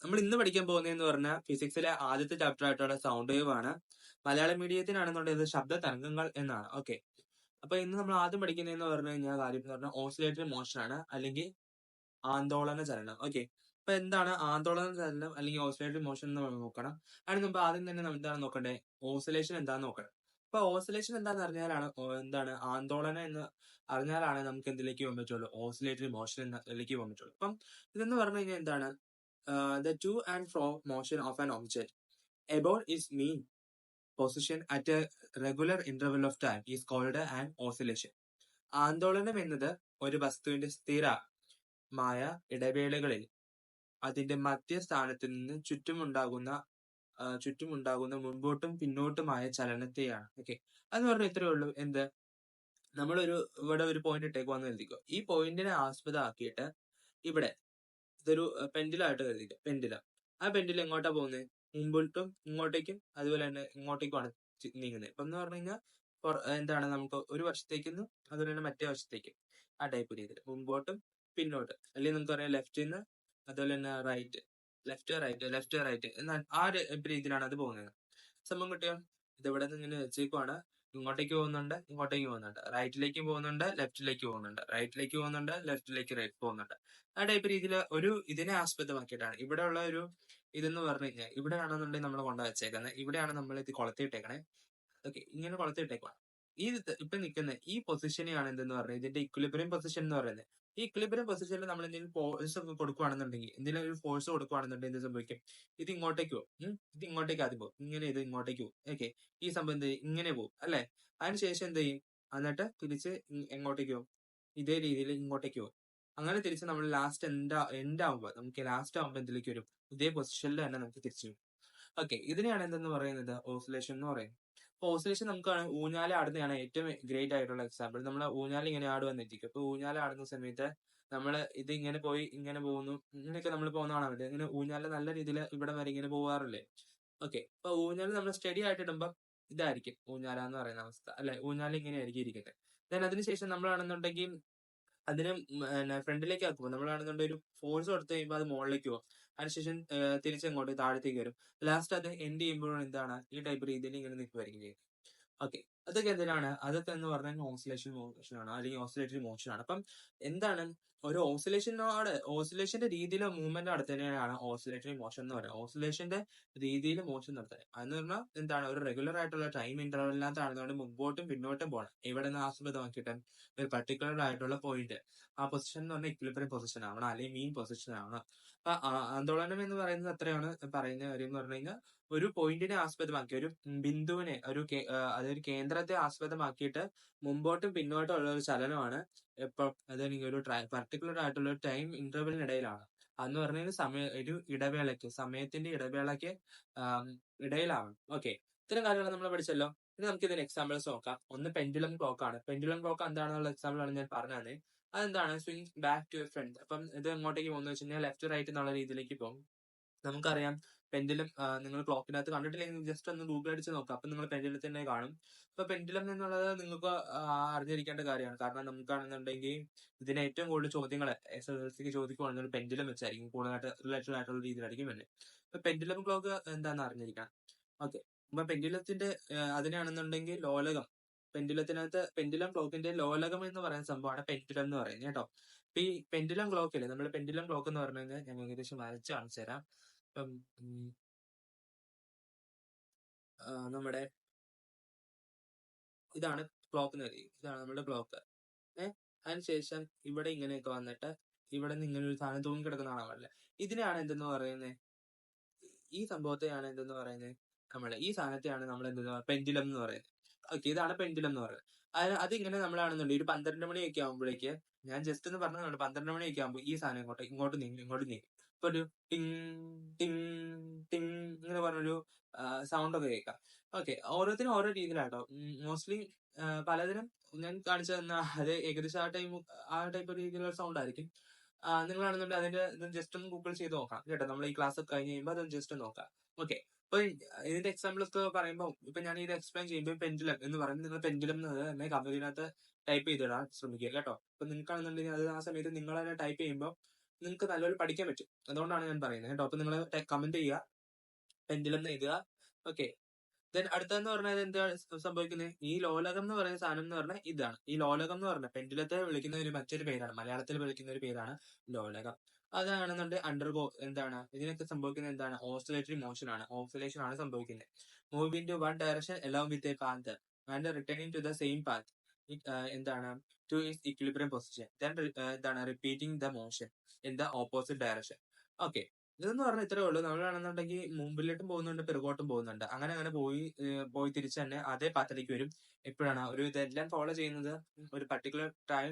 നമ്മൾ ഇന്ന് പഠിക്കാൻ പോകുന്നതെന്ന് പറഞ്ഞാൽ ഫിസിക്സിലെ ആദ്യത്തെ ചാപ്റ്റർ ആയിട്ടുള്ള സൗണ്ട് വേവ് ആണ്. മലയാളം മീഡിയത്തിനാണെന്നുണ്ടെങ്കിൽ ശബ്ദ തരംഗങ്ങൾ എന്നാണ്. ഓക്കെ, അപ്പൊ ഇന്ന് നമ്മൾ ആദ്യം പഠിക്കുന്നതെന്ന് പറഞ്ഞു കഴിഞ്ഞാൽ കാര്യം എന്ന് പറഞ്ഞാൽ ഓസിലേറ്ററി മോഷൻ ആണ്, അല്ലെങ്കിൽ ആന്തോളന ചലനം. ഓക്കെ, അപ്പൊ എന്താണ് ആന്തോളന ചലനം അല്ലെങ്കിൽ ഓസിലേറ്ററി മോഷൻ എന്ന് നമ്മൾ നോക്കണം. അതിന് മുമ്പ് ആദ്യം തന്നെ നമ്മൾ എന്താണ് നോക്കണ്ടേ, ഓസിലേഷൻ എന്താന്ന് നോക്കണം. അപ്പൊ ഓസിലേഷൻ എന്താന്ന് അറിഞ്ഞാലാണ് എന്താണ് ആന്തോളനം എന്ന് അറിഞ്ഞാലാണ് നമുക്ക് എന്തിലേക്ക് പോകാൻ പറ്റുള്ളൂ, ഓസിലേറ്ററി മോഷൻ എന്നതിലേക്ക് പോകാൻ പറ്റുള്ളൂ. അപ്പം ഇതെന്ന് പറഞ്ഞു കഴിഞ്ഞാൽ എന്താണ്, the to and fro motion of an object about its mean position at a regular interval of time is called an oscillation. ആന്തോളനം എന്നത് ഒരു വസ്തുവിന്റെ സ്ഥിരമായ ഇടവേളകളിൽ അതിന്റെ മധ്യസ്ഥാനത്ത് നിന്ന് ചുറ്റുമുണ്ടാകുന്ന മുൻപോട്ടും പിന്നോട്ടുമായ ചലനത്തെയാണ്. ഓക്കെ, അതെന്ന് പറഞ്ഞാൽ ഇത്രയേ ഉള്ളൂ. ഇവിടെ ഒരു പോയിന്റ് ഇട്ടേക്കുവാന്ന് കരുതിക്കോ. ഈ പോയിന്റിനെ ആസ്പദമാക്കിയിട്ട് ഇവിടെ ഇതൊരു പെൻഡിലായിട്ട് കരുതിക്കുക. പെൻഡിലം, ആ പെൻഡിൽ എങ്ങോട്ടാ പോകുന്നത്, മുമ്പോട്ടും ഇങ്ങോട്ടേക്കും അതുപോലെ തന്നെ ഇങ്ങോട്ടേക്കുമാണ് നീങ്ങുന്നത്. ഇപ്പം എന്ന് പറഞ്ഞു കഴിഞ്ഞാൽ എന്താണ്, നമുക്ക് ഒരു വശത്തേക്കും അതുപോലെ തന്നെ മറ്റേ വശത്തേക്കും ആ ടൈപ്പ് രീതിയിൽ മുമ്പോട്ടും പിന്നോട്ടും, അല്ലെങ്കിൽ നമുക്ക് പറയാം ലെഫ്റ്റിൽ നിന്ന് അതുപോലെ തന്നെ റൈറ്റ്, ലെഫ്റ്റ് റൈറ്റ് എന്നാൽ ആ ഒരു രീതിയിലാണ് അത് പോകുന്നത്. സംഭവം കിട്ടിയോ? ഇത് ഇവിടെ നിന്ന് ഇങ്ങനെ വെച്ചേക്കുവാണ്. ഇങ്ങോട്ടേക്ക് പോകുന്നുണ്ട്, റൈറ്റിലേക്ക് പോകുന്നുണ്ട്, ലെഫ്റ്റിലേക്ക് പോകുന്നുണ്ട്. ആ ടൈപ്പ് രീതിയിൽ ഒരു ഇതിനെ ആസ്പദമാക്കിയിട്ടാണ് ഇവിടെ ഉള്ള ഒരു ഇതെന്ന് പറഞ്ഞു കഴിഞ്ഞാൽ, ഇവിടെ ആണെന്നുണ്ടെങ്കിൽ നമ്മൾ കൊണ്ടു വെച്ചേക്കുന്നത്, ഇവിടെയാണ് നമ്മൾ ഇത് കൊളത്തിയിട്ടേക്കണേ. ഓക്കെ, ഇങ്ങനെ കൊളത്തിയിട്ടേക്കുവാണ്. ഈ ഇപ്പൊ നിൽക്കുന്ന ഈ പൊസിഷനെയാണ് എന്തെന്ന് പറയുന്നത്, ഇതിന്റെ ഇക്വിലിബ്രിയം പൊസിഷൻ എന്ന് പറയുന്നത്. ഈ ഇക്വിലിബ്രിയം പൊസിഷനിൽ നമ്മൾ എന്തെങ്കിലും ഫോഴ്സ് കൊടുക്കുകയാണെന്നുണ്ടെങ്കിൽ, എന്തെങ്കിലും ഒരു ഫോഴ്സ് കൊടുക്കുകയാണെന്നുണ്ടെങ്കിൽ എന്ത് സംഭവിക്കും, ഇത് ഇങ്ങോട്ടേക്ക് പോകും. ഇത് ഇങ്ങോട്ടേക്ക് ആദ്യം പോകും, ഇങ്ങനെ ഇത് ഇങ്ങോട്ടേക്ക് പോകും. ഓക്കെ, ഈ സംഭവം എന്ത് ചെയ്യും, ഇങ്ങനെ പോകും അല്ലെ. അതിനുശേഷം എന്ത് ചെയ്യും, എന്നിട്ട് തിരിച്ച് എങ്ങോട്ടേക്ക് പോകും, ഇതേ രീതിയിൽ ഇങ്ങോട്ടേക്ക് പോകും. അങ്ങനെ തിരിച്ച് നമ്മൾ ലാസ്റ്റ് ആവുമ്പോൾ എന്തിലേക്ക് വരും, ഇതേ പൊസിഷനിൽ തന്നെ നമുക്ക് തിരിച്ചു വരും. ഓക്കെ, ഇതിനെയാണ് എന്തെന്ന് പറയുന്നത്, ഓസിലേഷൻ എന്ന് പറയുന്നത്. അപ്പൊ ഓസിലേഷൻ നമുക്കാണ് ഊഞ്ഞാല ആടുന്നതാണ് ഏറ്റവും ഗ്രേറ്റ് ആയിട്ടുള്ള എക്സാമ്പിൾ. നമ്മൾ ഊഞ്ഞാല ഇങ്ങനെ ആടുവന്നിരിക്കും. അപ്പൊ ഊഞ്ഞാല ആടുന്ന സമയത്ത് നമ്മൾ ഇത് ഇങ്ങനെ പോയി ഇങ്ങനെ പോകുന്നു, ഇങ്ങനെയൊക്കെ നമ്മൾ പോകുന്നതാണ് അവിടെ. ഇങ്ങനെ ഊഞ്ഞാല നല്ല രീതിയിൽ ഇവിടെ വരെ ഇങ്ങനെ പോകാറില്ലേ. ഓക്കെ, അപ്പൊ ഊഞ്ഞാല നമ്മൾ സ്റ്റഡി ആയിട്ട് ഇടുമ്പോൾ ഇതായിരിക്കും ഊഞ്ഞാല എന്ന് പറയുന്ന അവസ്ഥ അല്ലെ. ഊഞ്ഞാല ഇങ്ങനെ ആയിരിക്കും ഇരിക്കുന്നത്. ദെൻ അതിനുശേഷം നമ്മളാണെന്നുണ്ടെങ്കിൽ അതിനെ ഫ്രണ്ടിലേക്ക് ആക്കുമ്പോൾ നമ്മളാണെന്നുണ്ടെങ്കിൽ ഒരു ഫോഴ്സ് കൊടുത്തു കഴിയുമ്പോൾ അത് മുകളിലേക്ക് പോകും. അതിനുശേഷം തിരിച്ചങ്ങോട്ട് താഴത്തേക്ക് വരും. ലാസ്റ്റ് അത് എൻഡ് ചെയ്യുമ്പോഴും എന്താണ്, ഈ ടൈപ്പ് രീതിയിൽ ഇങ്ങനെ നിൽക്കുമായിരിക്കും ചെയ്യും. ഓക്കെ, അതൊക്കെ എന്തിനാണ്, അതൊക്കെ എന്ന് പറഞ്ഞാൽ ഓസിലേഷൻ മോഷൻ ആണ്, അല്ലെങ്കിൽ ഓസിലേറ്ററി മോഷൻ ആണ്. അപ്പം എന്താണ് ഒരു ഓസിലേഷന്റെ രീതിയിലോ മൂവ്മെന്റ് നടത്തുന്നതിനാണ് ഓസിലേറ്ററി മോഷൻ എന്ന് പറയുന്നത്. ഓസിലേഷന്റെ രീതിയിൽ മോഷൻ നടത്തുന്നത് അതെന്ന് പറഞ്ഞാൽ എന്താണ്, ഒരു റെഗുലർ ആയിട്ടുള്ള ടൈം ഇന്റർവെലിനകത്താണെന്നുകൊണ്ട് മുമ്പോട്ടും പിന്നോട്ടും പോകണം. ഇവിടെ നിന്ന് ആസ്പദമാക്കിയിട്ട് ഒരു പർട്ടിക്കുലർ ആയിട്ടുള്ള പോയിന്റ്, ആ പൊസിഷൻ എന്ന് പറഞ്ഞാൽ ഇക്വിലിബ്രിയം പൊസിഷൻ ആവണം, അല്ലെങ്കിൽ മീൻ പൊസിഷൻ ആവണം. അപ്പൊ ആന്തോളനം എന്ന് പറയുന്നത് അത്രയാണ് പറയുന്ന കാര്യം എന്ന് പറഞ്ഞു കഴിഞ്ഞാൽ, ഒരു പോയിന്റിനെ ആസ്പദമാക്കി, ഒരു ബിന്ദുവിനെ അതൊരു കേന്ദ്രത്തെ ആസ്പദമാക്കിയിട്ട് മുമ്പോട്ടും പിന്നോട്ടും ഉള്ള ഒരു ചലനമാണ്. എപ്പം അതാണെങ്കിൽ ഒരു പർട്ടിക്കുലർ ആയിട്ടുള്ള ഒരു ടൈം ഇന്റർവെലിനിടയിലാണ്. അതെന്ന് പറഞ്ഞാൽ സമയത്തിന്റെ ഇടവേളയ്ക്ക് ഇടയിലാവണം. ഓക്കെ, ഇത്തരം കാര്യങ്ങൾ നമ്മൾ പഠിച്ചല്ലോ. ഇനി നമുക്ക് ഇതിന് എക്സാമ്പിൾസ് നോക്കാം. ഒന്ന് പെൻഡുലം ക്ലോക്ക് ആണ്. പെൻഡുലം ക്ലോക്ക് എന്താണെന്നുള്ള എക്സാമ്പിൾ ആണ് ഞാൻ പറഞ്ഞത്. അതെന്താണ്, സ്വിംഗ് ബാക്ക് ടു ഫ്രണ്ട്. അപ്പം ഇത് എങ്ങോട്ടേക്ക് പോകുന്നത് വെച്ച് കഴിഞ്ഞാൽ ലെഫ്റ്റ് റൈറ്റ് എന്നുള്ള രീതിയിലേക്ക് പോകും. നമുക്കറിയാം പെൻഡുലം, നിങ്ങൾ ക്ലോക്കിനകത്ത് കണ്ടിട്ടില്ലെങ്കിൽ ജസ്റ്റ് ഒന്ന് ഗൂഗിൾ അടിച്ച് നോക്കാം, അപ്പൊ നിങ്ങൾ പെൻഡുലത്തിനെ കാണും. അപ്പൊ പെൻഡുലം എന്നുള്ളത് നിങ്ങൾക്ക് അറിഞ്ഞിരിക്കേണ്ട കാര്യമാണ്. കാരണം നമുക്കാണെന്നുണ്ടെങ്കിൽ ഇതിന് ഏറ്റവും കൂടുതൽ ചോദ്യങ്ങൾ SSLCക്ക് ചോദിക്കുകയാണെങ്കിൽ പെൻഡുലം വെച്ചായിരിക്കും കൂടുതലായിട്ട് റിലേറ്റഡ് ആയിട്ടുള്ള രീതിയിലായിരിക്കും വരുന്നത്. അപ്പൊ പെൻഡുലം ക്ലോക്ക് എന്താണെന്ന് അറിഞ്ഞിരിക്കണം. ഓക്കെ, അപ്പൊ പെൻഡുലത്തിന്റെ അതിനാണെന്നുണ്ടെങ്കിൽ ലോലകം, പെൻഡുലം ക്ലോക്കിന്റെ ലോലകം എന്ന് പറയുന്ന സംഭവമാണ് പെൻഡുലം എന്ന് പറയുന്നത് കേട്ടോ. അപ്പൊ ഈ പെൻഡുലം ക്ലോക്കില് നമ്മൾ പെൻഡുലം ക്ലോക്ക് എന്ന് പറഞ്ഞു കഴിഞ്ഞാൽ ഞാൻ ഏകദേശം വരച്ച് കാണിച്ചു തരാം. ഇപ്പം നമ്മുടെ ഇതാണ് ക്ലോക്ക് എന്ന് കരുതി, ഇതാണ് നമ്മുടെ ക്ലോക്ക്. അതിനുശേഷം ഇവിടെ ഇങ്ങനെയൊക്കെ വന്നിട്ട് ഇവിടെ നിന്ന് ഇങ്ങനെ ഒരു സാധനം തൂങ്ങിക്കിടക്കുന്ന കാണാൻ പാടില്ല. ഇതിനെയാണ് എന്തെന്ന് പറയുന്നത്, ഈ സംഭവത്തെയാണ് എന്തെന്ന് പറയുന്നത്, ഈ സാധനത്തെയാണ് നമ്മൾ എന്തെന്ന് പെൻഡുലം എന്ന് പറയുന്നത്. ഓക്കെ, ഇതാണ് പെൻഡുലം എന്ന് പറയുന്നത്. അതിങ്ങനെ നമ്മളാണെന്നുണ്ടെങ്കിൽ ഒരു 12 മണിയൊക്കെ ആകുമ്പോഴേക്ക്, ഞാൻ ജസ്റ്റ് ഒന്ന് പറഞ്ഞതാണ്, 12 മണിയൊക്കെ ആകുമ്പോൾ ഈ സാധനം ഇങ്ങോട്ട് നീങ്ങും. ഇപ്പൊ ഒരു ടിങ് ടിങ് ടിങ് ഇങ്ങനെ പറഞ്ഞൊരു സൗണ്ട് ഒക്കെ കേൾക്കാം. ഓക്കെ, ഓരോരുത്തരും ഓരോ രീതിയിലാട്ടോ. മോസ്റ്റ്ലി പലതിനും ഞാൻ കാണിച്ചു തന്ന അത് ഏകദേശം ആ ടൈപ്പ് രീതിയിലുള്ള സൗണ്ട് ആയിരിക്കും. നിങ്ങളാണെന്നുണ്ടെങ്കിൽ അതിന്റെ ജസ്റ്റ് ഒന്ന് ഗൂഗിൾ ചെയ്ത് നോക്കാം കേട്ടോ. നമ്മൾ ഈ ക്ലാസ് ഒക്കെ കഴിഞ്ഞ് കഴിയുമ്പോൾ അത് ജസ്റ്റ് നോക്കാം. ഓക്കെ, അപ്പൊ ഇതിന്റെ എക്സാമ്പിൾ ഒക്കെ പറയുമ്പോൾ ഇപ്പൊ ഞാൻ ഇത് എക്സ്പ്ലെയിൻ ചെയ്യുമ്പോൾ പെൻഡുലം എന്ന് പറയുന്നത്, നിങ്ങൾ പെൻഡുലം എന്നത് തന്നെ കമ്പ്യൂട്ടറിനകത്ത് ടൈപ്പ് ചെയ്തിടാൻ ശ്രമിക്കുക കേട്ടോ. അപ്പൊ നിങ്ങൾക്കാണെന്നുണ്ടെങ്കിൽ അത് ആ സമയത്ത് നിങ്ങൾ തന്നെ ടൈപ്പ് ചെയ്യുമ്പോൾ നിങ്ങൾക്ക് നല്ലപോലെ പഠിക്കാൻ പറ്റും. അതുകൊണ്ടാണ് ഞാൻ പറയുന്നത് കേട്ടോ. അപ്പൊ നിങ്ങൾ കമന്റ് ചെയ്യുക, പെൻഡിലം എന്ന് എഴുതുക. ഓക്കെ. ദെൻ അടുത്തതെന്ന് പറഞ്ഞാൽ എന്താണ് സംഭവിക്കുന്നത്? ഈ ലോലകം എന്ന് പറയുന്ന സാധനം എന്ന് പറഞ്ഞാൽ ഇതാണ്. ഈ ലോലകം എന്ന് പറഞ്ഞാൽ പെൻഡിലത്തെ വിളിക്കുന്ന ഒരു മറ്റൊരു പേരാണ്, മലയാളത്തിൽ വിളിക്കുന്ന ഒരു പേരാണ് ലോലകം. അതാണെന്നുണ്ട് അണ്ടർഗോ എന്താണ് ഇതിനൊക്കെ സംഭവിക്കുന്നത്? എന്താണ്? ഓസിലേറ്ററി മോഷൻ ആണ്, ഓസിലേഷൻ ആണ് സംഭവിക്കുന്നത്. Move into one direction along with a path and returning to the same path. എന്താണ് to is equilibrium position, then എന്താണ് repeating the motion in the opposite direction. Okay. ഇതെന്ന് പറഞ്ഞാൽ ഇത്രേ ഉള്ളൂ. നമ്മളാണെന്നുണ്ടെങ്കിൽ മുമ്പിലോട്ടും പോകുന്നുണ്ട്, പിറകോട്ടും പോകുന്നുണ്ട്. അങ്ങനെ അങ്ങനെ പോയി തിരിച്ച് തന്നെ അതേ പാത്തിലേക്ക് വരും. എപ്പോഴാണ് ഒരു ഇതെല്ലാം ഫോളോ ചെയ്യുന്നത് ഒരു പർട്ടിക്കുലർ ടൈം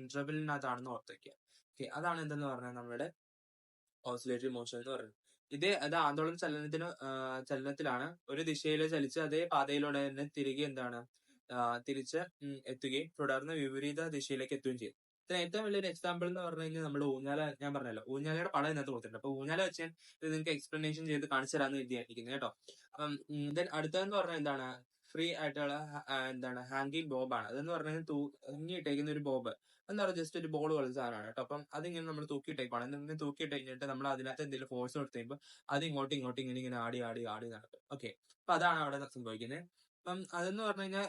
ഇന്റർവെലിനകത്താണെന്ന് ഓർത്ത് വെക്കുക. ഓക്കെ. അതാണ് എന്തെന്ന് പറഞ്ഞാൽ നമ്മുടെ ഓസിലേറ്ററി മോഷൻ എന്ന് പറയുന്നത്. അത് ആന്തോളൻ ചലനത്തിലാണ്. ഒരു ദിശയിൽ ചലിച്ച് അതേ പാതയിലൂടെ തന്നെ തിരികെ എന്താണ് തിരിച്ച് എത്തുകയും തുടർന്ന് വിപരീത ദിശയിലേക്ക് എത്തുകയും ചെയ്യും. ഇതിന് ഏറ്റവും വലിയൊരു എക്സാമ്പിൾ എന്ന് പറഞ്ഞു കഴിഞ്ഞാൽ നമ്മുടെ ഊഞ്ഞാല. ഞാൻ പറഞ്ഞല്ലോ, ഊഞ്ഞാലയുടെ പടം ഇതിനകത്ത് കൊടുത്തിട്ടുണ്ട്. അപ്പൊ ഊഞ്ഞാല വെച്ച് ഇത് നിങ്ങൾക്ക് എക്സ്പ്ലനേഷൻ ചെയ്ത് കാണിച്ചു തരാമെന്ന് വിചാരിക്കുന്നത് കേട്ടോ. ദെൻ അടുത്തതെന്ന് പറഞ്ഞാൽ എന്താണ് ഫ്രീ ആയിട്ടുള്ള എന്താണ് ഹാങ്കിങ് ബോബ് ആണ്. അതെന്ന് പറഞ്ഞാൽ തൂങ്ങിയിട്ടേക്കുന്ന ഒരു ബോബ് എന്താ പറയുക, ജസ്റ്റ് ഒരു ബോൾ പോലെ സാധനമാണ് കേട്ടോ. അപ്പം അതിങ്ങനെ നമ്മൾ തൂക്കിയിട്ടേക്കാണ്. എന്നിട്ട് തൂക്കിയിട്ട് കഴിഞ്ഞിട്ട് നമ്മൾ അതിനകത്ത് എന്തെങ്കിലും ഫോഴ്സ് കൊടുത്ത് കഴിയുമ്പോൾ അത് ഇങ്ങോട്ടും ഇങ്ങോട്ടും ഇങ്ങനെ ആടി ആടി ആടി നടക്കും. ഓക്കെ. അപ്പൊ അതാണ് അവിടെ സംഭവിക്കുന്നത്. അപ്പം അതെന്ന് പറഞ്ഞു കഴിഞ്ഞാൽ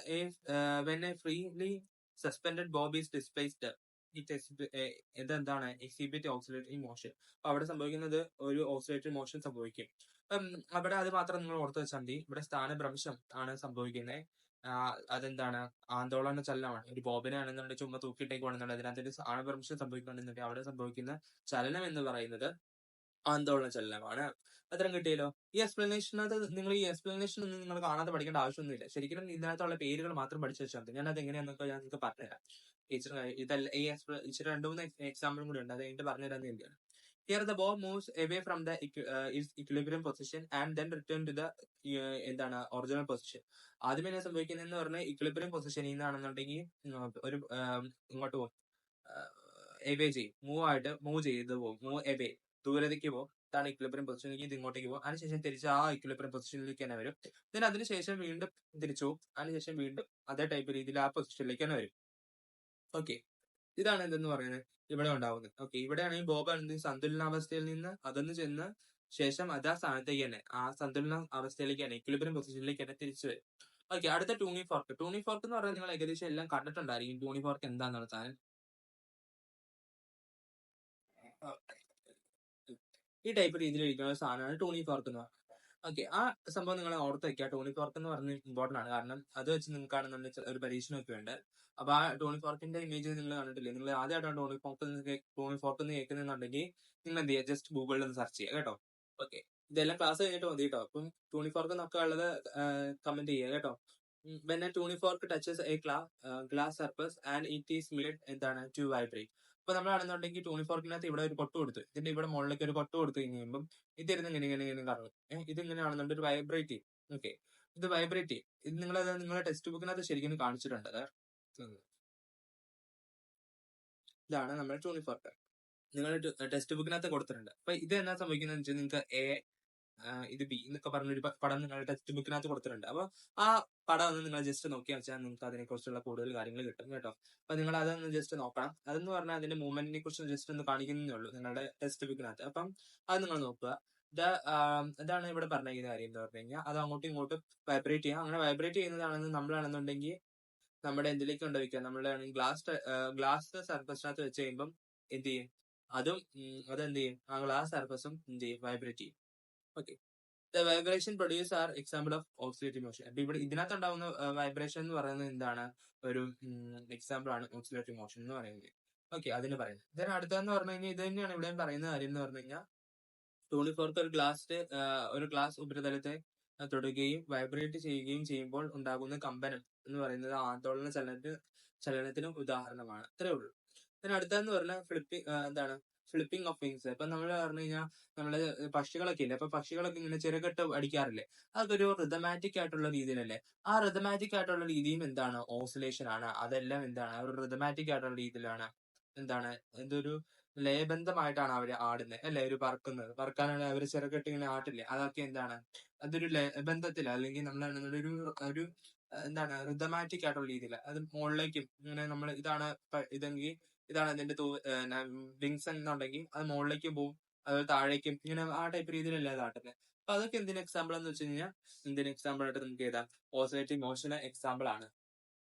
when A freely suspended Bob is displaced ഇതെന്താണ് എക്സിബിറ്റ് ഓക്സിലേറ്ററി മോഷൻ. അപ്പൊ അവിടെ സംഭവിക്കുന്നത് ഒരു ഓക്സിലേറ്ററി മോഷൻ സംഭവിക്കും. അപ്പം അവിടെ അത് മാത്രം നിങ്ങൾ ഓർത്ത് വെച്ചാൽ മതി. ഇവിടെ സ്ഥാനഭ്രംശം ആണ് സംഭവിക്കുന്നത്. അതെന്താണ് ആന്തോളന ചലനമാണ്. ഒരു ബോബിനെ ആണെന്നുണ്ടെങ്കിൽ ചുമ്മാ തൂക്കിയിട്ടേക്കുവാണെന്നുണ്ടെങ്കിൽ അതിനകത്ത് ഒരു സ്ഥാനഭ്രംശം സംഭവിക്കുന്നുണ്ടെങ്കിൽ അവിടെ സംഭവിക്കുന്ന ചലനം എന്ന് പറയുന്നത് ആന്തോളന ചലനമാണ്. അത്തരം കിട്ടിയല്ലോ. ഈ എക്സ്പ്ലനേഷൻ ഒന്നും നിങ്ങൾ കാണാതെ പഠിക്കേണ്ട ആവശ്യമൊന്നുമില്ല. ശരിക്കും ഇതിനകത്തുള്ള പേരുകൾ മാത്രം പഠിച്ചു വെച്ചാൽ മതി. ഞാൻ അത് എങ്ങനെയാണെന്നൊക്കെ ഞാൻ നിങ്ങൾക്ക് പറഞ്ഞുതരാം. ടീച്ചർ ഇതല്ല ഇച്ചിരി 2-3 എക്സാമ്പിളും കൂടി ഉണ്ട്, അത് കഴിഞ്ഞിട്ട് പറഞ്ഞുതരാന്ന് കരുതിയാണ്. Here the bow moves away from the its equilibrium position and then return to the എന്താണ് ഒറിജിനൽ പൊസിഷൻ. ആദ്യം എന്നാ സംഭവിക്കുന്നതെന്ന് പറഞ്ഞാൽ ഇക്വിലിബ്രിയം പൊസിഷനിൽ നിന്നാണെന്നുണ്ടെങ്കിൽ ഒരു ഇങ്ങോട്ട് പോകും, എവേ ചെയ്യും, മൂവ് ചെയ്ത് പോകും, മൂവ് എവേ ദൂരത്തേക്ക് പോകും. ഇതാണ് ഇക്വിലിബ്രിയം പൊസിഷനിലേക്ക്, ഇത് ഇങ്ങോട്ടേക്ക് പോകും. അതിനുശേഷം തിരിച്ച് ആ ഇക്വിലിബ്രിയം പൊസിഷനിലേക്ക് തന്നെ വരും. then അതിനുശേഷം വീണ്ടും തിരിച്ചു പോകും. അതിനുശേഷം വീണ്ടും അതേ ടൈപ്പ് രീതിയിൽ ആ പൊസിഷനിലേക്ക് തന്നെ വരും. ഓക്കെ. ഇതാണ് എന്തെന്ന് പറയുന്നത് ഇവിടെ ഉണ്ടാവുന്നത്. ഓക്കെ. ഇവിടെയാണെങ്കിൽ ബോബ് സന്തുലനാവസ്ഥയിൽ നിന്ന് അകന്നു ചെന്ന് ശേഷം അത് ആ സ്ഥാനത്തേക്ക് തന്നെ, ആ സന്തുലന അവസ്ഥയിലേക്ക് തന്നെ, ഇക്വിലിബ്രിയം പൊസിഷനിലേക്ക് തന്നെ തിരിച്ചു വരും. ഓക്കെ. അടുത്ത ടൂണിംഗ് ഫോർക്ക്. ടൂണിംഗ് ഫോർക്ക് എന്ന് പറഞ്ഞാൽ നിങ്ങൾ ഏകദേശം എല്ലാം കണ്ടിട്ടുണ്ടായിരിക്കും. ടൂണിംഗ് ഫോർക്ക് എന്താണെന്നുള്ള സാധനം ഈ ടൈപ്പ് രീതിയിൽ ഇരിക്കുന്ന ഒരു സാധനമാണ് ടൂണിംഗ് ഫോർക്ക് എന്ന് പറയുന്നത്. ഓക്കെ. ആ സംഭവം നിങ്ങൾ ഓർത്ത് വെക്കുക. ടൂണിംഗ് ഫോർക്ക് എന്ന് പറഞ്ഞാൽ ഇമ്പോർട്ടന്റ് ആണ്. കാരണം അത് വെച്ച് നിങ്ങൾക്കാണെന്നുണ്ടെങ്കിൽ ഒരു പരീക്ഷണമൊക്കെ ഉണ്ട്. അപ്പൊ ആ ടൂണിംഗ് ഫോർക്കിന്റെ ഇമേജ് നിങ്ങൾ കണ്ടിട്ടില്ലേ? നിങ്ങൾ ആദ്യമായിട്ടാണ് ടൂണിംഗ് ഫോർക്ക് എന്ന് കേൾക്കുന്നുണ്ടെങ്കിൽ നിങ്ങൾ എന്ത് ചെയ്യുക, ജസ്റ്റ് ഗൂഗിളിൽ ഒന്ന് സെർച്ച് ചെയ്യുക കേട്ടോ. ഓക്കെ. ഇതെല്ലാം ക്ലാസ് കഴിഞ്ഞിട്ട് മതി കേട്ടോ. അപ്പം ടൂണിംഗ് ഫോർക്ക് എന്നൊക്കെ ഉള്ളത് കമന്റ് ചെയ്യുക കേട്ടോ. when a tuning fork touches a glass surface and it is made എന്താണ് to vibrate. അപ്പൊ നമ്മളാണെന്നുണ്ടെങ്കിൽ ടൂണിംഗ് ഫോർക്കിനകത്ത് ഇവിടെ ഒരു കൊട്ട് കൊടുത്തു, ഇതിന്റെ ഇവിടെ മുകളിലേക്ക് ഒരു കൊട്ട് കൊടുത്തു കഴിയുമ്പോൾ ഇതിരുന്ന് ഇങ്ങനെ ഇങ്ങനെ ഇങ്ങനെ കറങ്ങും. ഇത് ഇങ്ങനെയാണെന്നുണ്ടെങ്കിൽ ഒരു വൈബ്രേറ്റ് ചെയ്യും. ഓക്കെ. ഇത് വൈബ്രേറ്റ് ചെയ്യും. ഇത് നിങ്ങളുടെ ടെക്സ്റ്റ് ബുക്കിനകത്ത് ശരിക്കും കാണിച്ചിട്ടുണ്ട്. ഇതാണ് നമ്മുടെ ടൂണിംഗ് ഫോർക്ക്, നിങ്ങളുടെ ടെക്സ്റ്റ് ബുക്കിനകത്ത് കൊടുത്തിട്ടുണ്ട്. അപ്പൊ ഇത് എന്നാ സംഭവിക്കുന്നത് വെച്ചാൽ നിങ്ങൾക്ക് ഇത് ബി എന്നൊക്കെ പറഞ്ഞൊരു പടം നിങ്ങളുടെ ടെക്സ്റ്റ് ബുക്കിനകത്ത് കൊടുത്തിട്ടുണ്ട്. അപ്പൊ ആ പടം ഒന്ന് നിങ്ങൾ ജസ്റ്റ് നോക്കിയാൽ വെച്ചാൽ നിങ്ങൾക്ക് അതിനെ കുറിച്ചുള്ള കൂടുതൽ കാര്യങ്ങൾ കിട്ടും കേട്ടോ. അപ്പൊ നിങ്ങൾ അതൊന്ന് ജസ്റ്റ് നോക്കണം. അതെന്ന് പറഞ്ഞാൽ അതിന്റെ മൂവ്മെന്റിനെ കുറിച്ച് ജസ്റ്റ് ഒന്ന് കാണിക്കുന്നേ ഉള്ളൂ നിങ്ങളുടെ ടെക്സ്റ്റ് ബുക്കിനകത്ത്. അപ്പം അത് നിങ്ങൾ നോക്കുക. ഇതാണ് ഇവിടെ പറഞ്ഞിരിക്കുന്ന കാര്യം എന്ന് പറഞ്ഞു കഴിഞ്ഞാൽ അത് അങ്ങോട്ടും ഇങ്ങോട്ടും വൈബ്രേറ്റ് ചെയ്യാം. അങ്ങനെ വൈബ്രേറ്റ് ചെയ്യുന്നതാണെന്ന് നമ്മളാണെന്നുണ്ടെങ്കിൽ നമ്മുടെ എന്തിലേക്ക് കൊണ്ടുവയ്ക്കുക, നമ്മുടെ ഗ്ലാസ് സർഫസിനകത്ത് വെച്ച് കഴിയുമ്പം എന്ത് ചെയ്യും, അതെന്ത് ചെയ്യും, ആ ഗ്ലാസ് സർഫസും എന്ത് ചെയ്യും, വൈബ്രേറ്റ് ചെയ്യും. Okay. The vibration produce are example of oscillatory motion. അപ്പൊ ഇവിടെ ഇതിനകത്ത് ഉണ്ടാവുന്ന വൈബ്രേഷൻ എന്ന് പറയുന്നത് എന്താണ്, ഒരു എക്സാമ്പിൾ ആണ് ഓക്സിലേറ്ററി മോഷൻ എന്ന് പറയുന്നത്. ഓക്കെ. അതിന് പറയുന്നത് ഇതിന് അടുത്തതെന്ന് പറഞ്ഞു കഴിഞ്ഞാൽ ഇത് തന്നെയാണ് ഇവിടെ പറയുന്ന കാര്യം എന്ന് പറഞ്ഞു കഴിഞ്ഞാൽ ടൂണിംഗ് ഫോർക്ക് ഒരു ഗ്ലാസ് ഉപരിതലത്തെ തൊടുകയും വൈബ്രേറ്റ് ചെയ്യുകയും ചെയ്യുമ്പോൾ ഉണ്ടാകുന്ന കമ്പനം എന്ന് പറയുന്നത് ആന്തോളന ചലനത്തിന് ഉദാഹരണമാണ്. ഇത്രേ ഉള്ളൂ. ഇതിന് അടുത്തതെന്ന് പറഞ്ഞാൽ ഫ്ലിപ്പിംഗ് ഓഫ് വിങ്സ്. ഇപ്പൊ നമ്മൾ പറഞ്ഞു കഴിഞ്ഞാൽ നമ്മള് പക്ഷികളൊക്കെ ഇല്ലേ, അപ്പൊ പക്ഷികളൊക്കെ ഇങ്ങനെ ചിറകെട്ട് അടിക്കാറില്ലേ, അതൊക്കെ ഒരു റിതമാറ്റിക് ആയിട്ടുള്ള രീതിയിലല്ലേ. ആ റിതമാറ്റിക് ആയിട്ടുള്ള രീതിയും എന്താണ്, ഓസിലേഷൻ ആണ്. അതെല്ലാം എന്താണ്, ഒരു റിതമാറ്റിക് ആയിട്ടുള്ള രീതിയിലാണ് എന്താണ്, എന്തൊരു ലയബന്ധമായിട്ടാണ് അവര് ആടുന്നത് അല്ലെ, ഒരു പറക്കാനാണ് അവര് ചിറകെട്ട് ഇങ്ങനെ ആട്ടില്ലേ, അതൊക്കെ എന്താണ്, അതൊരു ലയബന്ധത്തില് അല്ലെങ്കിൽ നമ്മളാണ് ഒരു എന്താണ് റിതമാറ്റിക് ആയിട്ടുള്ള രീതിയിൽ അത് മുകളിലേക്കും ഇങ്ങനെ നമ്മൾ ഇതാണ് ഇതെങ്കിൽ ഇതാണ് അതിന്റെ വിങ്സ് എന്നുണ്ടെങ്കിൽ അത് മുകളിലേക്കും പോകും, അതുപോലെ താഴേക്കും, ഇങ്ങനെ ആ ടൈപ്പ് രീതിയിലല്ല അത് ആട്ടുന്നത്. അപ്പൊ അതൊക്കെ എന്തിന് എക്സാമ്പിൾ എന്ന് വെച്ച് കഴിഞ്ഞാൽ, എന്തിന് എക്സാമ്പിൾ ആയിട്ട് നമുക്ക് എഴുതാം, ഓസിലേറ്റിംഗ് മോഷന് എക്സാമ്പിൾ ആണ്.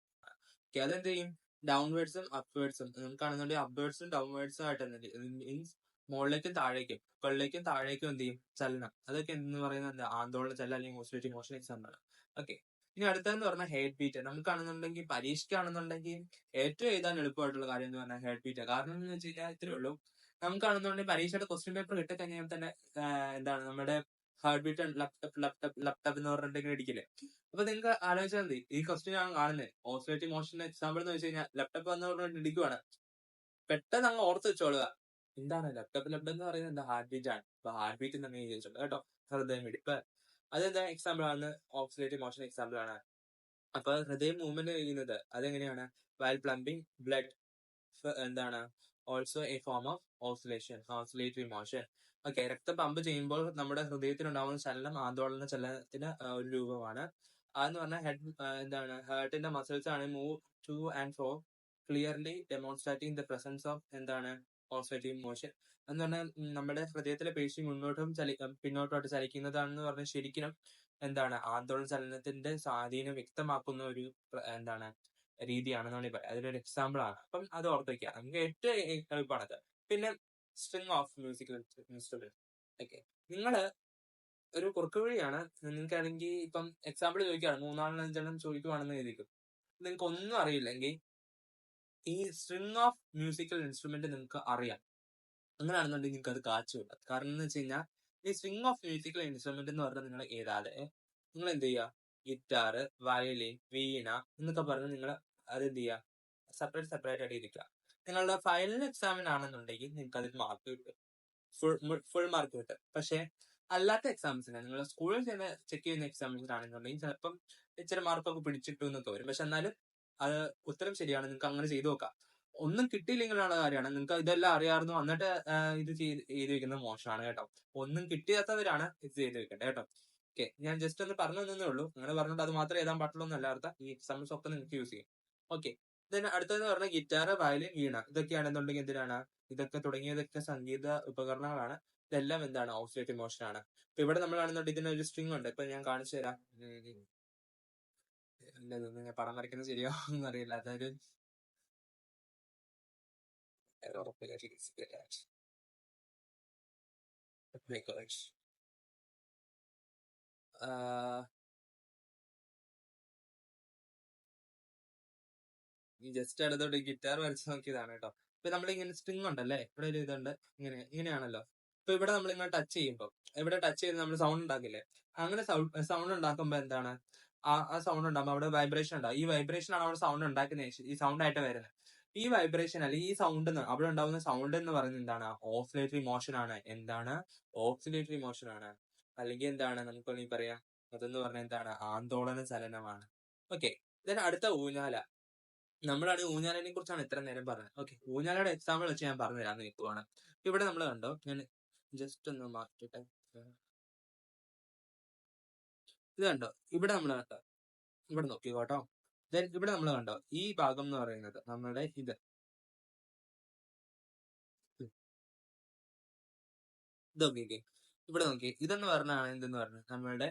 ഓക്കെ, അതെന്ത് ചെയ്യും, ഡൗൺവേർഡ്സും അപ്വേർഡ്സും നമുക്കാണെന്നുണ്ടെങ്കിൽ അപ്വേർഡ്സും ഡൗൺവേർഡ്സും ആയിട്ട് മീൻസ് മുകളിലേക്കും താഴേക്കും മുകളിലേക്കും താഴേക്കും എന്ത് ചെയ്യും, ചലനം. അതൊക്കെ എന്ന് പറയുന്നത് എന്താ, ആന്തോളന ചലനം അല്ലെങ്കിൽ ഓസിലേറ്റിംഗ് മോഷൻ എക്സാമ്പിൾ ആണ്. ഓക്കെ, ഇനി അടുത്തതെന്ന് പറഞ്ഞാൽ ഹെഡ് ബീറ്റ്. നമുക്കാണെന്നുണ്ടെങ്കിൽ പരീക്ഷയ്ക്കാണെന്നുണ്ടെങ്കിൽ ഏറ്റവും എഴുതാൻ എളുപ്പമായിട്ടുള്ള കാര്യം എന്ന് പറഞ്ഞാൽ ഹെഡ് ബീറ്റ്. കാരണം എന്ന് വെച്ച് കഴിഞ്ഞാൽ ഇത്രേ ഉള്ളൂ, നമുക്കാണെന്നുണ്ടെങ്കിൽ പരീക്ഷയുടെ ക്വസ്റ്റ്യൻ പേപ്പർ കിട്ടിക്കഴിഞ്ഞാൽ തന്നെ എന്താണ് നമ്മുടെ ഹാർട്ട് ബീറ്റ് ലാപ്ടോപ്പ് എന്ന് പറഞ്ഞിട്ട് ഇടിക്കില്ലേ. അപ്പൊ നിങ്ങൾക്ക് ആലോചിച്ചാൽ മതി, ഈ ക്വസ്റ്റ്യൻ ആണ് കാണുന്നത്, ഓസിലേറ്റിംഗ് മോഷന്റെ എക്സാമ്പിൾ എന്ന് വെച്ച് കഴിഞ്ഞാൽ ലാപ്ടോപ്പ് എന്ന് പറഞ്ഞിട്ട് ഇടിക്കുവാണ്. പെട്ടെന്ന് അങ്ങ് ഓർത്ത് വെച്ചോളുക, എന്താണ് ലാപ്ടോപ്പ് എന്ന് പറയുന്നത്, എന്താ ഹാർട്ട് ബീറ്റ് ആണ്. അപ്പൊ ഹാർട്ട് ബീറ്റ് എന്ന് അങ്ങനെ ചോദിച്ചോളൂ കേട്ടോ, ഹൃദയമിടിപ്പ്. അതെന്താ എക്സാമ്പിൾ ആണ്, ഓക്സിലേറ്റീവ് മോഷൻ എക്സാമ്പിൾ ആണ്. അപ്പൊ ഹൃദയം മൂവ്മെന്റ് ചെയ്യുന്നത് അതെങ്ങനെയാണ്, വൈൽ പ്ലംബിംഗ് ബ്ലഡ് എന്താണ് also A form of oscillatory motion. Okay, രക്തം പമ്പ് ചെയ്യുമ്പോൾ നമ്മുടെ ഹൃദയത്തിനുണ്ടാവുന്ന ചലനം ആന്തോളന ചലനത്തിന് ഒരു രൂപമാണ്. അതെന്ന് പറഞ്ഞാൽ എന്താണ് ഹാർട്ടിന്റെ മസിൽസ് ആണ് move to and fro clearly demonstrating the presence of എന്താണ് ഓസിലേറ്റീവ് മോഷൻ എന്ന് പറഞ്ഞാൽ നമ്മുടെ ഹൃദയത്തിലെ പേശി മുന്നോട്ടും പിന്നോട്ടുമായിട്ട് ചലിക്കുന്നതാണെന്ന് പറഞ്ഞാൽ ശരിക്കും എന്താണ് ആന്തോളന ചലനത്തിന്റെ സ്വാധീനം വ്യക്തമാക്കുന്ന ഒരു എന്താണ് രീതിയാണെന്നാണ് പറയാം. അതിലൊരു എക്സാമ്പിൾ ആണ്. അപ്പം അത് ഓർത്ത് വയ്ക്കുക, നമുക്ക് ഏറ്റവും എളുപ്പമാണത്. പിന്നെ string of musical instrument. Okay, നിങ്ങള് ഒരു കുറുക്ക് വഴിയാണ്, നിങ്ങൾക്കാണെങ്കിൽ ഇപ്പം എക്സാമ്പിൾ ചോദിക്കുകയാണ്, 3-4-5 ചോദിക്കുവാണെന്ന് എഴുതിക്കും, നിങ്ങൾക്ക് ഒന്നും അറിയില്ലെങ്കിൽ ഈ സ്ട്രിങ് ഓഫ് മ്യൂസിക്കൽ ഇൻസ്ട്രുമെന്റ് നിങ്ങൾക്ക് അറിയാം, അങ്ങനെയാണെന്നുണ്ടെങ്കിൽ നിങ്ങൾക്ക് അത് കാച്ചുവില്ല. കാരണം എന്ന് വെച്ച് കഴിഞ്ഞാൽ ഈ സ്ട്രിങ് ഓഫ് മ്യൂസിക്കൽ ഇൻസ്ട്രുമെന്റ് എന്ന് പറഞ്ഞാൽ നിങ്ങൾ എഴുതാതെ നിങ്ങൾ എന്ത് ചെയ്യുക, ഗിറ്റാറ്, വയലിൻ, വീണ എന്നൊക്കെ പറഞ്ഞ് നിങ്ങൾ അത് എന്ത് ചെയ്യുക, സെപ്പറേറ്റ് ആയിട്ട് ഇരിക്കുക. നിങ്ങളുടെ ഫൈനൽ എക്സാമിനാണെന്നുണ്ടെങ്കിൽ നിങ്ങൾക്ക് അതിൽ മാർക്ക് കിട്ടും, ഫുൾ മാർക്ക് കിട്ടും. പക്ഷെ അല്ലാത്ത എക്സാംസിന്, നിങ്ങൾ സ്കൂളിൽ തന്നെ ചെക്ക് ചെയ്യുന്ന എക്സാമിനാണെന്നുണ്ടെങ്കിൽ ചിലപ്പം ഇച്ചിരി മാർക്കൊക്കെ പിടിച്ചിട്ടു എന്നൊക്കെ വരും. പക്ഷെ എന്നാലും അത് ഉത്തരം ശരിയാണ്, നിങ്ങൾക്ക് അങ്ങനെ ചെയ്തു നോക്കാം. ഒന്നും കിട്ടിയില്ലെങ്കിലുള്ള കാര്യമാണ്, നിങ്ങൾക്ക് ഇതെല്ലാം അറിയാമായിരുന്നു എന്നിട്ട് ഇത് ചെയ്ത് വെക്കുന്നത് മോശമാണ് കേട്ടോ. ഒന്നും കിട്ടിയാത്തവരാണ് ഇത് ചെയ്ത് വെക്കേണ്ടത് കേട്ടോ. ഓക്കെ, ഞാൻ ജസ്റ്റ് ഒന്ന് പറഞ്ഞു തന്നേ ഉള്ളൂ, അങ്ങനെ പറഞ്ഞിട്ട് അത് മാത്രമേ എഴുതാൻ പാടുള്ളൂ എന്നല്ല അർത്ഥം. ഈ എക്സാംസ് ഒക്കെ നിങ്ങൾക്ക് യൂസ് ചെയ്യും. ഓക്കെ, അടുത്തതെന്ന് പറഞ്ഞാൽ ഗിറ്റാർ, വയലിൻ, വീണ ഇതൊക്കെയാണെന്നുണ്ടെങ്കിൽ എന്തിനാണ്, ഇതൊക്കെ തുടങ്ങിയതൊക്കെ സംഗീത ഉപകരണങ്ങളാണ്. ഇതെല്ലാം എന്താണ് ഓസിലേറ്റീവ് മോഷൻ ആണ്. ഇപ്പൊ ഇവിടെ നമ്മളാണെന്നുണ്ടെങ്കിൽ ഇതിനൊരു സ്ട്രിങ് ഉണ്ട്. ഇപ്പൊ ഞാൻ കാണിച്ചു തരാം. ഞാൻ പടം വരയ്ക്കുന്നത് ശരിയാവും അറിയില്ല, അതൊരു ജസ്റ്റ് അടുത്തോട്ട് ഗിറ്റാർ വരച്ച് നോക്കിയതാണ് കേട്ടോ. ഇപ്പൊ നമ്മളിങ്ങനെ സ്ട്രിങ് ഉണ്ടല്ലേ, ഇവിടെ ഒരു ഇതുണ്ട്, ഇങ്ങനെയാണല്ലോ. ഇപ്പൊ ഇവിടെ നമ്മൾ ഇങ്ങനെ ടച്ച് ചെയ്യുമ്പോൾ, ഇവിടെ ടച്ച് ചെയ്ത് നമ്മൾ സൗണ്ട് ഉണ്ടാക്കില്ലേ, അങ്ങനെ സൗണ്ട് ഉണ്ടാക്കുമ്പോ എന്താണ്, ആ സൗണ്ട് ഉണ്ടാകുമ്പോൾ അവിടെ വൈബ്രേഷൻ ഉണ്ടാവും. ഈ വൈബ്രേഷൻ ആണ് അവിടെ സൗണ്ട് ഉണ്ടാക്കുന്ന, ഈ സൗണ്ട് ആയിട്ട് വരുന്നത്. ഈ വൈബ്രേഷൻ അല്ലെങ്കിൽ ഈ സൗണ്ട് അവിടെ ഉണ്ടാവുന്ന സൗണ്ട് എന്ന് പറയുന്നത് എന്താണ്, ഓസിലേറ്ററി മോഷൻ ആണ്. എന്താണ്, ഓസിലേറ്ററി മോഷൻ ആണ്. അല്ലെങ്കിൽ എന്താണ് നമുക്ക് വേണമെങ്കിൽ പറയാം, അതെന്ന് പറഞ്ഞാൽ എന്താണ്, ആന്തോളന ചലനമാണ്. ഓക്കെ, ഇതിന് അടുത്ത ഊഞ്ഞാല. നമ്മളാണ് ഊഞ്ഞാലിനെ കുറിച്ചാണ് ഇത്ര നേരം പറഞ്ഞത്. ഓക്കെ, ഊഞ്ഞാലയുടെ എക്സാമ്പിൾ വെച്ച് ഞാൻ പറഞ്ഞു തരാൻ നിൽക്കുവാണ്. ഇവിടെ നമ്മൾ കണ്ടോ, ഞാൻ ജസ്റ്റ് ഒന്ന് മാറ്റിട്ടെ, ഇത് കണ്ടോ, ഇവിടെ നമ്മൾ കണ്ടോ, ഇവിടെ നോക്കിക്കോട്ടോ. ദെൻ ഇവിടെ നമ്മൾ കണ്ടോ, ഈ ഭാഗം എന്ന് പറയുന്നത് നമ്മുടെ ഇത് നോക്കിക്കേ, ഇവിടെ നോക്കി, ഇതെന്ന് പറഞ്ഞാണ് എന്തെന്ന് പറഞ്ഞത് നമ്മളുടെ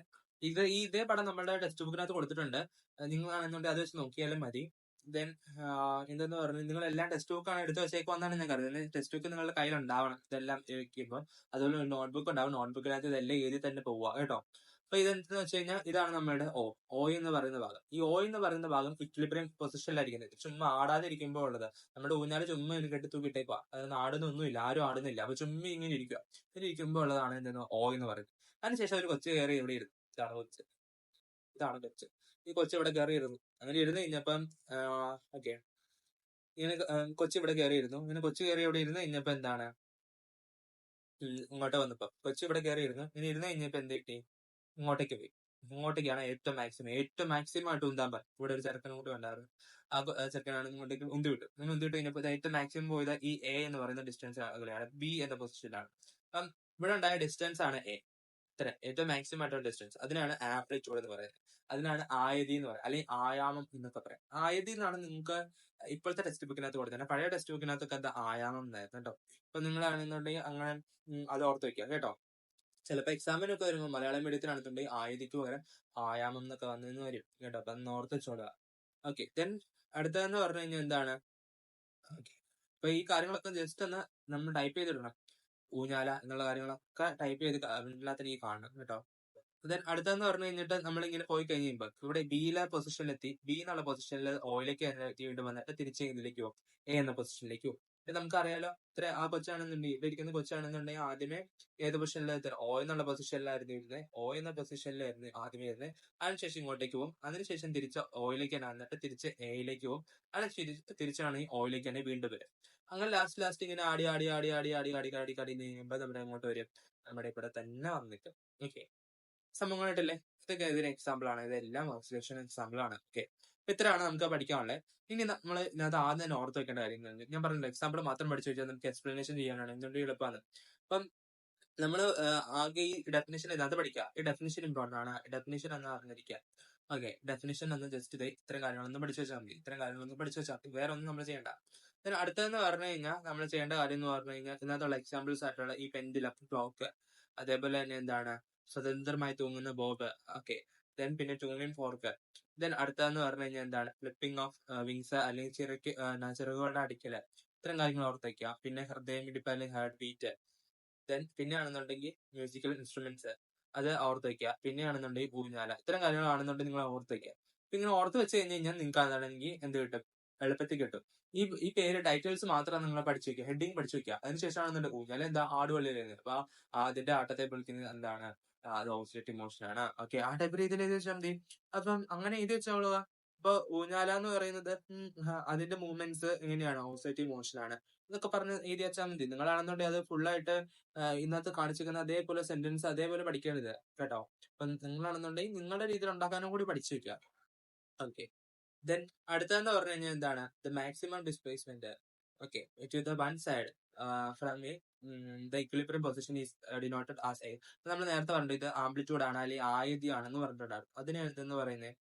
ഇതേ പടം നമ്മളുടെ ടെക്സ്റ്റ് ബുക്കിനകത്ത് കൊടുത്തിട്ടുണ്ട്. നിങ്ങളാണെന്നുണ്ടെങ്കിൽ അത് വെച്ച് നോക്കിയാലും മതി. ദെൻ എന്തെന്ന് പറഞ്ഞു, നിങ്ങൾ എല്ലാം ടെക്സ്റ്റ് ബുക്കാണ് എടുത്ത് വെച്ചേക്കുവാന്നാണ് ഞാൻ കരുതുന്നത്. ടെക്സ്റ്റ് ബുക്ക് നിങ്ങളുടെ കയ്യിൽ ഉണ്ടാവണം ഇതെല്ലാം വെക്കുമ്പോൾ. അതുപോലെ നോട്ട്ബുക്ക് ഉണ്ടാവും, നോട്ട്ബുക്കിനകത്ത് ഇതെല്ലാം എഴുതി തന്നെ പോവുക കേട്ടോ. അപ്പൊ ഇതെന്തെന്ന് വെച്ച് കഴിഞ്ഞാൽ ഇതാണ് നമ്മുടെ ഓ എന്ന് പറയുന്ന ഭാഗം. ഈ ഓ എന്ന് പറയുന്ന ഭാഗം ഇക്വിലിബ്രിയം പൊസിഷനിലായിരിക്കുന്നത്, ചുമ്മാ ആടാതിരിക്കുമ്പോൾ ഉള്ളത്. നമ്മുടെ ഊഞ്ഞാല് ചുമ്മാ ഒരു കെട്ടി തൂക്കിട്ടേക്കുക, അത് ആടുന്നൊന്നുമില്ല, ആരും ആടുന്നില്ല. അപ്പൊ ചുമ്മാ ഇങ്ങനെ ഇരിക്കുക, ഇങ്ങനെ ഇരിക്കുമ്പോൾ ഉള്ളതാണ് എന്തെന്ന് ഓ എന്ന് പറയുന്നത്. അതിനുശേഷം ഒരു കൊച്ചു കയറി ഇവിടെ ഇരുന്നു, ഇതാണ് കൊച്ച്, ഇതാണ് കൊച്ച്. ഈ കൊച്ചു ഇവിടെ കയറി ഇരുന്നു. അങ്ങനെ ഇരുന്ന് കഴിഞ്ഞപ്പം ഓക്കെ, ഇങ്ങനെ കൊച്ചു ഇവിടെ കയറി ഇരുന്നു. ഇങ്ങനെ കൊച്ചു കയറി ഇവിടെ ഇരുന്ന് കഴിഞ്ഞപ്പോ എന്താണ്, ഇങ്ങോട്ട് വന്നപ്പോ കൊച്ചു ഇവിടെ കയറി ഇരുന്നു. ഇങ്ങനെ ഇരുന്ന് കഴിഞ്ഞപ്പോ എന്ത് കിട്ടി, ഇങ്ങോട്ടേക്ക് പോയി. ഇങ്ങോട്ടേക്കാണ് ഏറ്റവും മാക്സിമം ആയിട്ട് ഉന്താൻ പറ്റും. ഇവിടെ ഒരു ചെറുക്കനും കൂടി ഉണ്ടായിരുന്നു, ആ ചെറുക്കനാണ് ഇങ്ങോട്ടേക്ക് ഉന്തി വിട്ടു. ഇങ്ങനെ ഉന്തി വിട്ട് കഴിഞ്ഞപ്പോൾ ഏറ്റവും മാക്സിമം പോയത് ഈ എ എന്ന് പറയുന്ന ഡിസ്റ്റൻസ് അകലെയാണ്, ബി എന്ന പൊസിഷനിലാണ്. അപ്പം ഇവിടെ ഉണ്ടായ ഡിസ്റ്റൻസ് ആണ് എ, ഇത്ര ഏറ്റവും മാക്സിമം ആയിട്ടുള്ള ഡിസ്റ്റൻസ്. അതിനാണ് ആംപ്ലിറ്റ്യൂഡ് എന്ന് പറയുന്നത്. അതിനാണ് ആയതി എന്ന് പറയുന്നത്, അല്ലെങ്കിൽ ആയാമം എന്നൊക്കെ പറയാം. ആയതി എന്നാണ് നിങ്ങൾക്ക് ഇപ്പോഴത്തെ ടെക്സ്റ്റ് ബുക്കിനകത്ത് കൊടുത്തത്. പഴയ ടെക്സ്റ്റ് ബുക്കിനകത്തൊക്കെ അത് ആയാമം എന്നായിരുന്നു കേട്ടോ. അപ്പൊ നിങ്ങളാണെന്നുണ്ടെങ്കിൽ അങ്ങനെ അത് ഓർത്ത് വെക്കുക കേട്ടോ. ചിലപ്പോൾ എക്സാമിനൊക്കെ വരുമ്പോൾ മലയാളം മീഡിയത്തിനാണെന്നുണ്ടെങ്കിൽ ആയതിക്ക് പകരം ആയാമം എന്നൊക്കെ വന്നെന്ന് വരും കേട്ടോ. അപ്പൊ അന്ന് ഓർത്ത് വെച്ചോളുക. ഓക്കെ, ദെൻ അടുത്തതെന്ന് പറഞ്ഞു കഴിഞ്ഞാൽ എന്താണ്? ഓക്കെ, അപ്പൊ ഈ കാര്യങ്ങളൊക്കെ ജസ്റ്റ് ഒന്ന് നമ്മൾ ടൈപ്പ് ചെയ്തിടണം. ഊഞ്ഞാല എന്നുള്ള കാര്യങ്ങളൊക്കെ ടൈപ്പ് ചെയ്ത് എല്ലാത്തിനും കാണണം കേട്ടോ. ദെൻ അടുത്തെന്ന് പറഞ്ഞു കഴിഞ്ഞിട്ട് നമ്മളിങ്ങനെ പോയി കഴിയുമ്പോൾ ഇവിടെ ബിയിലെ പൊസിഷനിലെത്തി, ബി എന്നുള്ള പൊസിഷനിൽ ഓയിലേക്ക് വീണ്ടും വന്നിട്ട് തിരിച്ച് ഇതിലേക്ക് പോകും, എ എന്ന പൊസിഷനിലേക്ക് പോകും. നമുക്കറിയാലോ, ഇത്ര ആ കൊച്ചാണെന്നുണ്ടെങ്കിൽ ഇവിടെ ഇരിക്കുന്ന കൊച്ചാണെന്നുണ്ടെങ്കിൽ ആദ്യമേ ഏത് പൊസിഷനിലായിരുന്നു? ഓ എന്നുള്ള പൊസിഷനിലായിരുന്നു ഇരുന്നത്. ഓ എന്ന പൊസിഷനിലായിരുന്നു ആദ്യമേ ഇരുന്നത്. അതിനുശേഷം ഇങ്ങോട്ടേക്ക് പോകും. അതിനുശേഷം തിരിച്ച് ഓയിലേക്ക് തന്നെ വന്നിട്ട് തിരിച്ച് എയിലേക്ക് പോകും. അതിന് തിരിച്ചാണെങ്കിൽ ഓയിലേക്ക് തന്നെ വീണ്ടും വരും. അങ്ങനെ ലാസ്റ്റ് ഇങ്ങനെ ആടി കഴിയുമ്പോൾ നമ്മുടെ അങ്ങോട്ട് വരും, നമ്മുടെ ഇവിടെ തന്നെ വന്നിട്ട്. ഓക്കെ, സംഭവങ്ങളായിട്ടല്ലേ? ഇതൊക്കെ ഇതിന് എക്സാമ്പിൾ ആണ്. ഇതെല്ലാം ഓക്സിഡേഷൻ എക്സാമ്പിൾ ആണ്. ഓക്കെ, ഇത്രയാണ് നമുക്ക് പഠിക്കാനുള്ളത്. ഇനി നമ്മൾ ഇതിനകത്ത് ആദ്യം തന്നെ ഓർത്ത് വെക്കേണ്ട കാര്യങ്ങൾ ഞാൻ പറഞ്ഞില്ല, എക്സാമ്പിൾ മാത്രം പഠിച്ചു വെച്ചാൽ നമുക്ക് എക്സ്പ്ലനേഷൻ ചെയ്യാനാണ് എന്തുകൊണ്ട് എളുപ്പമാണ്. അപ്പം നമ്മൾ ആകെ ഈ ഡെഫിനിഷൻ ഇതിനകത്ത് പഠിക്കുക. ഈ ഡെഫിനിഷൻ ഇമ്പോർട്ടൻ്റ് ആണ്. ഡെഫിനിഷൻ എന്ന് അറിഞ്ഞിരിക്കുക. ഓക്കെ, ഡെഫിനിഷൻ എന്ന് ജസ്റ്റ് ഇത്രയും കാര്യങ്ങളൊന്നും പഠിച്ചു വെച്ചാൽ മതി. ഇത്രയും കാര്യങ്ങളൊന്നും പഠിച്ചു വെച്ചാൽ മതി, വേറെ ഒന്നും നമ്മൾ ചെയ്യേണ്ട. അടുത്തതെന്ന് പറഞ്ഞു കഴിഞ്ഞാൽ നമ്മൾ ചെയ്യേണ്ട കാര്യം എന്ന് പറഞ്ഞു കഴിഞ്ഞാൽ ഇതിനകത്തുള്ള എക്സാമ്പിൾസ് ആയിട്ടുള്ള ഈ പെൻഡിലം, ക്ലോക്ക്, അതേപോലെ തന്നെ എന്താണ് സ്വതന്ത്രമായി തൂങ്ങുന്ന ബോബ്. ഓക്കെ, ദെൻ പിന്നെ ട്യൂണിംഗ് ഫോർക്ക്. ദെൻ അടുത്തതെന്ന് പറഞ്ഞു കഴിഞ്ഞാൽ എന്താണ് ഫ്ലിപ്പിംഗ് ഓഫ് വിങ്സ് അല്ലെങ്കിൽ ചിറകുകളുടെ അടിക്കല്. ഇത്തരം കാര്യങ്ങൾ ഓർത്ത് വയ്ക്കുക. പിന്നെ ഹൃദയം ഇടിപ്പ് അല്ലെങ്കിൽ ഹാർട്ട് ബീറ്റ്. ദെൻ പിന്നെയാണെന്നുണ്ടെങ്കിൽ മ്യൂസിക്കൽ ഇൻസ്ട്രുമെന്റ്സ്, അത് ഓർത്ത് വയ്ക്കുക. പിന്നെയാണെന്നുണ്ടെങ്കിൽ ഊഞ്ഞാല. ഇത്തരം കാര്യങ്ങളാണെന്നുണ്ടെങ്കിൽ നിങ്ങൾ ഓർത്ത് വയ്ക്കുക. അപ്പൊ ഇങ്ങനെ ഓർത്ത് വെച്ച് കഴിഞ്ഞ് കഴിഞ്ഞാൽ നിങ്ങൾക്ക് അതാണെങ്കിൽ എന്ത് കിട്ടും? എളുപ്പത്തിൽ കിട്ടും. ഈ പേര് ടൈറ്റിൽസ് മാത്രം നിങ്ങൾ പഠിച്ചു വെക്കുക, ഹെഡിങ് പഠിച്ചു വെക്കുക. അതിനുശേഷമാണെന്നുണ്ടെങ്കിൽ ഊഞ്ഞാല എന്താ ആടുവള്ളി വരുന്നത്. അപ്പൊ അതിന്റെ ആട്ടത്തെ വിളിക്കുന്നത് എന്താണ്? അത് ഓസിലേറ്റ് ഇമോഷൻ ആണ്. ഓക്കെ, ആ ടൈപ്പ് രീതിയിൽ എഴുതി വെച്ചാൽ മതി. അപ്പം അങ്ങനെ എഴുതി വെച്ചോളുക. ഇപ്പൊ ഊഞ്ഞാല എന്ന് പറയുന്നത് അതിന്റെ മൂവ്മെന്റ്സ് എങ്ങനെയാണ്? ഓസിലേറ്റ് ഇമോഷൻ ആണ് എന്നൊക്കെ പറഞ്ഞ് എഴുതി വെച്ചാൽ മതി. നിങ്ങളാണെന്നുണ്ടെങ്കിൽ അത് ഫുള്ളായിട്ട് ഇന്നത്തെ കാണിച്ചിരിക്കുന്ന അതേപോലെ സെന്റൻസ് അതേപോലെ പഠിക്കരുത് കേട്ടോ. അപ്പൊ നിങ്ങളാണെന്നുണ്ടെങ്കിൽ നിങ്ങളുടെ രീതിയിൽ ഉണ്ടാക്കാനും കൂടി പഠിച്ചു വെക്കുക. ഓക്കെ, ദെൻ അടുത്തതെന്ന് പറഞ്ഞു കഴിഞ്ഞാൽ എന്താണ്? The maximum displacement. Okay, to the one side from the equilibrium position is denoted as A. നമ്മൾ നേരത്തെ പറഞ്ഞത് ഇത് ആംപ്ലിറ്റ്യൂഡ് ആണ് അല്ലെങ്കിൽ ആയതിയാണെന്ന് പറഞ്ഞിട്ടുണ്ടായിരുന്നു. അതിനെ എന്തെന്ന് പറയുന്നത്?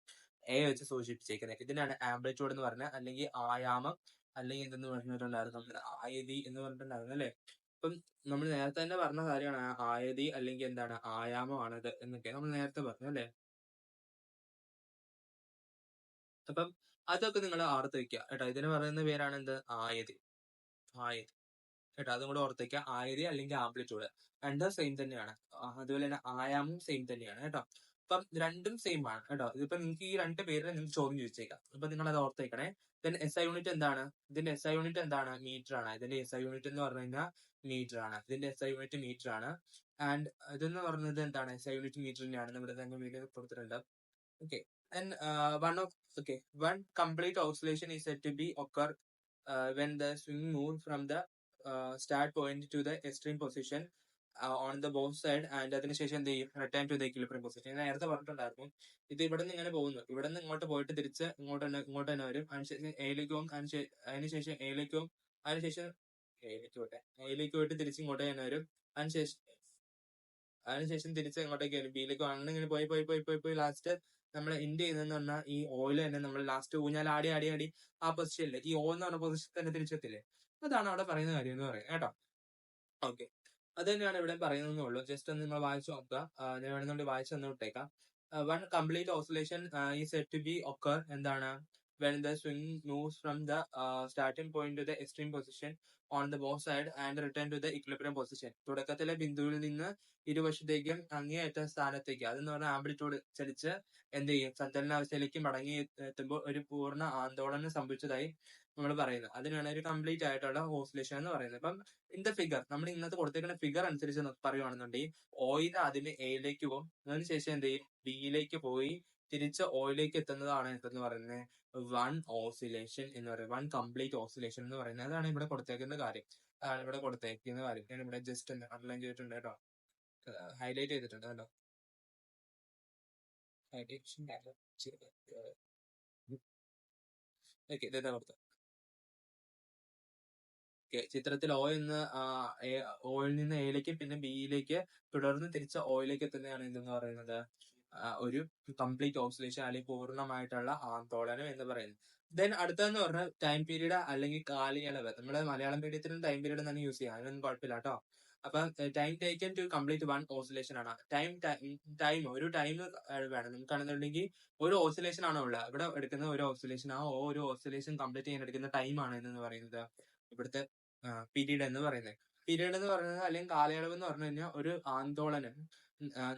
എ വെച്ച് സൂചിപ്പിച്ചേക്കുന്നത്. ഇതിനാണ് ആംപ്ലിറ്റ്യൂഡ് എന്ന് പറഞ്ഞത്, അല്ലെങ്കിൽ ആയാമം, അല്ലെങ്കിൽ എന്തെന്ന് പറഞ്ഞിട്ടുണ്ടായിരുന്നു? ആയതി എന്ന് പറഞ്ഞിട്ടുണ്ടായിരുന്നു അല്ലേ? അപ്പം നമ്മൾ നേരത്തെ തന്നെ പറഞ്ഞ കാര്യമാണ് ആയതി അല്ലെങ്കിൽ എന്താണ് ആയാമമാണത് എന്നൊക്കെ നമ്മൾ നേരത്തെ പറഞ്ഞു അല്ലേ? അപ്പം അതൊക്കെ നിങ്ങൾ ഓർത്ത് വെക്കുക കേട്ടോ. ഇതിന് പറയുന്ന പേരാണ് എന്ത്? ആയതി. ആയതി കേട്ടോ, അതും കൂടെ ഓർത്ത് വെക്കുക. ആയതി അല്ലെങ്കിൽ ആംപ്ലിറ്റ്യൂഡ് രണ്ടും സെയിം തന്നെയാണ്. അതുപോലെ തന്നെ ആയാമം സെയിം തന്നെയാണ് കേട്ടോ. അപ്പം രണ്ടും സെയിം ആണ് കേട്ടോ. ഇതിപ്പോ നിങ്ങൾക്ക് ഈ രണ്ട് പേരിൽ നിങ്ങൾക്ക് ചോദ്യം ചോദിച്ചേക്കാം. അപ്പൊ നിങ്ങൾ അത് ഓർത്ത് വെക്കണേ. ദെൻ എസ് ഐ യൂണിറ്റ് എന്താണ്? ഇതിന്റെ എസ് ഐ യൂണിറ്റ് എന്താണ്? മീറ്റർ ആണ്. ഇതിന്റെ എസ് ഐ യൂണിറ്റ് എന്ന് പറഞ്ഞു കഴിഞ്ഞാൽ മീറ്റർ ആണ്. ഇതിന്റെ എസ് ഐ യൂണിറ്റ് മീറ്റർ ആണ്. ആൻഡ് ഇതെന്ന് പറയുന്നത് എന്താണ്? എസ് ഐ യൂണിറ്റ് മീറ്റർ തന്നെയാണ്. ഇവിടെ തന്നെ വീഡിയോ കൊടുത്തിട്ടുണ്ട്. Okay. And one complete oscillation is said to be occur when the swing moves from the start point to the extreme position on the both side and അതിനുശേഷം എന്ത് ചെയ്യും? Return to the equilibrium position. ഞാൻ നേരത്തെ പറഞ്ഞിട്ടുണ്ടായിരുന്നു, ഇത് ഇവിടെ നിന്ന് ഇങ്ങനെ പോകുന്നു. ഇവിടെ നിന്ന് ഇങ്ങോട്ട് പോയിട്ട് തിരിച്ച് ഇങ്ങോട്ട് തന്നെ വരും. അതിനുശേഷം എയിലേക്ക് പോകും. അതിനുശേഷം എയിലേക്ക് പോകും. അതിനുശേഷം എയിലേക്ക് പോയിട്ട് തിരിച്ച് ഇങ്ങോട്ട് തന്നെ വരും. അതിനുശേഷം തിരിച്ച് ഇങ്ങോട്ടേക്ക് വരും. ബിയിലേക്ക് അങ്ങനെ ഇങ്ങനെ പോയി ലാസ്റ്റ് നമ്മൾ എൻഡ് ചെയ്യുന്നതെന്ന് പറഞ്ഞാൽ ഈ ഓയിൽ തന്നെ നമ്മൾ ലാസ്റ്റ് ഊഞ്ഞാൽ ആടി ആ പൊസിഷനില്ലേ, ഈ ഓയിൽ എന്ന് പറഞ്ഞ പൊസിഷൻ തന്നെ തിരിച്ചെത്തില്ലേ? അതാണ് അവിടെ പറയുന്ന കാര്യം എന്ന് പറയുന്നത് കേട്ടോ. ഓക്കെ, അത് തന്നെയാണ് ഇവിടെ പറയുന്നതെന്നുള്ളൂ. ജസ്റ്റ് ഒന്ന് നിങ്ങൾ വായിച്ചു നോക്കുക. ഞാൻ വേണമെന്നുണ്ടെങ്കിൽ വായിച്ചു തന്നെ വിട്ടേക്കാം. വൺ കംപ്ലീറ്റ് ഓസിലേഷൻ ഈ സെറ്റ് ടു ബി ഒക്കർ എന്താണ്? when the swing moves from the starting point to the extreme position on the both side and return to the equilibrium position. തുടക്കത്തിലെ ബിന്ദുവിൽ നിന്ന് ഇരുവശത്തേക്കും അങ്ങേയറ്റ സ്ഥാനത്തേക്ക്, അതെന്ന് പറഞ്ഞാൽ ആംപ്ലിറ്റ്യൂഡ് ചലിച്ച് എന്ത് ചെയ്യും? സന്തുലനാവസ്ഥയിലേക്ക് മടങ്ങി എത്തുമ്പോൾ ഒരു പൂർണ്ണ ആന്തോളനം സംഭവിച്ചതായി നമ്മൾ പറയുന്നത്. അതിനാണ് ഒരു കംപ്ലീറ്റ് ആയിട്ടുള്ള ഓസിലേഷൻ എന്ന് പറയുന്നത്. അപ്പം ഇൻ ദ ഫിഗർ, നമ്മൾ ഇന്നത്തെ കൊടുത്തേക്കുന്ന ഫിഗർ അനുസരിച്ച് പറയുകയാണെന്നുണ്ടെങ്കിൽ ഓയിൽ ആദ്യമേ എയിലേക്ക് പോകും. അതിനുശേഷം എന്ത് ചെയ്യും? ബിയിലേക്ക് പോയി തിരിച്ച് ഓയിലേക്ക് എത്തുന്നതാണ് എന്തെന്ന് പറയുന്നത്? വൺ ഓസിലേഷൻ എന്ന് പറയുന്നത്, വൺ കംപ്ലീറ്റ് ഓസിലേഷൻ എന്ന് പറയുന്നത്. അതാണ് ഇവിടെ കൊടുത്തേക്കുന്ന കാര്യം. അതാണ് ഇവിടെ കൊടുത്തേക്കുന്ന കാര്യം. ഞാൻ ഇവിടെ ജസ്റ്റ് ഒന്ന് അണ്ടർലൈൻ ചെയ്തിട്ടുണ്ട് കേട്ടോ, ഹൈലൈറ്റ് ചെയ്തിട്ടുണ്ട് കേട്ടോ. ഓക്കെ, ഇതാ കൊടുത്തത്. ചിത്രത്തിൽ ഓയിൽ നിന്ന് എയിലേക്ക് പിന്നെ ബിയിലേക്ക് തുടർന്ന് തിരിച്ച് ഓയിലേക്ക് എത്തുന്നതാണ് ഇതെന്ന് പറയുന്നത് ഒരു കംപ്ലീറ്റ് ഓസിലേഷൻ അല്ലെങ്കിൽ പൂർണ്ണമായിട്ടുള്ള ആന്തോളനം എന്ന് പറയുന്നത്. ദെൻ അടുത്തതെന്ന് പറഞ്ഞാൽ ടൈം പീരീഡ് അല്ലെങ്കിൽ കാലയളവ്. നമ്മുടെ മലയാളം മീഡിയത്തിലും ടൈം പീരീഡ് തന്നെ യൂസ് ചെയ്യാം, അതിനൊന്നും കുഴപ്പമില്ല കേട്ടോ. അപ്പൊ time taken to complete one oscillation ആണ്. ടൈം ഒരു ടൈം വേണം നമുക്കാണെന്നുണ്ടെങ്കിൽ ഒരു ഓസിലേഷൻ ആണ് ഉള്ളത്. ഇവിടെ എടുക്കുന്ന ഒരു ഓസിലേഷൻ, ആ ഒരു ഓസിലേഷൻ കംപ്ലീറ്റ് ചെയ്യാൻ എടുക്കുന്ന ടൈം ആണ് എന്ന് പറയുന്നത് ഇവിടുത്തെ പീരീഡ് എന്ന് പറയുന്നത്. പീരീഡ് എന്ന് പറയുന്നത് അല്ലെങ്കിൽ കാലയളവ് എന്ന് പറഞ്ഞു കഴിഞ്ഞാൽ ഒരു ആന്തോളനം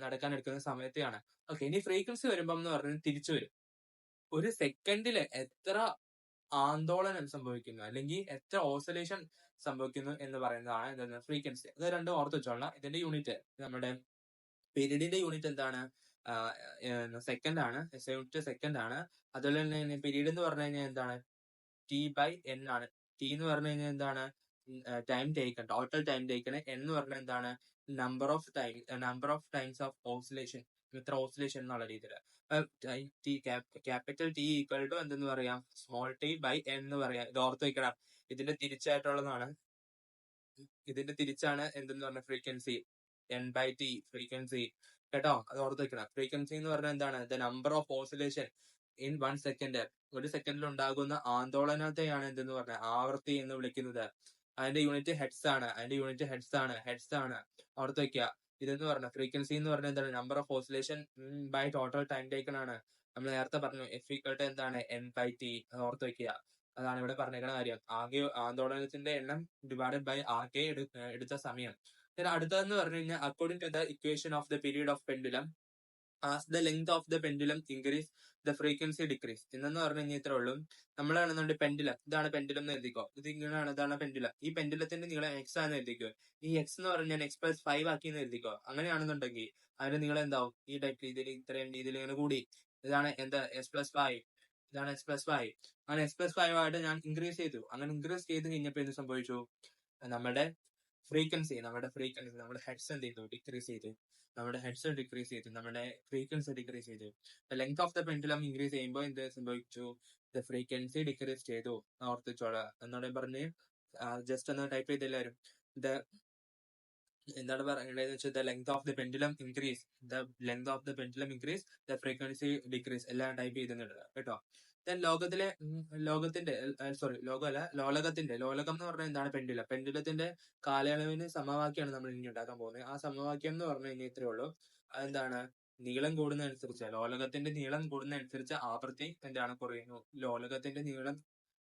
നടക്കാൻ എടുക്കുന്ന സമയത്തെയാണ്. ഓക്കെ, ഇനി ഫ്രീക്വൻസി വരുമ്പം എന്ന് പറഞ്ഞാൽ തിരിച്ചു വരും. ഒരു സെക്കൻഡിൽ എത്ര ആന്തോളനം സംഭവിക്കുന്നു അല്ലെങ്കിൽ എത്ര ഓസിലേഷൻ സംഭവിക്കുന്നു എന്ന് പറയുന്നതാണ് എന്താണ് ഫ്രീക്വൻസി. ഇത് രണ്ടും ഓർത്ത് വെച്ചോളാം. ഇതിന്റെ യൂണിറ്റ്, നമ്മുടെ പീരീഡിന്റെ യൂണിറ്റ് എന്താണ്? സെക്കൻഡ് ആണ്, യൂണിറ്റ് സെക്കൻഡ് ആണ്. അതുപോലെ തന്നെ പീരീഡ് എന്ന് പറഞ്ഞു കഴിഞ്ഞാൽ എന്താണ്? T/N ആണ്. T എന്ന് പറഞ്ഞു കഴിഞ്ഞാൽ എന്താണ്? Time taken, total time taken. എന്ന് പറഞ്ഞാൽ എന്താണ്? Number of times of oscillation, ഇത്ര ഓസിലേഷൻ എന്നുള്ള രീതിയിൽ. ക്യാപിറ്റൽ T ഈക്വൽ ടു എന്തെന്ന് പറയാം? സ്മോൾ t/n എന്ന് പറയാം. ഇത് ഓർത്ത് വെക്കണം. ഇതിന്റെ തിരിച്ചായിട്ടുള്ളതാണ്. ഇതിന്റെ തിരിച്ചാണ് എന്തെന്ന് പറഞ്ഞ ഫ്രീക്വൻസി, N/T ഫ്രീക്വൻസി. കേട്ടോ, അത് ഓർത്ത് വെക്കണം. ഫ്രീക്വൻസി എന്ന് പറഞ്ഞാൽ എന്താണ്? The number of oscillation in 1 second. ഒരു സെക്കൻഡിൽ ഉണ്ടാകുന്ന ആന്തോളനത്തെയാണ് എന്തെന്ന് പറഞ്ഞാൽ ആവൃത്തി എന്ന് വിളിക്കുന്നത്. അതിന്റെ യൂണിറ്റ് ഹെഡ്സ് ആണ്. ഹെഡ്സ് ആണ്, ഓർത്ത് വെക്കുക. ഇതെന്ന് പറഞ്ഞ ഫ്രീക്വൻസി എന്ന് പറഞ്ഞാൽ എന്താണ്? Number of oscillation by total time taken ആണ്. നമ്മൾ നേരത്തെ പറഞ്ഞു F ഈക്വൽ ടു എന്താണ്? N/T. അത് ഓർത്ത് വെക്കുക. അതാണ് ഇവിടെ പറഞ്ഞേക്കുന്ന കാര്യം. ആകെ ആന്തോളനത്തിന്റെ എണ്ണം ഡിവൈഡഡ് ബൈ ആകെ എടുത്ത സമയം. അടുത്തതെന്ന് പറഞ്ഞു കഴിഞ്ഞാൽ according to the equation of the period of pendulum, as the length of the pendulum increase the frequency decrease. എന്നു പറഞ്ഞു കഴിഞ്ഞാൽ ഇത്രേ ഉള്ളൂ. നമ്മളാണെന്നുണ്ടെങ്കിൽ പെൻഡുലം, ഇതാണ് പെൻഡുലം എന്ന് എഴുതിക്കോ. ഇത് ഇങ്ങനെയാണ്, ഇതാണ് പെൻഡുലം. ഈ പെൻഡുലത്തിന്റെ നീളം എക്സ് ആണെന്ന് എഴുതിക്കോ. ഈ എക്സ് എന്ന് പറഞ്ഞാൽ X+5 ആക്കി എന്ന് എഴുതിക്കോ. അങ്ങനെയാണെന്നുണ്ടെങ്കിൽ അതിന്റെ നീളം എന്താവും? ഈ ടൈപ്പ് രീതിയിൽ, ഇത്രയും രീതിയിൽ ഇങ്ങനെ കൂടി. ഇതാണ് എന്താ? S+5. ഇതാണ് S+5. അങ്ങനെ S+5 ആയിട്ട് ഞാൻ ഇൻക്രീസ് ചെയ്തു. അങ്ങനെ ഇൻക്രീസ് ചെയ്ത് കഴിഞ്ഞപ്പോൾ എന്ത് സംഭവിച്ചു? നമ്മുടെ ഫ്രീക്വൻസി, നമ്മുടെ ഹെഡ്സ് എന്ത് ചെയ്തു? ഡിക്രീസ് ചെയ്തു. നമ്മുടെ ഫ്രീക്വൻസി ഡിക്രീസ് ചെയ്തു. Length of the pendulum increase ചെയ്യുമ്പോൾ എന്ത് സംഭവിച്ചു? ദ ഫ്രീക്വൻസി ഡിക്രീസ് ചെയ്തു. ഓർത്തിച്ചോളാം. എന്നോട് പറഞ്ഞ് ജസ്റ്റ് ഒന്ന് ടൈപ്പ് ചെയ്തെല്ലാവരും. എന്താണ് പറയുന്നത് വെച്ചാൽ the length of the pendulum increase, the frequency decrease, എല്ലാം ടൈപ്പ് ചെയ്തിട്ടുണ്ട് കേട്ടോ. ദെൻ ലോകത്തിന്റെ ലോലകം എന്ന് പറഞ്ഞാൽ എന്താണ്? പെൻഡുലത്തിന്റെ കാലയളവിന് സമവാക്യമാണ് നമ്മൾ ഇനി ഉണ്ടാക്കാൻ പോകുന്നത്. ആ സമവാക്യം എന്ന് പറഞ്ഞു കഴിഞ്ഞാൽ ഇത്രേ ഉള്ളൂ. അതെന്താണ്? നീളം കൂടുന്നതനുസരിച്ച്, ലോലകത്തിന്റെ നീളം കൂടുന്നതനുസരിച്ച് ആവൃത്തി എന്താണ്? കുറയുന്നു. ലോലകത്തിന്റെ നീളം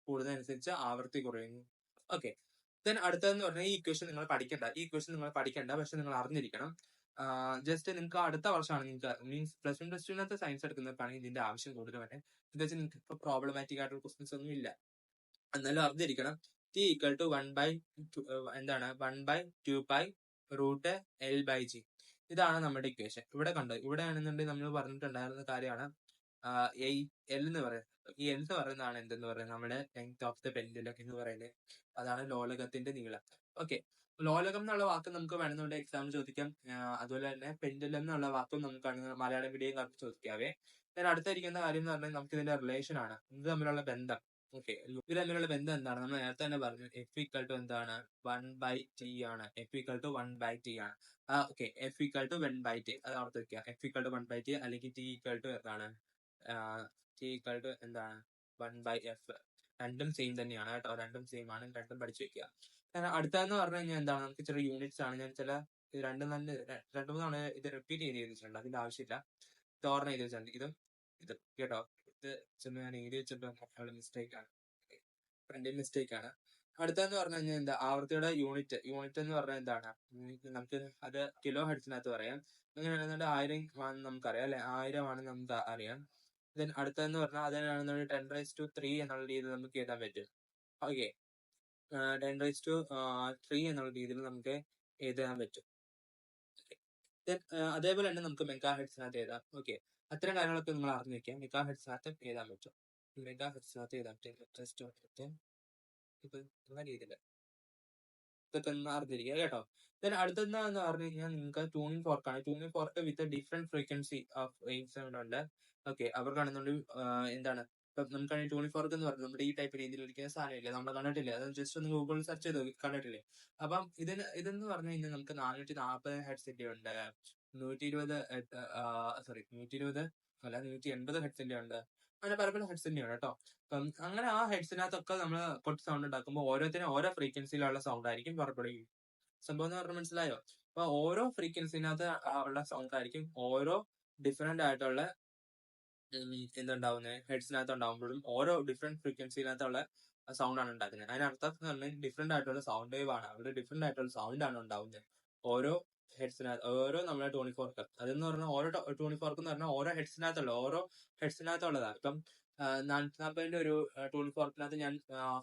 കൂടുന്നതനുസരിച്ച് ആവൃത്തി കുറയുന്നു. ഓക്കെ. ദെൻ അടുത്തതെന്ന് പറഞ്ഞാൽ ഈ ഇക്വേഷൻ നിങ്ങൾ പഠിക്കണ്ട, പക്ഷെ നിങ്ങൾ അറിഞ്ഞിരിക്കണം. ജസ്റ്റ് നിങ്ങൾക്ക് അടുത്ത വർഷമാണ് നിങ്ങൾക്ക് മീൻസ് +1 +2 സയൻസ് എടുക്കുന്നവർക്കാണെങ്കിൽ ഇതിന്റെ ആവശ്യം കൂടുതൽ വരെ. എന്താ വെച്ചാൽ നിങ്ങൾക്ക് ഇപ്പൊ പ്രോബ്ലമാറ്റിക് ആയിട്ടുള്ള ക്വസ്റ്റ്യൻസ് ഒന്നും ഇല്ല. എന്നാലും അറിഞ്ഞിരിക്കണം. T equal to 1/2π√L/G. ഇതാണ് നമ്മുടെ ഇക്വേഷൻ. ഇവിടെ കണ്ടോ, ഇവിടെ ആണെന്നുണ്ടെങ്കിൽ നമ്മൾ പറഞ്ഞിട്ടുണ്ടായിരുന്ന കാര്യമാണ് L എന്ന് പറയുന്നത്. ഈ L എന്ന് പറയുന്നതാണ് എന്തെന്ന് പറയുന്നത്? നമ്മുടെ ലെങ്ത് ഓഫ് ദ പെൻഡുലം എന്ന് പറയുന്നത്. അതാണ് ലോലകത്തിന്റെ നീളം. ഓക്കെ, ലോലകം എന്നുള്ള വാക്ക് നമുക്ക് വേണമെന്നുണ്ടെങ്കിൽ എക്സാം ചോദിക്കാം. അതുപോലെ തന്നെ പെൻഡുലം എന്നുള്ള വാക്കും നമുക്കാണ് മലയാളം മീഡിയം ചോദിക്കാവേ. ഞാൻ അടുത്തിരിക്കുന്ന കാര്യം എന്ന് പറഞ്ഞാൽ നമുക്ക് ഇതിന്റെ റിലേഷൻ ആണ്, ഇത് തമ്മിലുള്ള ബന്ധം. ഓക്കെ, ഇത് തമ്മിലുള്ള ബന്ധം എന്താണ്? നമ്മൾ നേരത്തെ തന്നെ പറഞ്ഞു F ഈക്വൽ ടു എന്താണ്? 1/T ആണ്. Okay, F equal to 1/T. അത് ഓർത്ത് വെക്കുക. F ഈക്വൽ ടു 1/T അല്ലെങ്കിൽ T ഈക്വൽ ടു എന്താണ്? T ഈക്വൽ ടു എന്താണ്? 1/F. രണ്ടും സെയിം തന്നെയാണ് കേട്ടോ, രണ്ടും സെയിം ആണ്, രണ്ടും പഠിച്ചു വെക്കുക. അടുത്തതെന്ന് പറഞ്ഞു കഴിഞ്ഞാൽ എന്താണ്? നമുക്ക് ചെറിയ യൂണിറ്റ്സ് ആണ്. ഞാൻ രണ്ടു മൂന്ന് തവണ ഇത് റിപ്പീറ്റ് ചെയ്ത് ചെയ്തിട്ടുണ്ട്, അതിന്റെ ആവശ്യമില്ല. ഇത് ഓർമ്മ ചെയ്ത് വെച്ചിട്ടുണ്ട്. ഇത് കേട്ടോ, ഇത് ഞാൻ എഴുതി വെച്ചിട്ട് മിസ്റ്റേക്ക് ആണ്, മിസ്റ്റേക്ക് ആണ്. അടുത്തെന്ന് പറഞ്ഞു കഴിഞ്ഞാൽ എന്താ? ആവൃത്തിയുടെ യൂണിറ്റ് എന്ന് പറഞ്ഞാൽ എന്താണ്? നമുക്ക് അത് കിലോ ഹെർട്സിനകത്ത് പറയാം. അങ്ങനെയാണെന്നുണ്ടെങ്കിൽ 1000 ആണെന്ന് നമുക്കറിയാം അല്ലെ? 1000 ആണെന്ന് നമുക്ക് അറിയാം. ദെൻ അടുത്തതെന്ന് പറഞ്ഞാൽ അതിനാണെന്നുണ്ടെങ്കിൽ 10⁻³ എന്നുള്ള രീതിയിൽ നമുക്ക് എഴുതാൻ പറ്റും. ഓക്കെ, 10⁻³ എന്നുള്ള രീതിയിൽ നമുക്ക് എഴുതാൻ പറ്റും. അതേപോലെ തന്നെ നമുക്ക് മെഗാ ഹെർട്സിനകത്ത് എഴുതാം. ഓക്കെ, അത്തരം കാര്യങ്ങളൊക്കെ നിങ്ങൾ അറിഞ്ഞു വെക്കാം. മെഗാ ഹെർട്സിനകത്ത് എഴുതാൻ പറ്റും. ഇപ്പൊ രീതിയിൽ ഇതൊക്കെ ഒന്ന് അറിഞ്ഞിരിക്കുക കേട്ടോ. ദെൻ അടുത്തെന്ന് പറഞ്ഞു കഴിഞ്ഞാൽ നിങ്ങൾക്ക് ട്യൂണിംഗ് ഫോർക്കാണ്. Tuning fork with different frequency of waves ഉണ്ട്. ഓക്കെ, അവർക്കാണെന്നുണ്ടെങ്കിൽ എന്താണ്? ഇപ്പം നമുക്കാണെങ്കിൽ ട്യൂണിംഗ് ഫോർക്ക് എന്ന് പറഞ്ഞാൽ നമ്മുടെ ഈ ടൈപ്പ് രീതിയിൽ ഇരിക്കുന്ന സാധനമില്ലേ, നമ്മൾ കണ്ടിട്ടില്ലേ? അത് ജസ്റ്റ് ഒന്ന് ഗൂഗിളിൽ സെർച്ച് ചെയ്ത് കണ്ടിട്ടില്ലേ? അപ്പം ഇതെന്ന് പറഞ്ഞു കഴിഞ്ഞാൽ നമുക്ക് 440 ഹെർട്സിന്റെ ഉണ്ട്, 120 സോറി 120 അല്ല 180 ഹെഡ്സിന്റെ ഉണ്ട്, അങ്ങനെ പല പല ഹെഡ്സിന്റെ ആണ് കേട്ടോ. അപ്പം അങ്ങനെ ആ ഹെഡ്സിനകത്തൊക്കെ നമ്മൾ കൊട്ട് സൗണ്ട് ഉണ്ടാക്കുമ്പോൾ ഓരോത്തിനും ഓരോ ഫ്രീക്വൻസിയിലുള്ള സൗണ്ട് ആയിരിക്കും പുറപ്പെടുകയും. സംഭവം എന്ന് പറഞ്ഞാൽ മനസ്സിലായോ? അപ്പൊ ഓരോ ഫ്രീക്വൻസിനകത്ത് ഉള്ള സൗണ്ട് ആയിരിക്കും ഓരോ ഡിഫറെന്റ് ആയിട്ടുള്ള എന്തുണ്ടാവുന്നത് ഹെഡ്സിനകത്ത് ഉണ്ടാവുമ്പോഴും ഓരോ ഡിഫറെന്റ് ഫ്രീക്വൻസിനകത്തുള്ള സൗണ്ട് ആണ് ഉണ്ടാക്കുന്നത്. അതിനർത്ഥം എന്ന് പറഞ്ഞാൽ ഡിഫറെന്റ് ആയിട്ടുള്ള സൗണ്ട് വേവ് ആണ്, അവിടെ ഡിഫറെന്റ് ആയിട്ടുള്ള സൗണ്ട് ആണ് ഉണ്ടാവുന്നത് ഓരോ ഹെഡ്സിനകത്ത്, ഓരോ നമ്മുടെ 24 അതെന്ന് പറഞ്ഞാൽ ഓരോ 24 എന്ന് പറഞ്ഞാൽ ഓരോ ഹെഡ്സിനകത്തുള്ളതാണ്. ഇപ്പം 440 ഒരു 24 ഞാൻ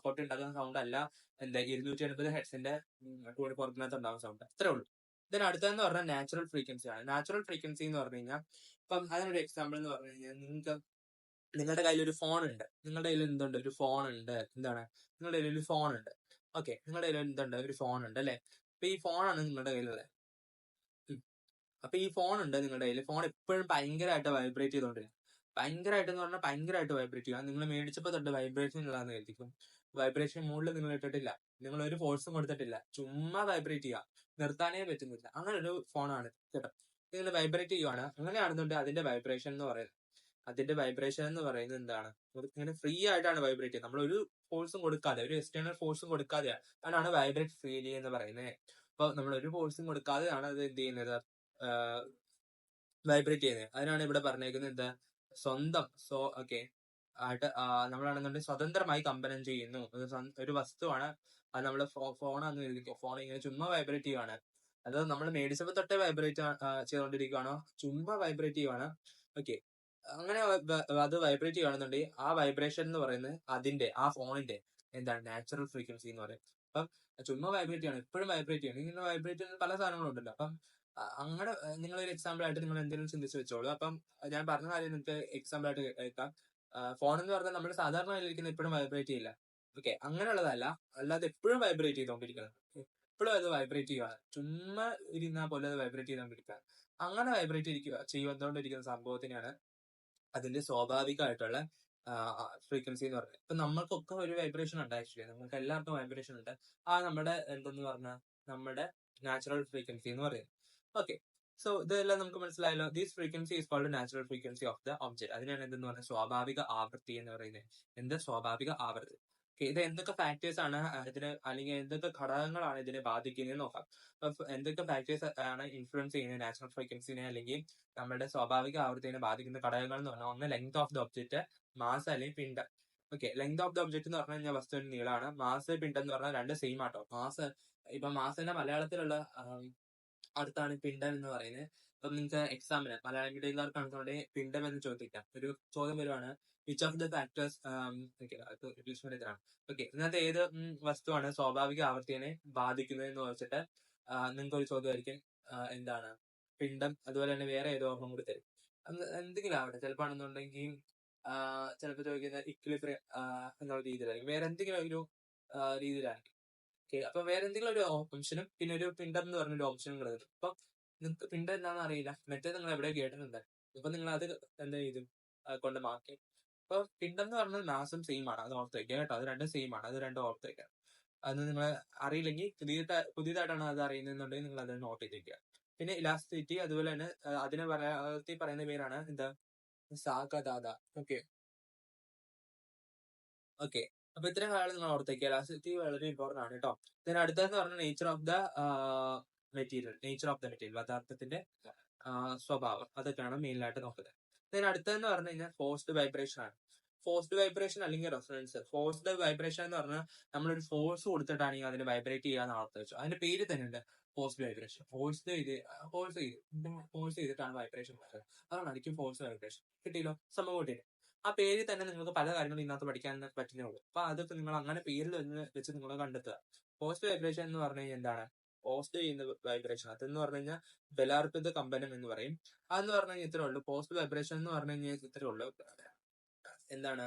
കൊട്ടി ഉണ്ടാക്കുന്ന സൗണ്ട് അല്ല എന്താ 280 ഹെഡ്സിന്റെ 24 ഉണ്ടാകുന്ന സൗണ്ട്, അത്രേ ഉള്ളൂ. ഇതിന് അടുത്തതെന്ന് പറഞ്ഞാൽ നാച്ചുറൽ ഫ്രീക്വൻസി ആണ്. നാച്ചുറൽ ഫ്രീക്വൻസി എന്ന് പറഞ്ഞു കഴിഞ്ഞാൽ ഇപ്പം അതിനൊരു എക്സാമ്പിൾ എന്ന് പറഞ്ഞു കഴിഞ്ഞാൽ നിങ്ങളുടെ കയ്യിൽ ഒരു ഫോൺ ഉണ്ട്, നിങ്ങളുടെ കയ്യിൽ എന്തുണ്ട്, ഒരു ഫോൺ ഉണ്ട്. എന്താണ് നിങ്ങളുടെ കയ്യിൽ ഒരു ഫോൺ ഉണ്ട്. ഓക്കെ, നിങ്ങളുടെ കയ്യിൽ എന്തുണ്ട്, ഒരു ഫോൺ ഉണ്ട് അല്ലെ. അപ്പൊ ഈ ഫോണാണ് നിങ്ങളുടെ കയ്യിലുള്ളത്. അപ്പൊ ഈ ഫോൺ ഉണ്ട് നിങ്ങളുടെ കയ്യിൽ, ഫോൺ എപ്പോഴും ഭയങ്കരമായിട്ട് വൈബ്രേറ്റ് ചെയ്തോണ്ടിരിക്കും. ഭയങ്കരമായിട്ട് എന്ന് പറഞ്ഞാൽ ഭയങ്കരമായിട്ട് വൈബ്രേറ്റ് ചെയ്യുക. നിങ്ങൾ മേടിച്ചപ്പോൾ തൊട്ട് വൈബ്രേഷൻ ഉള്ളതാന്ന് കരുതിക്കും. വൈബ്രേഷൻ മുകളിൽ നിങ്ങൾ ഇട്ടിട്ടില്ല, നിങ്ങൾ ഒരു ഫോഴ്സും കൊടുത്തിട്ടില്ല, ചുമ്മാ വൈബ്രേറ്റ് ചെയ്യുക, നിർത്താനേ പറ്റുന്നില്ല. അങ്ങനെ ഒരു ഫോണാണ് കേട്ടോ. നിങ്ങൾ വൈബ്രേറ്റ് ചെയ്യുവാണ്, അങ്ങനെയാണെന്നുണ്ടെങ്കിൽ അതിന്റെ വൈബ്രേഷൻ എന്ന് പറയുന്നത് എന്താണ്, ഇങ്ങനെ ഫ്രീ ആയിട്ടാണ് വൈബ്രേറ്റ് ചെയ്യുന്നത്. നമ്മൾ ഒരു ഫോഴ്സും കൊടുക്കാതെ, ഒരു എക്സ്റ്റേണൽ ഫോഴ്സും കൊടുക്കാതെ ആണ് വൈബ്രേറ്റ് ഫീൽ എന്ന് പറയുന്നത്. അപ്പൊ നമ്മൾ ഒരു ഫോഴ്സും കൊടുക്കാതെയാണ് അത് എന്ത് ചെയ്യുന്നത്, വൈബ്രേറ്റ് ചെയ്യുന്നത്. അതിനാണ് ഇവിടെ പറഞ്ഞേക്കുന്നത് എന്താ, സ്വന്തം ഓക്കെ ആയിട്ട് നമ്മളാണെന്നുണ്ടെങ്കിൽ സ്വതന്ത്രമായി കമ്പനം ചെയ്യുന്നു. ഒരു വസ്തുവാണ് അത്, നമ്മള് ഫോണാന്ന് കരുതിക്കോ, ഫോൺ ഇങ്ങനെ ചുമ്മാ വൈബ്രേറ്റ് ചെയ്യുവാണ്. അത് നമ്മൾ മേടിച്ചപ്പോൾ തൊട്ടേ വൈബ്രേറ്റ് ചെയ്തുകൊണ്ടിരിക്കുകയാണോ, ചുമ്മാ വൈബ്രേറ്റ് ചെയ്യുവാണ്. ഓക്കെ, അങ്ങനെ അത് വൈബ്രേറ്റ് ചെയ്യുകയാണെന്നുണ്ടെങ്കിൽ ആ വൈബ്രേഷൻ എന്ന് പറയുന്നത് ആ ഫോണിന്റെ എന്താണ് നാച്ചുറൽ ഫ്രീക്വൻസി എന്ന് പറയും. അപ്പം ചുമ്മാ വൈബ്രേറ്റ് ചെയ്യണം, എപ്പോഴും വൈബ്രേറ്റ് ചെയ്യണം. ഇങ്ങനെ വൈബ്രേറ്റ് ചെയ്യുന്ന പല സാധനങ്ങളുണ്ടല്ലോ. അപ്പം അങ്ങനെ നിങ്ങളൊരു എക്സാമ്പിൾ ആയിട്ട് നിങ്ങൾ എന്തെങ്കിലും ചിന്തിച്ച് വെച്ചോളൂ. അപ്പം ഞാൻ പറഞ്ഞ കാര്യം നിങ്ങൾക്ക് എക്സാമ്പിൾ ആയിട്ട് കേൾക്കാം. ഫോൺ എന്ന് പറഞ്ഞാൽ നമ്മൾ സാധാരണ കയ്യിലിരിക്കുന്ന എപ്പോഴും വൈബ്രേറ്റ് ചെയ്യില്ല. ഓക്കെ, അങ്ങനെയുള്ളതല്ല, അല്ലാതെ എപ്പോഴും വൈബ്രേറ്റ് ചെയ്തുകൊണ്ടിരിക്കുന്നത്, എപ്പോഴും അത് വൈബ്രേറ്റ് ചെയ്യുക, ചുമ്മാ ഇരുന്നാൽ പോലെ അത് വൈബ്രേറ്റ് ചെയ്തുകൊണ്ടിരിക്കുക. അങ്ങനെ വൈബ്രേറ്റ് ചെയ്തുകൊണ്ടിരിക്കുന്ന സംഭവത്തിനാണ് അതിന്റെ സ്വാഭാവികമായിട്ടുള്ള ഫ്രീക്വൻസി എന്ന് പറയുന്നത്. ഇപ്പൊ നമ്മൾക്കൊക്കെ ഒരു വൈബ്രേഷൻ ഉണ്ട്, ആക്ച്വലി നമുക്ക് എല്ലാവർക്കും വൈബ്രേഷൻ ഉണ്ട്. നമ്മുടെ എന്തെന്ന് പറഞ്ഞാൽ നമ്മുടെ നാച്ചുറൽ ഫ്രീക്വൻസി എന്ന് പറയുന്നത്. ഓക്കെ, സോ ഇതെല്ലാം നമുക്ക് മനസ്സിലായല്ലോ. These frequency is called natural frequency of the object. അതിനാണ് എന്തെന്ന് പറഞ്ഞാൽ സ്വാഭാവിക ആവൃത്തി എന്ന് പറയുന്നത്. എന്ത് സ്വാഭാവിക ആവൃത്തി? ഇത് എന്തൊക്കെ ഫാക്ടേഴ്സ് ആണ് ഇതിന്, അല്ലെങ്കിൽ എന്തൊക്കെ ഘടകങ്ങളാണ് ഇതിനെ ബാധിക്കുന്നത് നോക്കാം. എന്തൊക്കെ ഫാക്ടേഴ്സ് ആണ് ഇൻഫ്ലുവൻസ് ചെയ്യുന്നത് നാച്ചുറൽ ഫ്രീക്വൻസിനെ അല്ലെങ്കിൽ നമ്മുടെ സ്വാഭാവിക ആവൃത്തിനെ ബാധിക്കുന്ന ഘടകങ്ങൾ എന്ന് പറഞ്ഞാൽ, ഒന്ന് length of the object, mass അല്ലെങ്കിൽ പിണ്ഡം. Okay, length of the object എന്ന് പറഞ്ഞു കഴിഞ്ഞാൽ വസ്തുവിന്റെ നീളമാണ്. മാസ് പിണ്ഡം എന്ന് പറഞ്ഞാൽ രണ്ട് സെയിം ആട്ടോ. മാസിന്റെ മലയാളത്തിലുള്ള അടുത്താണ് പിണ്ഡം എന്ന് പറയുന്നത്. അപ്പം നിങ്ങൾക്ക് എക്സാമിന് മലയാളം മീഡിയംകാർക്ക് ആണെന്നുണ്ടെങ്കിൽ പിണ്ഡം എന്ന് ചോദിക്കാം. ഒരു ചോദ്യം വരുവാണ്, which of the factors okay, ഇതിനകത്ത് ഏത് വസ്തുവാണ് സ്വാഭാവിക ആവൃത്തിയെ ബാധിക്കുന്നത് എന്ന് ചോദിച്ചിട്ട് നിങ്ങൾക്ക് ഒരു ചോദ്യമായിരിക്കും, എന്താണ് പിണ്ഡം. അതുപോലെ തന്നെ വേറെ ഏതോ ഓർമ്മ കൂടി തരും, എന്തെങ്കിലും ആവട്ടെ. ചിലപ്പോൾ ആണെന്നുണ്ടെങ്കിൽ ചിലപ്പോൾ ചോദിക്കുന്ന ഇക്വിലിബ്രിയം എന്നുള്ള രീതിയിലായിരിക്കും, വേറെ എന്തെങ്കിലും ഒരു രീതിയിലായിരിക്കും. ഓക്കെ, അപ്പൊ വേറെ എന്തെങ്കിലും ഒരു ഓപ്ഷനും പിന്നെ ഒരു പിണ്ഡം എന്ന് പറഞ്ഞൊരു ഓപ്ഷനും കിടക്കും. അപ്പൊ നിങ്ങൾക്ക് പിണ്ഡം എന്താണെന്ന് അറിയില്ല, മറ്റേ നിങ്ങൾ എവിടെ കേട്ടിട്ടുണ്ട്, ഇപ്പൊ നിങ്ങൾ അത് എന്താ ചെയ്തു കൊണ്ട് മാറ്റി. അപ്പൊ പിണ്ഡം എന്ന് പറഞ്ഞാൽ മാസും സെയിം ആണ്, അത് ഓർത്ത് വയ്ക്കുക കേട്ടോ. അത് രണ്ടും സെയിം ആണ്, അത് രണ്ടും ഓർത്ത് വയ്ക്കുക. അത് നിങ്ങൾ അറിയില്ലെങ്കിൽ പുതിയതായിട്ടാണ് അത് അറിയുന്നുണ്ടെങ്കിൽ നിങ്ങൾ അത് നോട്ട് ചെയ്ത് വയ്ക്കുക. പിന്നെ ഇലാസ്റ്റിസിറ്റി, അതുപോലെ തന്നെ അതിനെ പറയുന്ന പേരാണ് എന്താ, സാഗതാത. ഓക്കെ ഓക്കെ, അപ്പൊ ഇത്രയും കാര്യങ്ങൾ നിങ്ങൾ ഓർത്തേക്കുക. ഇലാസ്റ്റിസിറ്റി വളരെ ഇമ്പോർട്ടന്റ് ആണ് കേട്ടോ. ഇതിന് അടുത്തതെന്ന് പറഞ്ഞാൽ നേച്ചർ ഓഫ് ദ മെറ്റീരിയൽ, പദാർത്ഥത്തിന്റെ സ്വഭാവം, അതൊക്കെയാണ് മെയിനായിട്ട് നോക്കുന്നത്. ഇതിന് അടുത്തതെന്ന് പറഞ്ഞു കഴിഞ്ഞാൽ ഫോഴ്സ്ഡ് വൈബ്രേഷൻ ആണ്. ഫോഴ്സ്ഡ് വൈബ്രേഷൻ അല്ലെങ്കിൽ റെസൊണൻസ്. ഫോഴ്സ്ഡ് വൈബ്രേഷൻ എന്ന് പറഞ്ഞാൽ നമ്മളൊരു ഫോഴ്സ് കൊടുത്തിട്ടാണെങ്കിൽ അതിന് വൈബ്രേറ്റ് ചെയ്യാന്ന് ഓർത്ത് വെച്ചു. അതിന്റെ പേര് തന്നെ ഉണ്ട് ഫോഴ്സ്ഡ് വൈബ്രേഷൻ. ഫോഴ്സ് ചെയ്തിട്ടാണ് വൈബ്രേഷൻ വരുന്നത്, അതാണ് എനിക്ക് ഫോഴ്സ് വൈബ്രേഷൻ. കിട്ടിയല്ലോ, സംഭവം കിട്ടിയില്ല. ആ പേരിൽ തന്നെ നിങ്ങൾക്ക് പല കാര്യങ്ങളും ഇതിനകത്ത് പഠിക്കാൻ പറ്റുന്നേ ഉള്ളൂ. അപ്പൊ അതൊക്കെ നിങ്ങൾ അങ്ങനെ പേരിൽ വെച്ച് നിങ്ങൾ കണ്ടെത്തുക. ഫോഴ്സ്ഡ് വൈബ്രേഷൻ എന്ന് പറഞ്ഞു കഴിഞ്ഞാൽ എന്താണ്, പോസ്റ്റ് ചെയ്യുന്ന വൈബ്രേഷൻ. അതെന്ന് പറഞ്ഞു കഴിഞ്ഞാൽ ബലാർപ്പിത കമ്പനം എന്ന് പറയും. അതെന്ന് പറഞ്ഞു കഴിഞ്ഞാൽ ഇത്രേ ഉള്ളൂ. പോസ്റ്റ് വൈബ്രേഷൻ എന്ന് പറഞ്ഞു കഴിഞ്ഞാൽ ഇത്രേ ഉള്ളൂ. എന്താണ്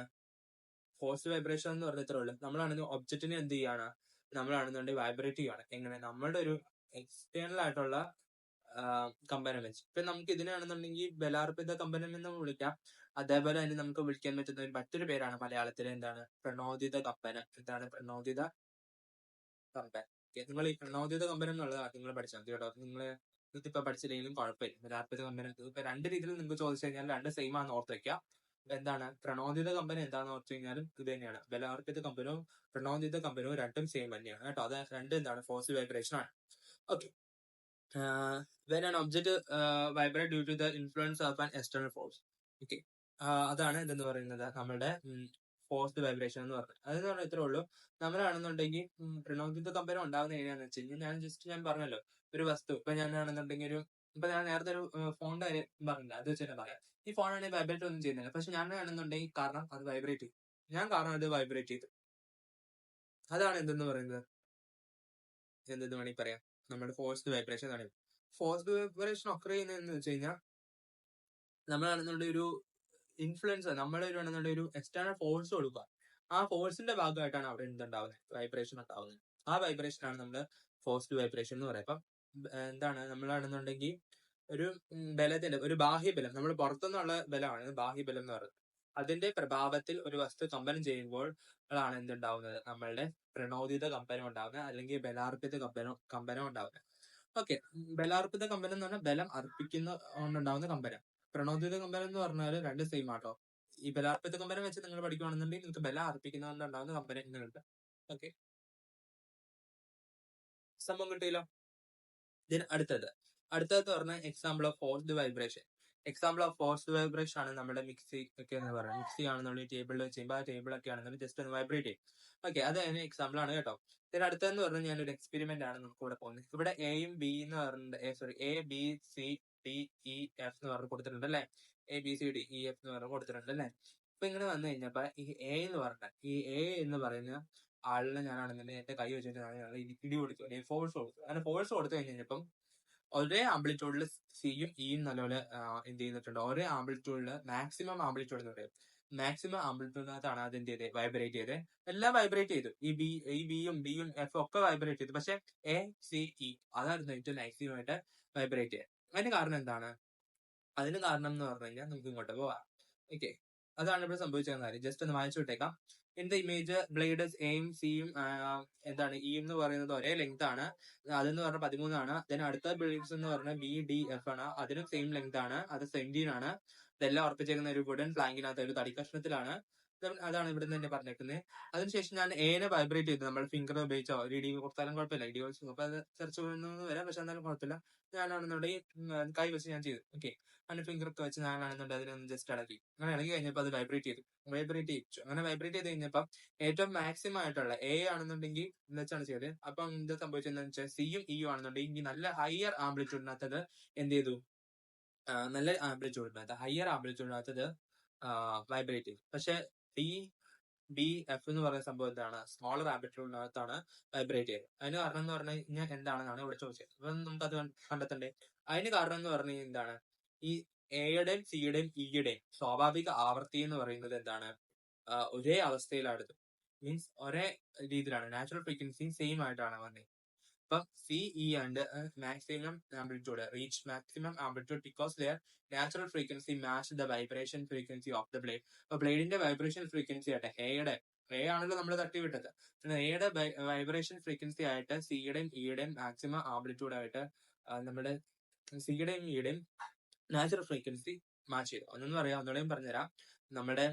പോസ്റ്റ് വൈബ്രേഷൻ എന്ന് പറഞ്ഞാൽ ഇത്രേ ഉള്ളൂ. നമ്മളാണെങ്കിൽ ഒബ്ജക്റ്റിനെ എന്ത് ചെയ്യാണ്, നമ്മളാണെന്നുണ്ടെങ്കിൽ വൈബ്രേറ്റ് ചെയ്യുകയാണ്. എങ്ങനെ, നമ്മളുടെ ഒരു എക്സ്റ്റേണൽ ആയിട്ടുള്ള കമ്പനം വെച്ച്. ഇപ്പൊ നമുക്ക് ഇതിനാണെന്നുണ്ടെങ്കിൽ ബലാർപ്പിത കമ്പനം എന്ന് വിളിക്കാം. അതേപോലെ തന്നെ നമുക്ക് വിളിക്കാൻ പറ്റുന്ന മറ്റൊരു പേരാണ് മലയാളത്തിൽ എന്താണ്, പ്രണോദിത കമ്പനം. എന്താണ് പ്രണോദിത കമ്പനം? നിങ്ങൾ ഈ പ്രണോദിത കമ്പനം എന്നുള്ളത് നിങ്ങൾ പഠിച്ചാൽ മതി കേട്ടോ. നിങ്ങൾ ഇതിപ്പോ പഠിച്ചില്ലെങ്കിലും കുഴപ്പമില്ല. ബലാർപ്പിത കമ്പനം ഇപ്പൊ രണ്ട് രീതിയിൽ നിങ്ങൾക്ക് ചോദിച്ചു കഴിഞ്ഞാൽ രണ്ട് സെയിം ആണെന്ന് ഓർത്ത് വെക്കുക. എന്താണ് പ്രണോദിത കമ്പനം എന്താണെന്ന് ഓർത്ത് കഴിഞ്ഞാലും ഇത് തന്നെയാണ്. ബലാർപ്പിത കമ്പനവും പ്രണോദിത കമ്പനവും രണ്ടും സെയിം തന്നെയാണ് കേട്ടോ. അത് രണ്ട് എന്താണ് ഫോഴ്സ് വൈബ്രേഷൻ ആണ്. Okay. when an object vibrate due to the influence of an external force. Okay, അതാണ് ഇതെന്ന് പറയുന്നത് നമ്മുടെ ഫോഴ്സ്ഡ് വൈബ്രേഷൻ എന്ന് പറയുന്നത്. അതെന്ന് പറഞ്ഞാൽ ഇത്രേ ഉള്ളൂ. നമ്മളാണെന്നുണ്ടെങ്കിൽ പ്രണോദിത കമ്പനം ഉണ്ടാകുന്ന എങ്ങനെയാണെന്ന് വെച്ച് കഴിഞ്ഞാൽ ഞാൻ പറഞ്ഞല്ലോ, ഒരു വസ്തു ഇപ്പൊ ഞാനാണെന്നുണ്ടെങ്കിൽ ഇപ്പൊ ഞാൻ നേരത്തെ ഒരു ഫോണിന്റെ കാര്യം പറഞ്ഞില്ല, അത് വെച്ച് തന്നെ പറയാം. ഈ ഫോണാണെങ്കിൽ വൈബ്രേറ്റ് ഒന്നും ചെയ്യുന്നില്ല, പക്ഷെ ഞാനാണെന്നുണ്ടെങ്കിൽ കാരണം അത് വൈബ്രേറ്റ് ചെയ്തു, ഞാൻ കാരണം അത് വൈബ്രേറ്റ് ചെയ്തു. അതാണ് എന്തെന്ന് പറയുന്നത്, എന്തെന്ന് വേണമെങ്കിൽ പറയാം, നമ്മുടെ ഫോഴ്സ്ഡ് വൈബ്രേഷൻ ആണ്. ഫോഴ്സ്ഡ് വൈബ്രേഷൻ ഒക്കർ ചെയ്യുന്നതെന്ന് വെച്ച് കഴിഞ്ഞാൽ നമ്മളാണെന്നുണ്ടെങ്കിൽ ഒരു ഇൻഫ്ലുവൻസ്, നമ്മളാണെന്നുണ്ടെങ്കിൽ ഒരു എക്സ്റ്റേണൽ ഫോഴ്സ് കൊടുക്കുക. ആ ഫോഴ്സിന്റെ ഭാഗമായിട്ടാണ് അവിടെ എന്തുണ്ടാവുന്നത്, വൈബ്രേഷൻ ഉണ്ടാവുന്നത്. ആ വൈബ്രേഷൻ ആണ് നമ്മൾ ഫോഴ്സ്ഡ് വൈബ്രേഷൻ എന്ന് പറയാം. അപ്പം എന്താണ്, നമ്മളാണെന്നുണ്ടെങ്കിൽ ഒരു ബലത്തിന്റെ ഒരു ബാഹ്യബലം, നമ്മൾ പുറത്തുനിന്നുള്ള ബലമാണ് ബാഹ്യബലം എന്ന് പറയുന്നത്. അതിന്റെ പ്രഭാവത്തിൽ ഒരു വസ്തു കമ്പനം ചെയ്യുമ്പോൾ ആണ് എന്തുണ്ടാവുന്നത്, നമ്മളുടെ പ്രണോദിത കമ്പനം ഉണ്ടാവുന്നത്, അല്ലെങ്കിൽ ബലാർപ്പിത കമ്പനം ഉണ്ടാവുന്നത്. ഓക്കെ, ബലാർപ്പിത കമ്പനം എന്ന് പറഞ്ഞാൽ ബലം അർപ്പിക്കുന്ന കൊണ്ടുണ്ടാവുന്ന കമ്പനം. പ്രണോദിത കമ്പനം എന്ന് പറഞ്ഞാൽ രണ്ട് സെയിം ആട്ടോ. ഈ ബലാർപ്പിത കമ്പനം വെച്ച് നിങ്ങൾ പഠിക്കുകയാണെന്നുണ്ടെങ്കിൽ നിങ്ങൾക്ക് ബലം അർപ്പിക്കുന്നതുകൊണ്ടുണ്ടാവുന്ന കമ്പനങ്ങളുണ്ട്. ഓക്കെ, സംഭവം കിട്ടിയല്ലോ. അടുത്തത് പറഞ്ഞാൽ example of forced vibration. Example of forced vibration ആണ് നമ്മുടെ മിക്സി ഒക്കെ എന്ന് പറയുന്നത്. മിക്സി ആണെന്നുണ്ടെങ്കിൽ ടേബിളിൽ ചെയ്യുമ്പോൾ ആ ടേബിളൊക്കെ ആണെന്നുണ്ടെങ്കിൽ ജസ്റ്റ് ഒന്ന് വൈബ്രേറ്റ് ചെയ്യും. ഓക്കെ, അത് അതിന് എക്സാമ്പിൾ ആണ് കേട്ടോ. അടുത്തതെന്ന് പറഞ്ഞാൽ ഞാനൊരു എക്സ്പെരിമെന്റ് ആണ് നമുക്ക് ഇവിടെ പോകുന്നത്. ഇവിടെ എയും ബി എന്ന് പറഞ്ഞിട്ട് A B C D E F എന്ന് പറഞ്ഞ് കൊടുത്തിട്ടുണ്ട് അല്ലെ. A B C D E F എന്ന് പറഞ്ഞ് കൊടുത്തിട്ടുണ്ട് അല്ലെ. അപ്പൊ ഇങ്ങനെ വന്നു കഴിഞ്ഞപ്പോ ഈ എ എന്ന് പറയുന്ന ആളിനെ ഞാനാണെന്നുണ്ടെങ്കിൽ എന്റെ കൈ വെച്ചിട്ട് ഇടി കൊടുത്തു, അല്ലെങ്കിൽ ഫോഴ്സ് കൊടുത്തു. അങ്ങനെ ഫോഴ്സ് കൊടുത്തു കഴിഞ്ഞപ്പം ഒരേ ആംപ്ലിറ്റ്യൂഡിൽ സിയും ഇയും നല്ലപോലെ എന്ത് ചെയ്തിട്ടുണ്ട്, ഒരേ ആംപ്ലിറ്റ്യൂഡിൽ മാക്സിമം ആംപ്ലിറ്റ്യൂഡ് എന്ന് പറയും. മാക്സിമം ആംപ്ലിറ്റ്യൂഡിനകത്താണ് അത് എന്ത് ചെയ്തത്, വൈബ്രേറ്റ് ചെയ്തത്. എല്ലാം വൈബ്രേറ്റ് ചെയ്തു. ഈ ബിയും ഡിയും എഫും ഒക്കെ വൈബ്രേറ്റ് ചെയ്തു. പക്ഷെ എ സി ഇ അതായിരുന്നു ഏറ്റവും മാക്സിമം ആയിട്ട് വൈബ്രേറ്റ് ചെയ്യുക. അതിന് കാരണം എന്താണ്? അതിന് കാരണം എന്ന് പറഞ്ഞു കഴിഞ്ഞാൽ നമുക്ക് ഇങ്ങോട്ട് പോവാം. ഓക്കെ, അതാണ് ഇവിടെ സംഭവിച്ച കാര്യം. ജസ്റ്റ് ഒന്ന് വായിച്ചു വിട്ടേക്കാം. ഇൻ ദ ഇമേജ് ബ്ലേഡ് എയും സിയും എന്താണ് ഇ എന്ന് പറയുന്നത് ഒരേ ലെങ്ത് ആണ്. അതെന്ന് പറഞ്ഞാൽ 13 ആണ്. then അടുത്ത ബ്ലേഡ്സ് എന്ന് പറഞ്ഞാൽ ബി ഡി എഫ് ആണ്. അതിനും സെയിം ലെങ്ത് ആണ്, അത് 17 ആണ്. ഇതെല്ലാം ഉറപ്പിച്ചേക്കുന്ന ഒരു വുഡൻ പ്ലാങ്കിനകത്ത് ഒരു തടി കഷ്ണത്തിലാണ്. അതാണ് ഇവിടെ തന്നെ പറഞ്ഞേക്കുന്നത്. അതിനുശേഷം ഞാൻ എനെ വൈബ്രേറ്റ് ചെയ്തു. നമ്മൾ ഫിംഗർ ഉപയോഗിച്ചോ ഇടി കൊടുത്താലും കുഴപ്പമില്ല. ഇടി വെച്ച് അപ്പൊ അത് തെറിച്ചു വരാം, പക്ഷെ എന്നാലും കുഴപ്പമില്ല. ഞാനാണെന്നുണ്ടെങ്കിൽ കൈ വെച്ച് ഞാൻ ചെയ്തു. ഓക്കെ, അതിന്റെ ഫിംഗർ ഒക്കെ വെച്ച് ഞാനാണെന്നുണ്ടെങ്കിൽ അതിനൊന്ന് ജസ്റ്റ് ഇളക്കി. അങ്ങനെ ഇളകി കഴിഞ്ഞപ്പോൾ അത് വൈബ്രേറ്റ് ചെയ്തു. അങ്ങനെ വൈബ്രേറ്റ് ചെയ്ത് കഴിഞ്ഞപ്പോൾ ഏറ്റവും മാക്സിമം ആയിട്ടുള്ള എ ആണെന്നുണ്ടെങ്കിൽ എന്ന് വെച്ചാണ് ചെയ്തത്. അപ്പം ഇത് സംഭവിച്ചതെന്ന് വെച്ചാൽ സിയും ഇയും ആണെന്നുണ്ടെങ്കിൽ നല്ല ഹയർ ആംപ്ലിറ്റ്യൂഡിനകത്തത് എന്ത് ചെയ്തു, നല്ല ആംപ്ലിറ്റ്യൂഡിനകത്ത് ഹയർ ആംപ്ലിറ്റ്യൂഡിനകത്തത് വൈബ്രേറ്റ് ചെയ്തു. പക്ഷെ ഡി ബി എഫ് എന്ന് പറയുന്ന സംഭവം എന്താണ്, സ്മോളർ ആംപ്ലിറ്റ്യൂഡിനകത്താണ് വൈബ്രേറ്റ് ചെയ്തത്. അതിന് കാരണം എന്ന് പറഞ്ഞു കഴിഞ്ഞാൽ എന്താണെന്നാണ് ഇവിടെ ചോദിച്ചത്. അപ്പൊ നമുക്ക് അത് കണ്ടെത്തണ്ടേ. അതിന് കാരണം എന്ന് പറഞ്ഞു കഴിഞ്ഞാൽ എന്താണ്, ഈ എയുടെയും സിയുടെയും ഇയുടെയും സ്വാഭാവിക ആവൃത്തി എന്ന് പറയുന്നത് എന്താണ്, ഒരേ അവസ്ഥയിലാണ്. മീൻസ് ഒരേ രീതിയിലാണ്, നാച്ചുറൽ ഫ്രീക്വൻസി സെയിം ആയിട്ടാണ് വന്നത്. ഇപ്പം C E and maximum amplitude reach maximum amplitude because their natural frequency match the vibration frequency of the blade. അപ്പൊ ബ്ലേഡിന്റെ വൈബ്രേഷൻ ഫ്രീക്വൻസി ആയിട്ട് എ ആണല്ലോ നമ്മൾ തട്ടി വിട്ടത്. എയുടെ വൈബ്രേഷൻ ഫ്രീക്വൻസി ആയിട്ട് സിയുടെയും ഇയുടെയും മാക്സിമം ആംപ്ലിറ്റ്യൂഡ് ആയിട്ട് നമ്മുടെ സിയുടെയും ഇയുടെയും നാച്ചുറൽ ഫ്രീക്വൻസി മാച്ച് ചെയ്തു. ഒന്നെന്ന് പറയാം, ഒന്നുകൂടെയും പറഞ്ഞുതരാം. നമ്മുടെ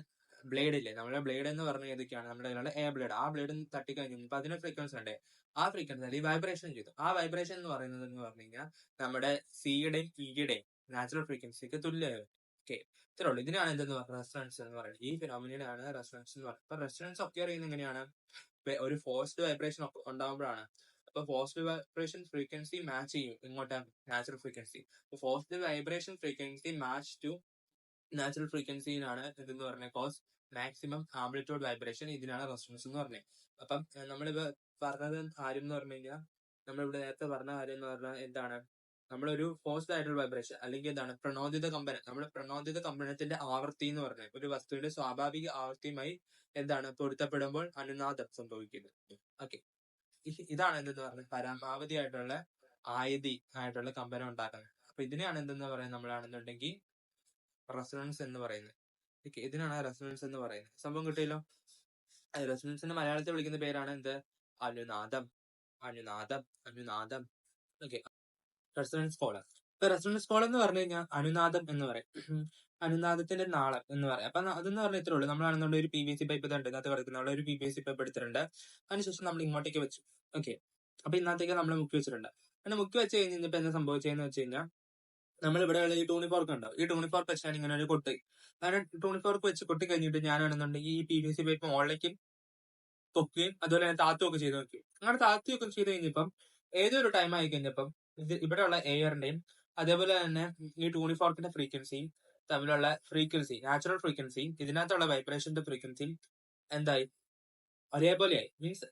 ബ്ലേഡ് ഇല്ലേ, നമ്മുടെ ബ്ലേഡ് എന്ന് പറഞ്ഞ ഏതൊക്കെയാണ്, നമ്മുടെ എ ബ്ലേഡ്, ആ ബ്ലേഡ് തട്ടിക്കഴിഞ്ഞപ്പോൾ അതിന് ഫ്രീക്വൻസി ഉണ്ട്. ആ ഫ്രീക്വൻസി അല്ലെങ്കിൽ വൈബ്രേഷൻ ചെയ്തു. ആ വൈബ്രേഷൻ എന്ന് പറയുന്നത് എന്ന് പറഞ്ഞു കഴിഞ്ഞാൽ നമ്മുടെ സിയുടെയും ഇയുടെയും നാച്ചുറൽ ഫ്രീക്വൻസിക്ക് തുല്യമായിരുന്നു. ഓക്കെ, ഇത്രേ ഉള്ളൂ. ഇതിനാണ് എന്തെന്ന് പറയുന്നത്, റെസൊണൻസ് എന്ന് പറയുന്നത്. ഈ ഫിനോമിനയാണ് റെസൊണൻസ് എന്ന് പറയുന്നത്. അപ്പൊ റെസൊണൻസ് ഒക്കെ അറിയുന്നത് എങ്ങനെയാണ്, ഒരു ഫോഴ്സ്ഡ് വൈബ്രേഷൻ ഉണ്ടാകുമ്പോഴാണ്. അപ്പൊ ഫോഴ്സ്ഡ് വൈബ്രേഷൻ ഫ്രീക്വൻസി മാച്ച് ചെയ്യും ഇങ്ങോട്ട് natural frequency. Forced vibration frequency match to natural ഫ്രീക്വൻസിനാണ് ഇതെന്ന് പറഞ്ഞത് കോസ് മാക്സിമം ആംപ്ലിറ്റ്യൂഡ് വൈബ്രേഷൻ. ഇതിനാണ് റെസൊണൻസ് എന്ന് പറഞ്ഞത്. അപ്പം നമ്മളിപ്പോ പറഞ്ഞത് കാര്യം എന്ന് പറഞ്ഞു കഴിഞ്ഞാൽ, നമ്മളിവിടെ നേരത്തെ പറഞ്ഞ കാര്യം എന്ന് പറഞ്ഞാൽ എന്താണ്, നമ്മളൊരു ഫോഴ്സ്ഡ് ആയിട്ടുള്ള വൈബ്രേഷൻ അല്ലെങ്കിൽ എന്താണ് പ്രണോദിത കമ്പനം, നമ്മുടെ പ്രണോദിത കമ്പനത്തിന്റെ ആവൃത്തി എന്ന് പറഞ്ഞത് ഒരു വസ്തുവിന്റെ സ്വാഭാവിക ആവൃത്തിയുമായി എന്താണ് പൊരുത്തപ്പെടുമ്പോൾ അനുനാദം സംഭവിക്കുന്നത്. ഓക്കെ, ഇതാണ് എന്തെന്ന് പറഞ്ഞത് പരമാവധി ആയിട്ടുള്ള ആയിട്ടുള്ള കമ്പനം ഉണ്ടാക്കുന്നത്. അപ്പൊ ഇതിനെയാണ് എന്തെന്ന് പറയുന്നത്, നമ്മളാണെന്നുണ്ടെങ്കിൽ റെസൊണൻസ് എന്ന് പറയുന്നത്. ഓക്കെ, ഇതിനാണ് റെസൊണൻസ് എന്ന് പറയുന്നത്. സംഭവം കിട്ടിയല്ലോ. റെസൊണൻസിന്റെ മലയാളത്തിൽ വിളിക്കുന്ന പേരാണ് എന്ത്, അനുനാദം. അനുനാദം. Okay, resonance column. ഇപ്പൊ റെസൊണൻസ് കോളം എന്ന് പറഞ്ഞു കഴിഞ്ഞാൽ അനുനാദം എന്ന് പറയും. അനുനാദത്തിന്റെ നാളം എന്ന് പറയാം. അപ്പൊ അതെന്ന് പറഞ്ഞാൽ ഇത്രേ ഉള്ളൂ. നമ്മളാണെന്നുണ്ടെങ്കിൽ ഒരു PVC പൈപ്പ് ഇതുണ്ട്, ഇതിനകത്ത് കിടക്കുന്ന ഒരു PVC പൈപ്പ് എടുത്തിട്ടുണ്ട്. അതിനുശേഷം നമ്മൾ ഇങ്ങോട്ടേക്ക് വെച്ചു. ഓക്കെ, അപ്പൊ ഇതിനകത്തേക്ക് നമ്മൾ മുക്കി വെച്ചിട്ടുണ്ട്. അങ്ങനെ മുക്കി വെച്ച് കഴിഞ്ഞിട്ട് എന്താ സംഭവിച്ചതെന്ന് വെച്ച് കഴിഞ്ഞാൽ, നമ്മൾ ഇവിടെയുള്ള ഈ ടൂണിഫോർക്ക് ഉണ്ടാവും. ഈ ടൂണിഫോർക്ക് വെച്ചാൽ ഇങ്ങനെ ഒരു കൊട്ടി, അങ്ങനെ ടൂണിഫോർക്ക് വെച്ച് കൊട്ടി കഴിഞ്ഞിട്ട് ഞാനാണെന്നുണ്ടെങ്കിൽ ഈ PVC പൈപ്പ് മുകളിലേക്ക് പൊക്കുകയും അതുപോലെ തന്നെ താത്തുകയൊക്കെ ചെയ്ത് നോക്കി. അങ്ങനെ താത്തുകയൊക്കെ ചെയ്ത് കഴിഞ്ഞപ്പം ഏതൊരു ടൈം ആയി കഴിഞ്ഞപ്പം ഇവിടെയുള്ള എയറിന്റെയും അതേപോലെ തന്നെ ഈ ടൂണിഫോർക്കിന്റെ ഫ്രീക്വൻസിയും തമ്മിലുള്ള ഫ്രീക്വൻസി, നാച്ചുറൽ ഫ്രീക്വൻസിയും ഇതിനകത്തുള്ള വൈബ്രേഷന്റെ ഫ്രീക്വൻസിയും എന്തായി, ഒരേപോലെയായി. മീൻസ്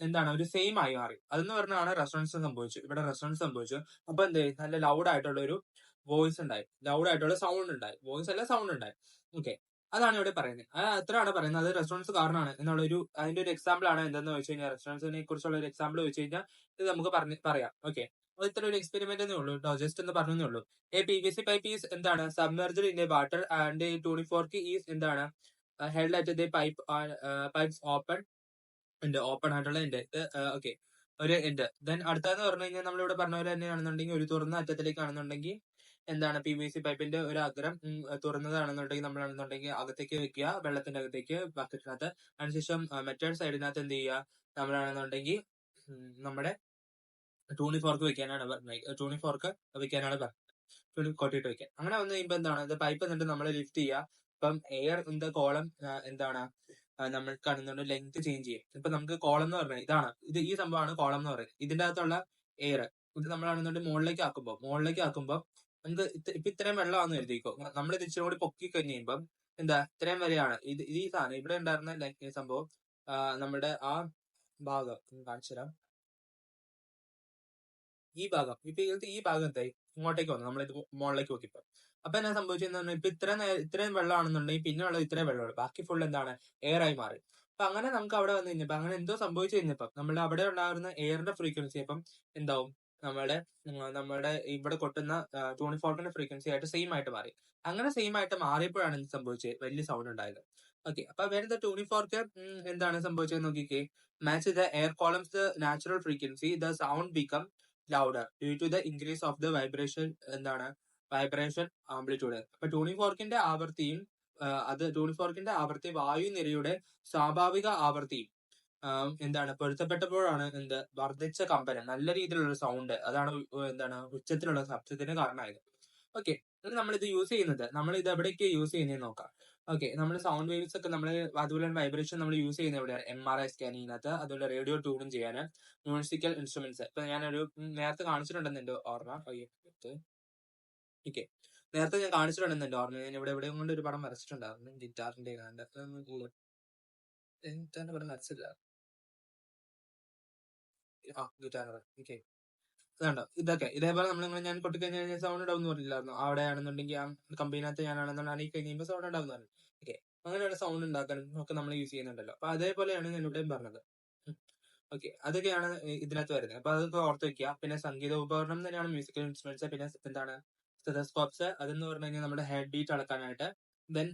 എന്താണ്, ഒരു സെയിം ആയി മാറി. അതെന്ന് പറഞ്ഞാണ് റെസൊണൻസ് സംഭവിച്ചു. ഇവിടെ റെസൊണൻസ് സംഭവിച്ചു. അപ്പൊ എന്തായി, നല്ല ലൗഡ് ആയിട്ടുള്ള ഒരു വോയിസ് ഉണ്ടായി, ലൗഡ് ആയിട്ടുള്ള സൗണ്ട് ഉണ്ടായി. വോയിസ് അല്ല, സൗണ്ട് ഉണ്ടായി. ഓക്കെ, അതാണ് ഇവിടെ പറയുന്നത്. അത്രയാണ് പറയുന്നത്. അത് റെസൊണൻസ് കാരണമാണ് എന്നുള്ളൊരു അതിന്റെ ഒരു എക്സാമ്പിൾ ആണ്. എന്തെന്ന് വെച്ച് കഴിഞ്ഞാൽ, റെസൊണൻസിനെ കുറിച്ചുള്ള ഒരു എക്സാമ്പിൾ വെച്ച് കഴിഞ്ഞാൽ ഇത് നമുക്ക് പറയാം. ഓക്കെ, അത് ഇത്ര ഒരു എക്സ്പെരിമെന്റ് എന്നേ ഉള്ളൂ കേട്ടോ, ജസ്റ്റ് എന്ന് പറഞ്ഞേ ഉള്ളൂ. എ PVC പൈപ്പ് ഈസ് എന്താണ് submerged in a water and tuning fork is എന്താണ് held at the pipes open ആയിട്ടുള്ള എൻഡ്. ഓക്കെ, ഒരു എൻഡ്. ദെൻ അടുത്തതെന്ന് പറഞ്ഞു കഴിഞ്ഞാൽ നമ്മളിവിടെ പറഞ്ഞ പോലെ തന്നെയാണെന്നുണ്ടെങ്കിൽ ഒരു തുറന്ന അറ്റത്തിലേക്കാണെന്നുണ്ടെങ്കിൽ എന്താണ് PVC പൈപ്പിന്റെ ഒരു അഗ്രം തുറന്നതാണെന്നുണ്ടെങ്കിൽ നമ്മളാണെന്നുണ്ടെങ്കിൽ അകത്തേക്ക് വെക്കുക, വെള്ളത്തിന്റെ അകത്തേക്ക് ബക്കറ്റിനകത്ത്. അതിനുശേഷം മറ്റേ സൈഡിനകത്ത് എന്ത് ചെയ്യുക, നമ്മളാണെന്നുണ്ടെങ്കിൽ നമ്മുടെ ടൂണിഫോർക്ക് വെക്കാനാണ് പറഞ്ഞത്. ടൂണിഫോർക്ക് വെക്കാനാണ് പറഞ്ഞത്, കൊട്ടിയിട്ട് വെക്കാൻ. അങ്ങനെ വന്നു കഴിയുമ്പോൾ എന്താണ്, ഇത് പൈപ്പ് എന്നിട്ട് നമ്മൾ ലിഫ്റ്റ് ചെയ്യുക. ഇപ്പം എയർ ഇൻ ദ കോളം എന്താണ് നമ്മൾക്ക് കാണുന്നുണ്ട് ലെങ്ത് ചേഞ്ച് ചെയ്യും. ഇപ്പൊ നമുക്ക് കോളം എന്ന് പറഞ്ഞാൽ ഇതാണ്, ഈ സംഭവമാണ് കോളം എന്ന് പറയുന്നത്. ഇതിന്റെ അകത്തുള്ള എയർ ഇത് നമ്മളാണെന്നുണ്ടെങ്കിൽ മുകളിലേക്ക് ആക്കുമ്പോൾ നമുക്ക് ഇപ്പൊ ഇത്രയും വെള്ളമാണെന്ന് എഴുതിക്കോ. നമ്മൾ ഇത് ഇച്ചിരി കൂടി പൊക്കി കഴിഞ്ഞ് കഴിയുമ്പോൾ എന്താ, ഇത്രയും വരെയാണ് ഈ സാധനം. ഇവിടെ ഉണ്ടായിരുന്ന സംഭവം നമ്മുടെ ആ ഭാഗം കാണിച്ചു തരാം. ഈ ഭാഗം ഈ ഭാഗം എന്തായി, ഇങ്ങോട്ടേക്ക് വന്നു, നമ്മളിത് മുകളിലേക്ക് നോക്കിയപ്പോ. അപ്പൊ എന്നാ സംഭവിച്ചെന്ന് പറഞ്ഞാൽ, ഇപ്പൊ ഇത്രയും വെള്ളമാണെന്നുണ്ടെങ്കിൽ പിന്നെ ഉള്ളത് ഇത്രയും വെള്ളമുള്ളൂ, ബാക്കി ഫുൾ എന്താണ്, എയർ ആയി മാറി. അപ്പൊ അങ്ങനെ നമുക്ക് അവിടെ വന്നു കഴിഞ്ഞപ്പോ അങ്ങനെ എന്തോ സംഭവിച്ചു കഴിഞ്ഞപ്പം നമ്മുടെ അവിടെ ഉണ്ടാകുന്ന എയറിന്റെ ഫ്രീക്വൻസി അപ്പം എന്താവും, നമ്മുടെ ഇവിടെ കൊട്ടുന്ന ടൂണിഫോർക്കിന്റെ ഫ്രീക്വൻസി ആയിട്ട് സെയിം ആയിട്ട് മാറി. അങ്ങനെ സെയിം ആയിട്ട് മാറിയപ്പോഴാണ് എന്ത് സംഭവിച്ചത്, വലിയ സൗണ്ട് ഉണ്ടായത്. ഓക്കെ, അപ്പൊ വേറെ ടൂണിഫോർക്ക് എന്താണ് സംഭവിച്ചത് നോക്കിക്കേ. Match the air columns natural frequency, the sound become louder due to the increase of the vibration vibration amplitude. അപ്പൊ ടൂണിഫോർക്കിന്റെ ആവർത്തി വായുനിരയുടെ സ്വാഭാവിക ആവർത്തിയും എന്താണ് പൊരുത്തപ്പെട്ടപ്പോഴാണ് വർദ്ധിച്ച കമ്പനം, നല്ല രീതിയിലുള്ള സൗണ്ട്, അതാണ് എന്താണ് ഉച്ചത്തിലുള്ള ശബ്ദത്തിന് കാരണമായത്. ഓക്കെ, നമ്മൾ ഇത് യൂസ് ചെയ്യുന്നത്, നമ്മൾ ഇത് എവിടേക്ക് യൂസ് ചെയ്യുന്നത് നോക്കാം. ഓക്കെ, നമ്മൾ സൗണ്ട് വേവ്സ് ഒക്കെ നമ്മൾ അതുപോലെ വൈബ്രേഷൻ നമ്മൾ യൂസ് ചെയ്യുന്നത് എവിടെയാണ്, MRI സ്കാനിങ്ങിനകത്ത്, അതുപോലെ റേഡിയോ ട്യൂണും ചെയ്യാൻ മ്യൂസിക്കൽ ഇൻസ്ട്രുമെന്റ്സ്. ഇപ്പൊ ഞാനൊരു നേരത്തെ കാണിച്ചിട്ടുണ്ടെന്ന് എന്റെ ഓർമ്മ. ഓക്കെ, നേരത്തെ ഞാൻ കാണിച്ചിട്ടുണ്ടെന്ന് എന്റെ ഓർമ്മ. ഞാൻ ഇവിടെ കൊണ്ട് ഒരു പടം വരച്ചിട്ടുണ്ടായിരുന്നു, ഗിറ്റാറിന്റെ പടം വരച്ചില്ല. ഗിറ്റാർ. ഓക്കെ, അതുണ്ടോ, ഇതൊക്കെ ഇതേപോലെ ഞാൻ കൊട്ടിക്കഴിഞ്ഞാൽ സൗണ്ട് ഉണ്ടാവും എന്ന് പറഞ്ഞില്ലായിരുന്നു. അവിടെ ആണെന്നുണ്ടെങ്കിൽ ആ കമ്പനിനകത്ത് ഞാനാണെന്നുണ്ടെങ്കിൽ അണി കഴിയുമ്പോൾ സൗണ്ട് ഉണ്ടാവും പറഞ്ഞു. ഓക്കെ, അങ്ങനെയുള്ള സൗണ്ട് ഉണ്ടാക്കാനും ഒക്കെ നമ്മൾ യൂസ് ചെയ്യുന്നുണ്ടല്ലോ. അപ്പൊ അതേപോലെയാണ് ഞാൻ ഇവിടെയും പറഞ്ഞത്. ഓക്കെ, അതൊക്കെയാണ് ഇതിനകത്ത് വരുന്നത്. അപ്പൊ അതൊക്കെ ഓർത്ത് വെക്കുക. പിന്നെ സംഗീത ഉപകരണം തന്നെയാണ് മ്യൂസിക്കൽ ഇൻസ്ട്രുമെന്റ്സ്. പിന്നെ എന്താണ് സ്റ്റെതസ്കോപ്സ്, അതെന്ന് പറഞ്ഞു കഴിഞ്ഞാൽ നമ്മുടെ ഹെഡ് ബീറ്റ് അളക്കാനായിട്ട്. ദെൻ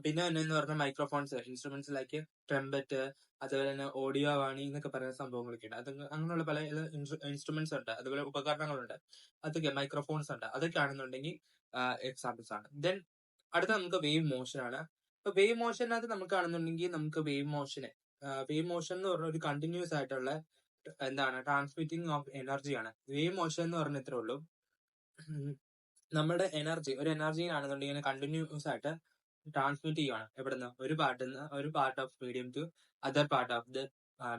പിന്നെ എന്ന് പറഞ്ഞാൽ മൈക്രോഫോൺസ്, ഇൻസ്ട്രുമെന്റ്സ് ലൈക്ക് ട്രംപറ്റ്, അതുപോലെ തന്നെ ഓഡിയോ വാണി എന്നൊക്കെ പറയുന്ന സംഭവങ്ങളൊക്കെ ഉണ്ട്. അത് അങ്ങനെയുള്ള പല ഇൻസ്ട്രുമെന്റ്സ് ഉണ്ട്, അതുപോലെ ഉപകരണങ്ങളുണ്ട്. അതൊക്കെ മൈക്രോഫോൺസ് ഉണ്ട്. അതൊക്കെ ആണെന്നുണ്ടെങ്കിൽ എക്സാമ്പിൾസ് ആണ്. ദെൻ അടുത്ത നമുക്ക് വേവ് മോഷൻ ആണ്. ഇപ്പൊ വേവ് മോഷനകത്ത് നമുക്ക് കാണുന്നുണ്ടെങ്കിൽ നമുക്ക് വേവ് മോഷൻ എന്ന് പറഞ്ഞ ഒരു കണ്ടിന്യൂസ് ആയിട്ടുള്ള എന്താണ് ട്രാൻസ്മിറ്റിംഗ് ഓഫ് എനർജിയാണ്. വേവ് മോഷൻ എന്ന് പറഞ്ഞ ഇത്രേ ഉള്ളൂ. നമ്മുടെ ഒരു എനർജിയാണെന്നുണ്ടെങ്കിൽ കണ്ടിന്യൂസ് ആയിട്ട് ട്രാൻസ്മിറ്റ് ചെയ്യുകയാണ്. എവിടുന്ന്, ഒരു part of medium to other part of the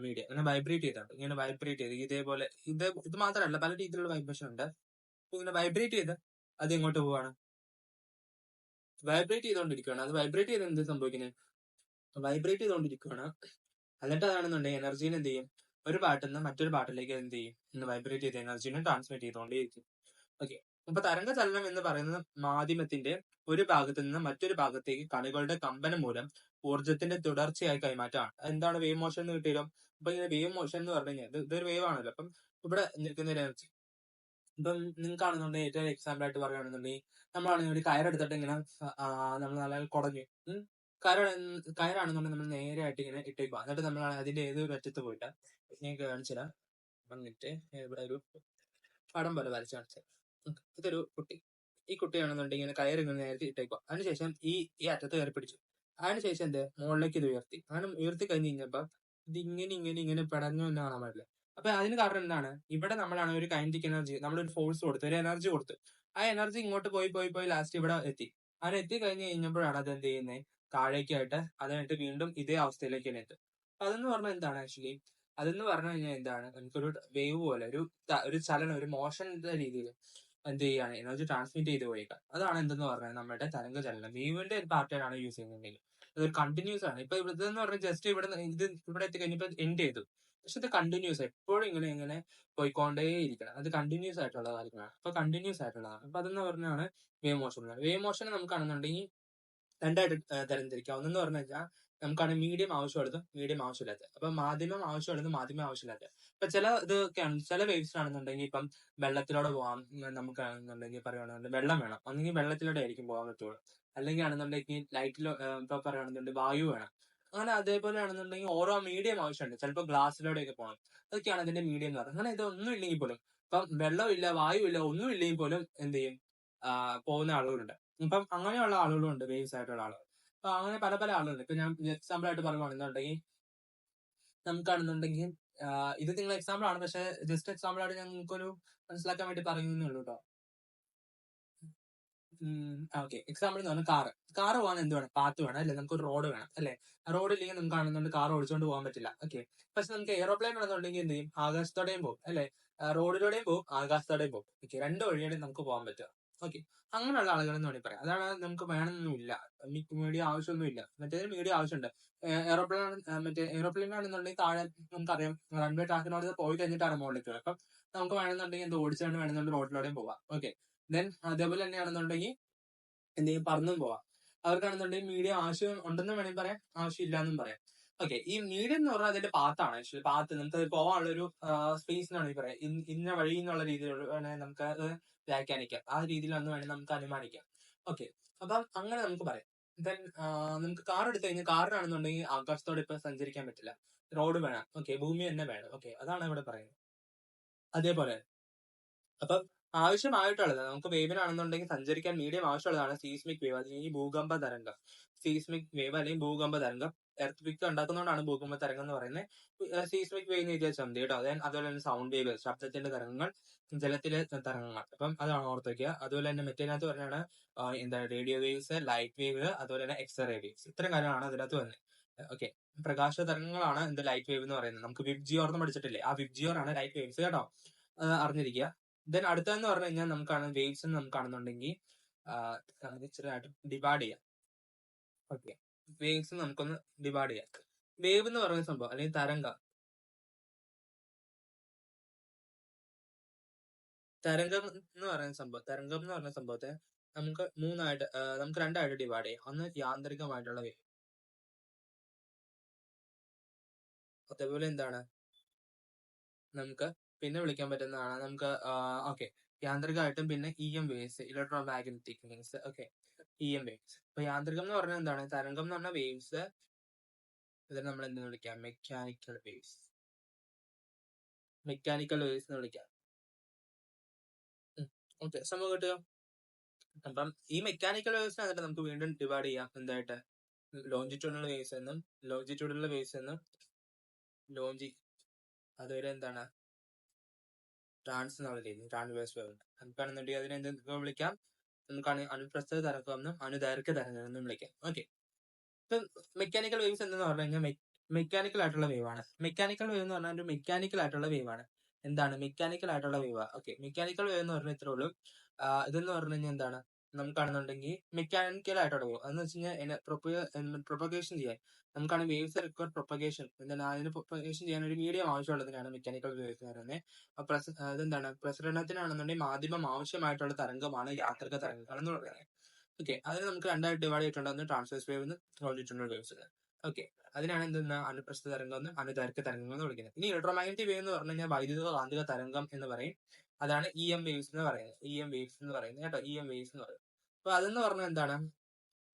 medium. അങ്ങനെ വൈബ്രേറ്റ് ചെയ്തിട്ടുണ്ട്. ഇങ്ങനെ വൈബ്രേറ്റ് ചെയ്ത് ഇതേപോലെ ഇത് മാത്രമല്ല, പല രീതിയിലുള്ള വൈബ്രേഷൻ ഉണ്ട്. ഇങ്ങനെ വൈബ്രേറ്റ് ചെയ്ത് അത് എങ്ങോട്ട് പോവാണ്, വൈബ്രേറ്റ് ചെയ്തുകൊണ്ടിരിക്കുകയാണ്. അത് വൈബ്രേറ്റ് ചെയ്ത് എന്ത് സംഭവിക്കുന്നത്, വൈബ്രേറ്റ് ചെയ്തുകൊണ്ടിരിക്കുകയാണ്. എന്നിട്ട് അതാണെന്നുണ്ടെങ്കിൽ എനർജീനെ എന്ത് ചെയ്യും, ഒരു പാർട്ടിൽ നിന്ന് മറ്റൊരു പാർട്ടിലേക്ക് എന്ത് ചെയ്യും, ഇന്ന് വൈബ്രേറ്റ് ചെയ്ത എനർജീനെ ട്രാൻസ്മിറ്റ് ചെയ്തുകൊണ്ടേയിരിക്കും. ഓക്കെ, അപ്പൊ തരംഗ ചലനം എന്ന് പറയുന്നത് മാധ്യമത്തിന്റെ ഒരു ഭാഗത്ത് നിന്ന് മറ്റൊരു ഭാഗത്തേക്ക് കണികളുടെ കമ്പനം മൂലം ഊർജത്തിന്റെ തുടർച്ചയായി കൈമാറ്റമാണ്. എന്താണ് വേവ് മോഷൻ എന്ന് കിട്ടിയാലോ. അപ്പൊ ഇങ്ങനെ വേവ് മോഷൻ എന്ന് പറഞ്ഞു കഴിഞ്ഞാൽ ഇതൊരു വേവ് ആണല്ലോ. അപ്പം ഇവിടെ നിൽക്കുന്ന എനർജി, ഇപ്പം നിങ്ങൾക്കാണെന്നുണ്ടെങ്കിൽ ഏറ്റവും എക്സാമ്പിൾ ആയിട്ട് പറയുകയാണെന്നുണ്ടെങ്കിൽ നമ്മളാണെങ്കിൽ ഒരു കയറെടുത്തിട്ട് ഇങ്ങനെ നമ്മൾ നല്ല കുടഞ്ഞു കയറാണെന്നുണ്ടെങ്കിൽ നമ്മൾ നേരെ ആയിട്ട് ഇങ്ങനെ ഇട്ടേക്കുക. എന്നിട്ട് നമ്മളാണ് അതിന്റെ ഏതൊരു അറ്റത്ത് പോയിട്ട് ഞാൻ കാണിച്ചുതരാം. വന്നിട്ട് ഇവിടെ ഒരു പടം പോലെ വരച്ച് കാണിച്ചത്. ഇതൊരു കുട്ടി. ഈ കുട്ടിയാണെന്നുണ്ടെങ്കിൽ ഇങ്ങനെ കയറി ഇങ്ങനെ നേരത്തെ ഇട്ടേക്കുക. അതിനുശേഷം ഈ അറ്റത്ത് കയറി പിടിച്ചു. അതിനുശേഷം എന്ത് മുകളിലേക്ക് ഇത് ഉയർത്തി. അങ്ങനെ ഉയർത്തി കഴിഞ്ഞ് കഴിഞ്ഞപ്പോ ഇത് ഇങ്ങനെ പടഞ്ഞു എന്ന് കാണാൻ പാടില്ല. അപ്പൊ അതിന് കാരണം എന്താണ്? ഇവിടെ നമ്മളാണ് ഒരു കൈനറ്റിക് എനർജി, നമ്മളൊരു ഫോഴ്സ് കൊടുത്തു, ഒരു എനർജി കൊടുത്തു. ആ എനർജി ഇങ്ങോട്ട് പോയി ലാസ്റ്റ് ഇവിടെ എത്തി. അങ്ങനെ എത്തി കഴിഞ്ഞ് കഴിഞ്ഞപ്പോഴാണ് അത് എന്ത് ചെയ്യുന്നത്, താഴേക്കായിട്ട് അതായിട്ട് വീണ്ടും ഇതേ അവസ്ഥയിലേക്ക് തന്നെ എത്തും. അപ്പൊ അതെന്ന് പറഞ്ഞാൽ എന്താണ് ആക്ച്വലി? അതെന്ന് പറഞ്ഞു കഴിഞ്ഞാൽ എന്താണ്, നമുക്കൊരു വേവ് പോലെ ഒരു ചലനം, ഒരു മോഷന്റെ രീതിയിൽ എന്ത് ചെയ്യാണ്, എനർജി ട്രാൻസ്മിറ്റ് ചെയ്ത് പോയേക്കാം. അതാണ് എന്തെന്ന് പറഞ്ഞാൽ നമ്മുടെ തരംഗ ചലനം. വേവിന്റെ ഒരു പാറ്റേൺ യൂസ് ചെയ്യുന്നുണ്ടെങ്കിൽ അതൊരു കണ്ടിന്യൂസ് ആണ്. ഇപ്പൊ ഇതെന്ന് പറഞ്ഞാൽ ജസ്റ്റ് ഇവിടെ എത്തിക്കഴിഞ്ഞപ്പോൾ എൻഡ് ചെയ്തു. പക്ഷെ ഇത് കണ്ടിന്യൂസ്, എപ്പോഴും ഇങ്ങനെ പോയിക്കൊണ്ടേ ഇരിക്കണം. അത് കണ്ടിന്യൂസ് ആയിട്ടുള്ള കാര്യങ്ങളാണ്. അപ്പൊ കണ്ടിന്യൂസ് ആയിട്ടുള്ളതാണ്. അപ്പൊ അതെന്ന് പറഞ്ഞാണ് വേവ് മോഷൻ. വേവ് മോഷൻ നമുക്കാണെന്നുണ്ടെങ്കിൽ രണ്ടായിട്ട് തരംതിരിക്കാം. ഒന്നെന്ന് പറഞ്ഞു കഴിഞ്ഞാൽ നമുക്കാണ് മീഡിയം ആവശ്യമുള്ളത്, മീഡിയം ആവശ്യമില്ലാത്ത. അപ്പൊ മാധ്യമം ആവശ്യമുള്ളത്, മാധ്യമം ആവശ്യമില്ലാത്ത. ഇപ്പൊ ചില ഇതൊക്കെയാണ്, ചില വേവ്സിനാണെന്നുണ്ടെങ്കിൽ ഇപ്പം വെള്ളത്തിലൂടെ പോകാം. നമുക്കാണെന്നുണ്ടെങ്കിൽ പറയുകയാണെന്നുണ്ടെങ്കിൽ വെള്ളം വേണം, ഒന്നെങ്കിൽ വെള്ളത്തിലൂടെ ആയിരിക്കും പോകാൻ പറ്റുള്ളൂ. അല്ലെങ്കിൽ ആണെന്നുണ്ടെങ്കിൽ ലൈറ്റിലോ ഇപ്പൊ പറയുകയാണെന്നുണ്ടെങ്കിൽ വായു വേണം. അങ്ങനെ അതേപോലെ ആണെന്നുണ്ടെങ്കിൽ ഓരോ മീഡിയം ആവശ്യമുണ്ട്. ചിലപ്പോൾ ഗ്ലാസ്സിലൂടെയൊക്കെ പോകണം. അതൊക്കെയാണ് അതിന്റെ മീഡിയം എന്ന് പറയുന്നത്. അങ്ങനെ ഇതൊന്നും ഇല്ലെങ്കിൽ പോലും, ഇപ്പം വെള്ളമില്ല, വായു ഇല്ല, ഒന്നും ഇല്ലെങ്കിൽ പോലും എന്ത് ചെയ്യും, പോകുന്ന ആളുകളുണ്ട്. ഇപ്പം അങ്ങനെയുള്ള ആളുകളും ഉണ്ട്, വേവ്സ് ആയിട്ടുള്ള ആളുകൾ. അപ്പൊ അങ്ങനെ പല പല ആളുകളുണ്ട്. ഇപ്പൊ ഞാൻ എക്സാമ്പിൾ ആയിട്ട് പറയുകയാണെന്നുണ്ടെങ്കിൽ നമുക്കാണെന്നുണ്ടെങ്കിൽ ഇത് നിങ്ങൾ എക്സാമ്പിൾ ആണ്, പക്ഷെ ജസ്റ്റ് എക്സാമ്പിൾ ആയിട്ട് ഞാൻ നിങ്ങൾക്കൊരു മനസ്സിലാക്കാൻ വേണ്ടി പറയുന്നേ ഉള്ളൂ കേട്ടോ. ഓക്കെ, എക്സാമ്പിൾ എന്ന് പറഞ്ഞാൽ കാറ് പോകാൻ എന്ത് വേണം, പാത്ത് വേണം അല്ലെ, നമുക്ക് ഒരു റോഡ് വേണം അല്ലെ. റോഡ് ഇല്ലെങ്കിൽ നമുക്ക് കാണുന്നുണ്ട് കാർ ഓടിച്ചുകൊണ്ട് പോകാൻ പറ്റില്ല. ഓക്കെ, പക്ഷെ നമുക്ക് എയ്റോപ്ലെയിൻ ആണെന്നുണ്ടെങ്കിൽ എന്ത് ചെയ്യും, ആകാശത്തോടെയും പോകും അല്ലെ, റോഡിലൂടെയും പോകും, ആകാശത്തോടെയും പോകും. ഓക്കെ, രണ്ട് വഴിയോടെയും നമുക്ക് പോകാൻ പറ്റുക. ഓക്കെ, അങ്ങനെയുള്ള ആളുകൾ എന്ന് വേണമെങ്കിൽ പറയാം. അതാണ് നമുക്ക് വേണമെന്നൊന്നുമില്ല, മീഡിയ ആവശ്യമൊന്നുമില്ല. മറ്റേതിന് മീഡിയ ആവശ്യമുണ്ട്. എയ്റോപ്ലെയിൻ ആണെന്നുണ്ടെങ്കിൽ താഴെ നമുക്കറിയാം റൺവേ ട്രാക്കിനോട് പോയി കഴിഞ്ഞിട്ടാണ് മുകളിലേക്ക് വരിക. അപ്പം നമുക്ക് വേണമെന്നുണ്ടെങ്കിൽ എന്ത് ഓടിച്ചുകൊണ്ട് വേണമെന്നുണ്ടെങ്കിൽ റോഡിലൂടെയും പോവാം. ഓക്കെ, ദെൻ അതേപോലെ തന്നെയാണെന്നുണ്ടെങ്കിൽ എന്ത് ചെയ്യും, പറന്നും പോവാം. അവർക്കാണെന്നുണ്ടെങ്കിൽ മീഡിയം ആവശ്യം ഉണ്ടെന്ന് വേണമെങ്കിൽ പറയാം, ആവശ്യമില്ല എന്നും പറയാം. ഓക്കെ, ഈ മീഡിയം എന്ന് പറഞ്ഞാൽ അതിന്റെ പാത്താണ്. ആക്ച്വലി പാത്ത് നമുക്ക് പോകാനുള്ള ഒരു സ്പേസ് എന്ന് വേണമെങ്കിൽ പറയാം. ഇന്ന വഴി എന്നുള്ള രീതിയിൽ വേണമെങ്കിൽ നമുക്ക് അത് വ്യാഖ്യാനിക്കാം. ആ രീതിയിലൊന്നും വേണമെങ്കിൽ നമുക്ക് അനുമാനിക്കാം. ഓക്കെ, അപ്പം അങ്ങനെ നമുക്ക് പറയാം. ദെൻ നമുക്ക് കാർ എടുത്തു കഴിഞ്ഞാൽ കാറിനാണെന്നുണ്ടെങ്കിൽ ആകാശത്തോടെ ഇപ്പൊ സഞ്ചരിക്കാൻ പറ്റില്ല, റോഡ് വേണം. ഓക്കെ, ഭൂമി തന്നെ വേണം. ഓക്കെ, അതാണ് ഇവിടെ പറയുന്നത്. അതേപോലെ അപ്പം ആവശ്യമായിട്ടുള്ളത് നമുക്ക് വേവിനാണെന്നുണ്ടെങ്കിൽ സഞ്ചരിക്കാൻ മീഡിയം ആവശ്യമുള്ളതാണ് സീസ്മിക് വേവ്, അല്ലെങ്കിൽ ഭൂകമ്പ തരംഗം. സീസ്മിക് വേവ് അല്ലെങ്കിൽ ഭൂകമ്പ തരംഗം. എർത്ത് ക്വിക്ക് ഉണ്ടാക്കുന്നതുകൊണ്ടാണ് ഭൂകമ്പ തരംഗം എന്ന് പറയുന്നത്. സീസ്മിക് വേവ് എന്ന് വിചാരിച്ചാൽ മതി കേട്ടോ. അതുപോലെ തന്നെ സൗണ്ട് വേവ്, ശബ്ദത്തിന്റെ തരംഗങ്ങൾ, ജലത്തിലെ തരംഗങ്ങൾ. അപ്പം അതാണ് ഓർത്ത് വയ്ക്കുക. അതുപോലെ തന്നെ മറ്റേതിനകത്ത് പറഞ്ഞാണ് എന്താണ് റേഡിയോ വേവ്സ്, ലൈറ്റ് വേവ്, അതുപോലെ തന്നെ എക്സ്റേ വേവ്സ്. ഇത്തരം കാര്യങ്ങളാണ് അതിനകത്ത് വരുന്നത്. ഓക്കെ, പ്രകാശ തരംഗങ്ങളാണ് എന്ത് ലൈറ്റ് വേവ് എന്ന് പറയുന്നത്. നമുക്ക് വിബ്ജിയോർ പഠിച്ചിട്ടില്ലേ, ആ വിബ്ജിയോർ ആണ് ലൈറ്റ് വേവ്സ് കേട്ടോ. അറിഞ്ഞിരിക്കുക. ദെൻ അടുത്തതെന്ന് പറഞ്ഞു കഴിഞ്ഞാൽ നമുക്കാണ് വേവ്സ് നമുക്കാണെന്നുണ്ടെങ്കിൽ ഇച്ചിരി ഡിവൈഡ് ചെയ്യാം. ഓക്കെ, വേവ്സ് നമുക്കൊന്ന് ഡിവൈഡ് ചെയ്യാം. വേവ് എന്ന് പറയുന്ന സംഭവം അല്ലെങ്കിൽ തരംഗം എന്ന് പറയുന്ന സംഭവത്തെ നമുക്ക് നമുക്ക് രണ്ടായിട്ട് ഡിവൈഡ് ചെയ്യാം. ഒന്ന് യാന്ത്രികമായിട്ടുള്ള വേവ്, അതേപോലെ എന്താണ് നമുക്ക് പിന്നെ വിളിക്കാൻ പറ്റുന്നതാണ് നമുക്ക് ഓക്കെ യാന്ത്രികമായിട്ടും, പിന്നെ EM waves, electro magnetic waves. Okay, EM waves. അപ്പൊ യാന്ത്രികം എന്ന് പറഞ്ഞാൽ എന്താണ്, തരംഗം എന്ന് പറഞ്ഞ വേവ്സ്, ഇതിനെ നമ്മൾ എന്തെന്ന് വിളിക്കാം, മെക്കാനിക്കൽ വേവ്സ് എന്ന് വിളിക്കാം. ഓക്കെ, സംഭവം കിട്ടുക. അപ്പം ഈ മെക്കാനിക്കൽ വേവ്സിനകത്ത് നമുക്ക് വീണ്ടും ഡിവൈഡ് ചെയ്യാം എന്തായിട്ട്, ലോഞ്ചിറ്റ്യൂഡിനൽ വേവ്സ് എന്നും അതുവരെ എന്താണ് ട്രാൻസ്വേഴ്സ് വേവ്. നമുക്കാണെന്നുണ്ടെങ്കിൽ അതിനെ എന്തൊക്കെ വിളിക്കാം, നമുക്കാണ് അനുപ്രസ്ഥ തരംഗം എന്നും അനുദൈർഘ്യ തരംഗം എന്നും വിളിക്കാം. ഓക്കെ, ഇപ്പൊ മെക്കാനിക്കൽ വേവ്സ് എന്തെന്ന് പറഞ്ഞു കഴിഞ്ഞാൽ മെക്കാനിക്കൽ ആയിട്ടുള്ള വേവ് ആണ്. മെക്കാനിക്കൽ വേവ് എന്ന് പറഞ്ഞാൽ ഒരു മെക്കാനിക്കൽ ആയിട്ടുള്ള വേവ് ആണ്. എന്താണ് മെക്കാനിക്കൽ ആയിട്ടുള്ള വേവ്? ഓക്കെ, മെക്കാനിക്കൽ വേവ് എന്ന് പറഞ്ഞാൽ ഇത്രേ ഉള്ളൂ. ഇതെന്ന് പറഞ്ഞു കഴിഞ്ഞാൽ എന്താണ്, നമുക്കാണെന്നുണ്ടെങ്കിൽ മെക്കാനിക്കൽ ആയിട്ടുള്ള വേവ് എന്ന് വെച്ച് കഴിഞ്ഞാൽ പ്രൊപ്പഗേഷൻ ചെയ്യാൻ നമുക്കാണ് വേവ്സ് റിക്വയർ പ്രൊപ്പഗേഷൻ. എന്താണ് അതിന് പ്രൊപ്പഗേഷൻ ചെയ്യാൻ ഒരു മീഡിയം ആവശ്യമുള്ളതിനാണ് മെക്കാനിക്കൽ വേവ്സ് എന്ന് പറയുന്നത്. അതെന്താണ്, പ്രസരണത്തിനാണെന്നുണ്ടെങ്കിൽ മാധ്യമം ആവശ്യമായിട്ടുള്ള തരംഗമാണ് യാന്ത്രിക തരംഗങ്ങൾ എന്ന് പറയുന്നത്. ഓക്കെ, അതിന് നമുക്ക് രണ്ടായിട്ട് ഡിവൈഡ് ചെയ്തിട്ടുണ്ട്, ഒന്ന് ട്രാൻസ്വേഴ്സ് വേവ് എന്ന്, ലോഞ്ചിറ്റ്യൂഡിനൽ വേവ്സ്. ഓക്കെ, അതിനാണ് എന്തെന്ന് അനുപ്രസ്ഥ തരംഗം എന്ന്, അനുദൈർഘ്യ തരംഗം എന്ന് വിളിക്കുന്നത്. ഇനി ഇലക്ട്രോമാഗ്നറ്റിക് വേവ് എന്ന് പറഞ്ഞു കഴിഞ്ഞാൽ വൈദ്യുത കാന്തിക തരംഗം എന്ന് പറയും. അതാണ് EM വേവ്സ് എന്ന് പറയുന്നത് കേട്ടോ. EM വേവ്സ് എന്ന് പറയുന്നത്. അപ്പൊ അതെന്ന് പറഞ്ഞാൽ എന്താണ്,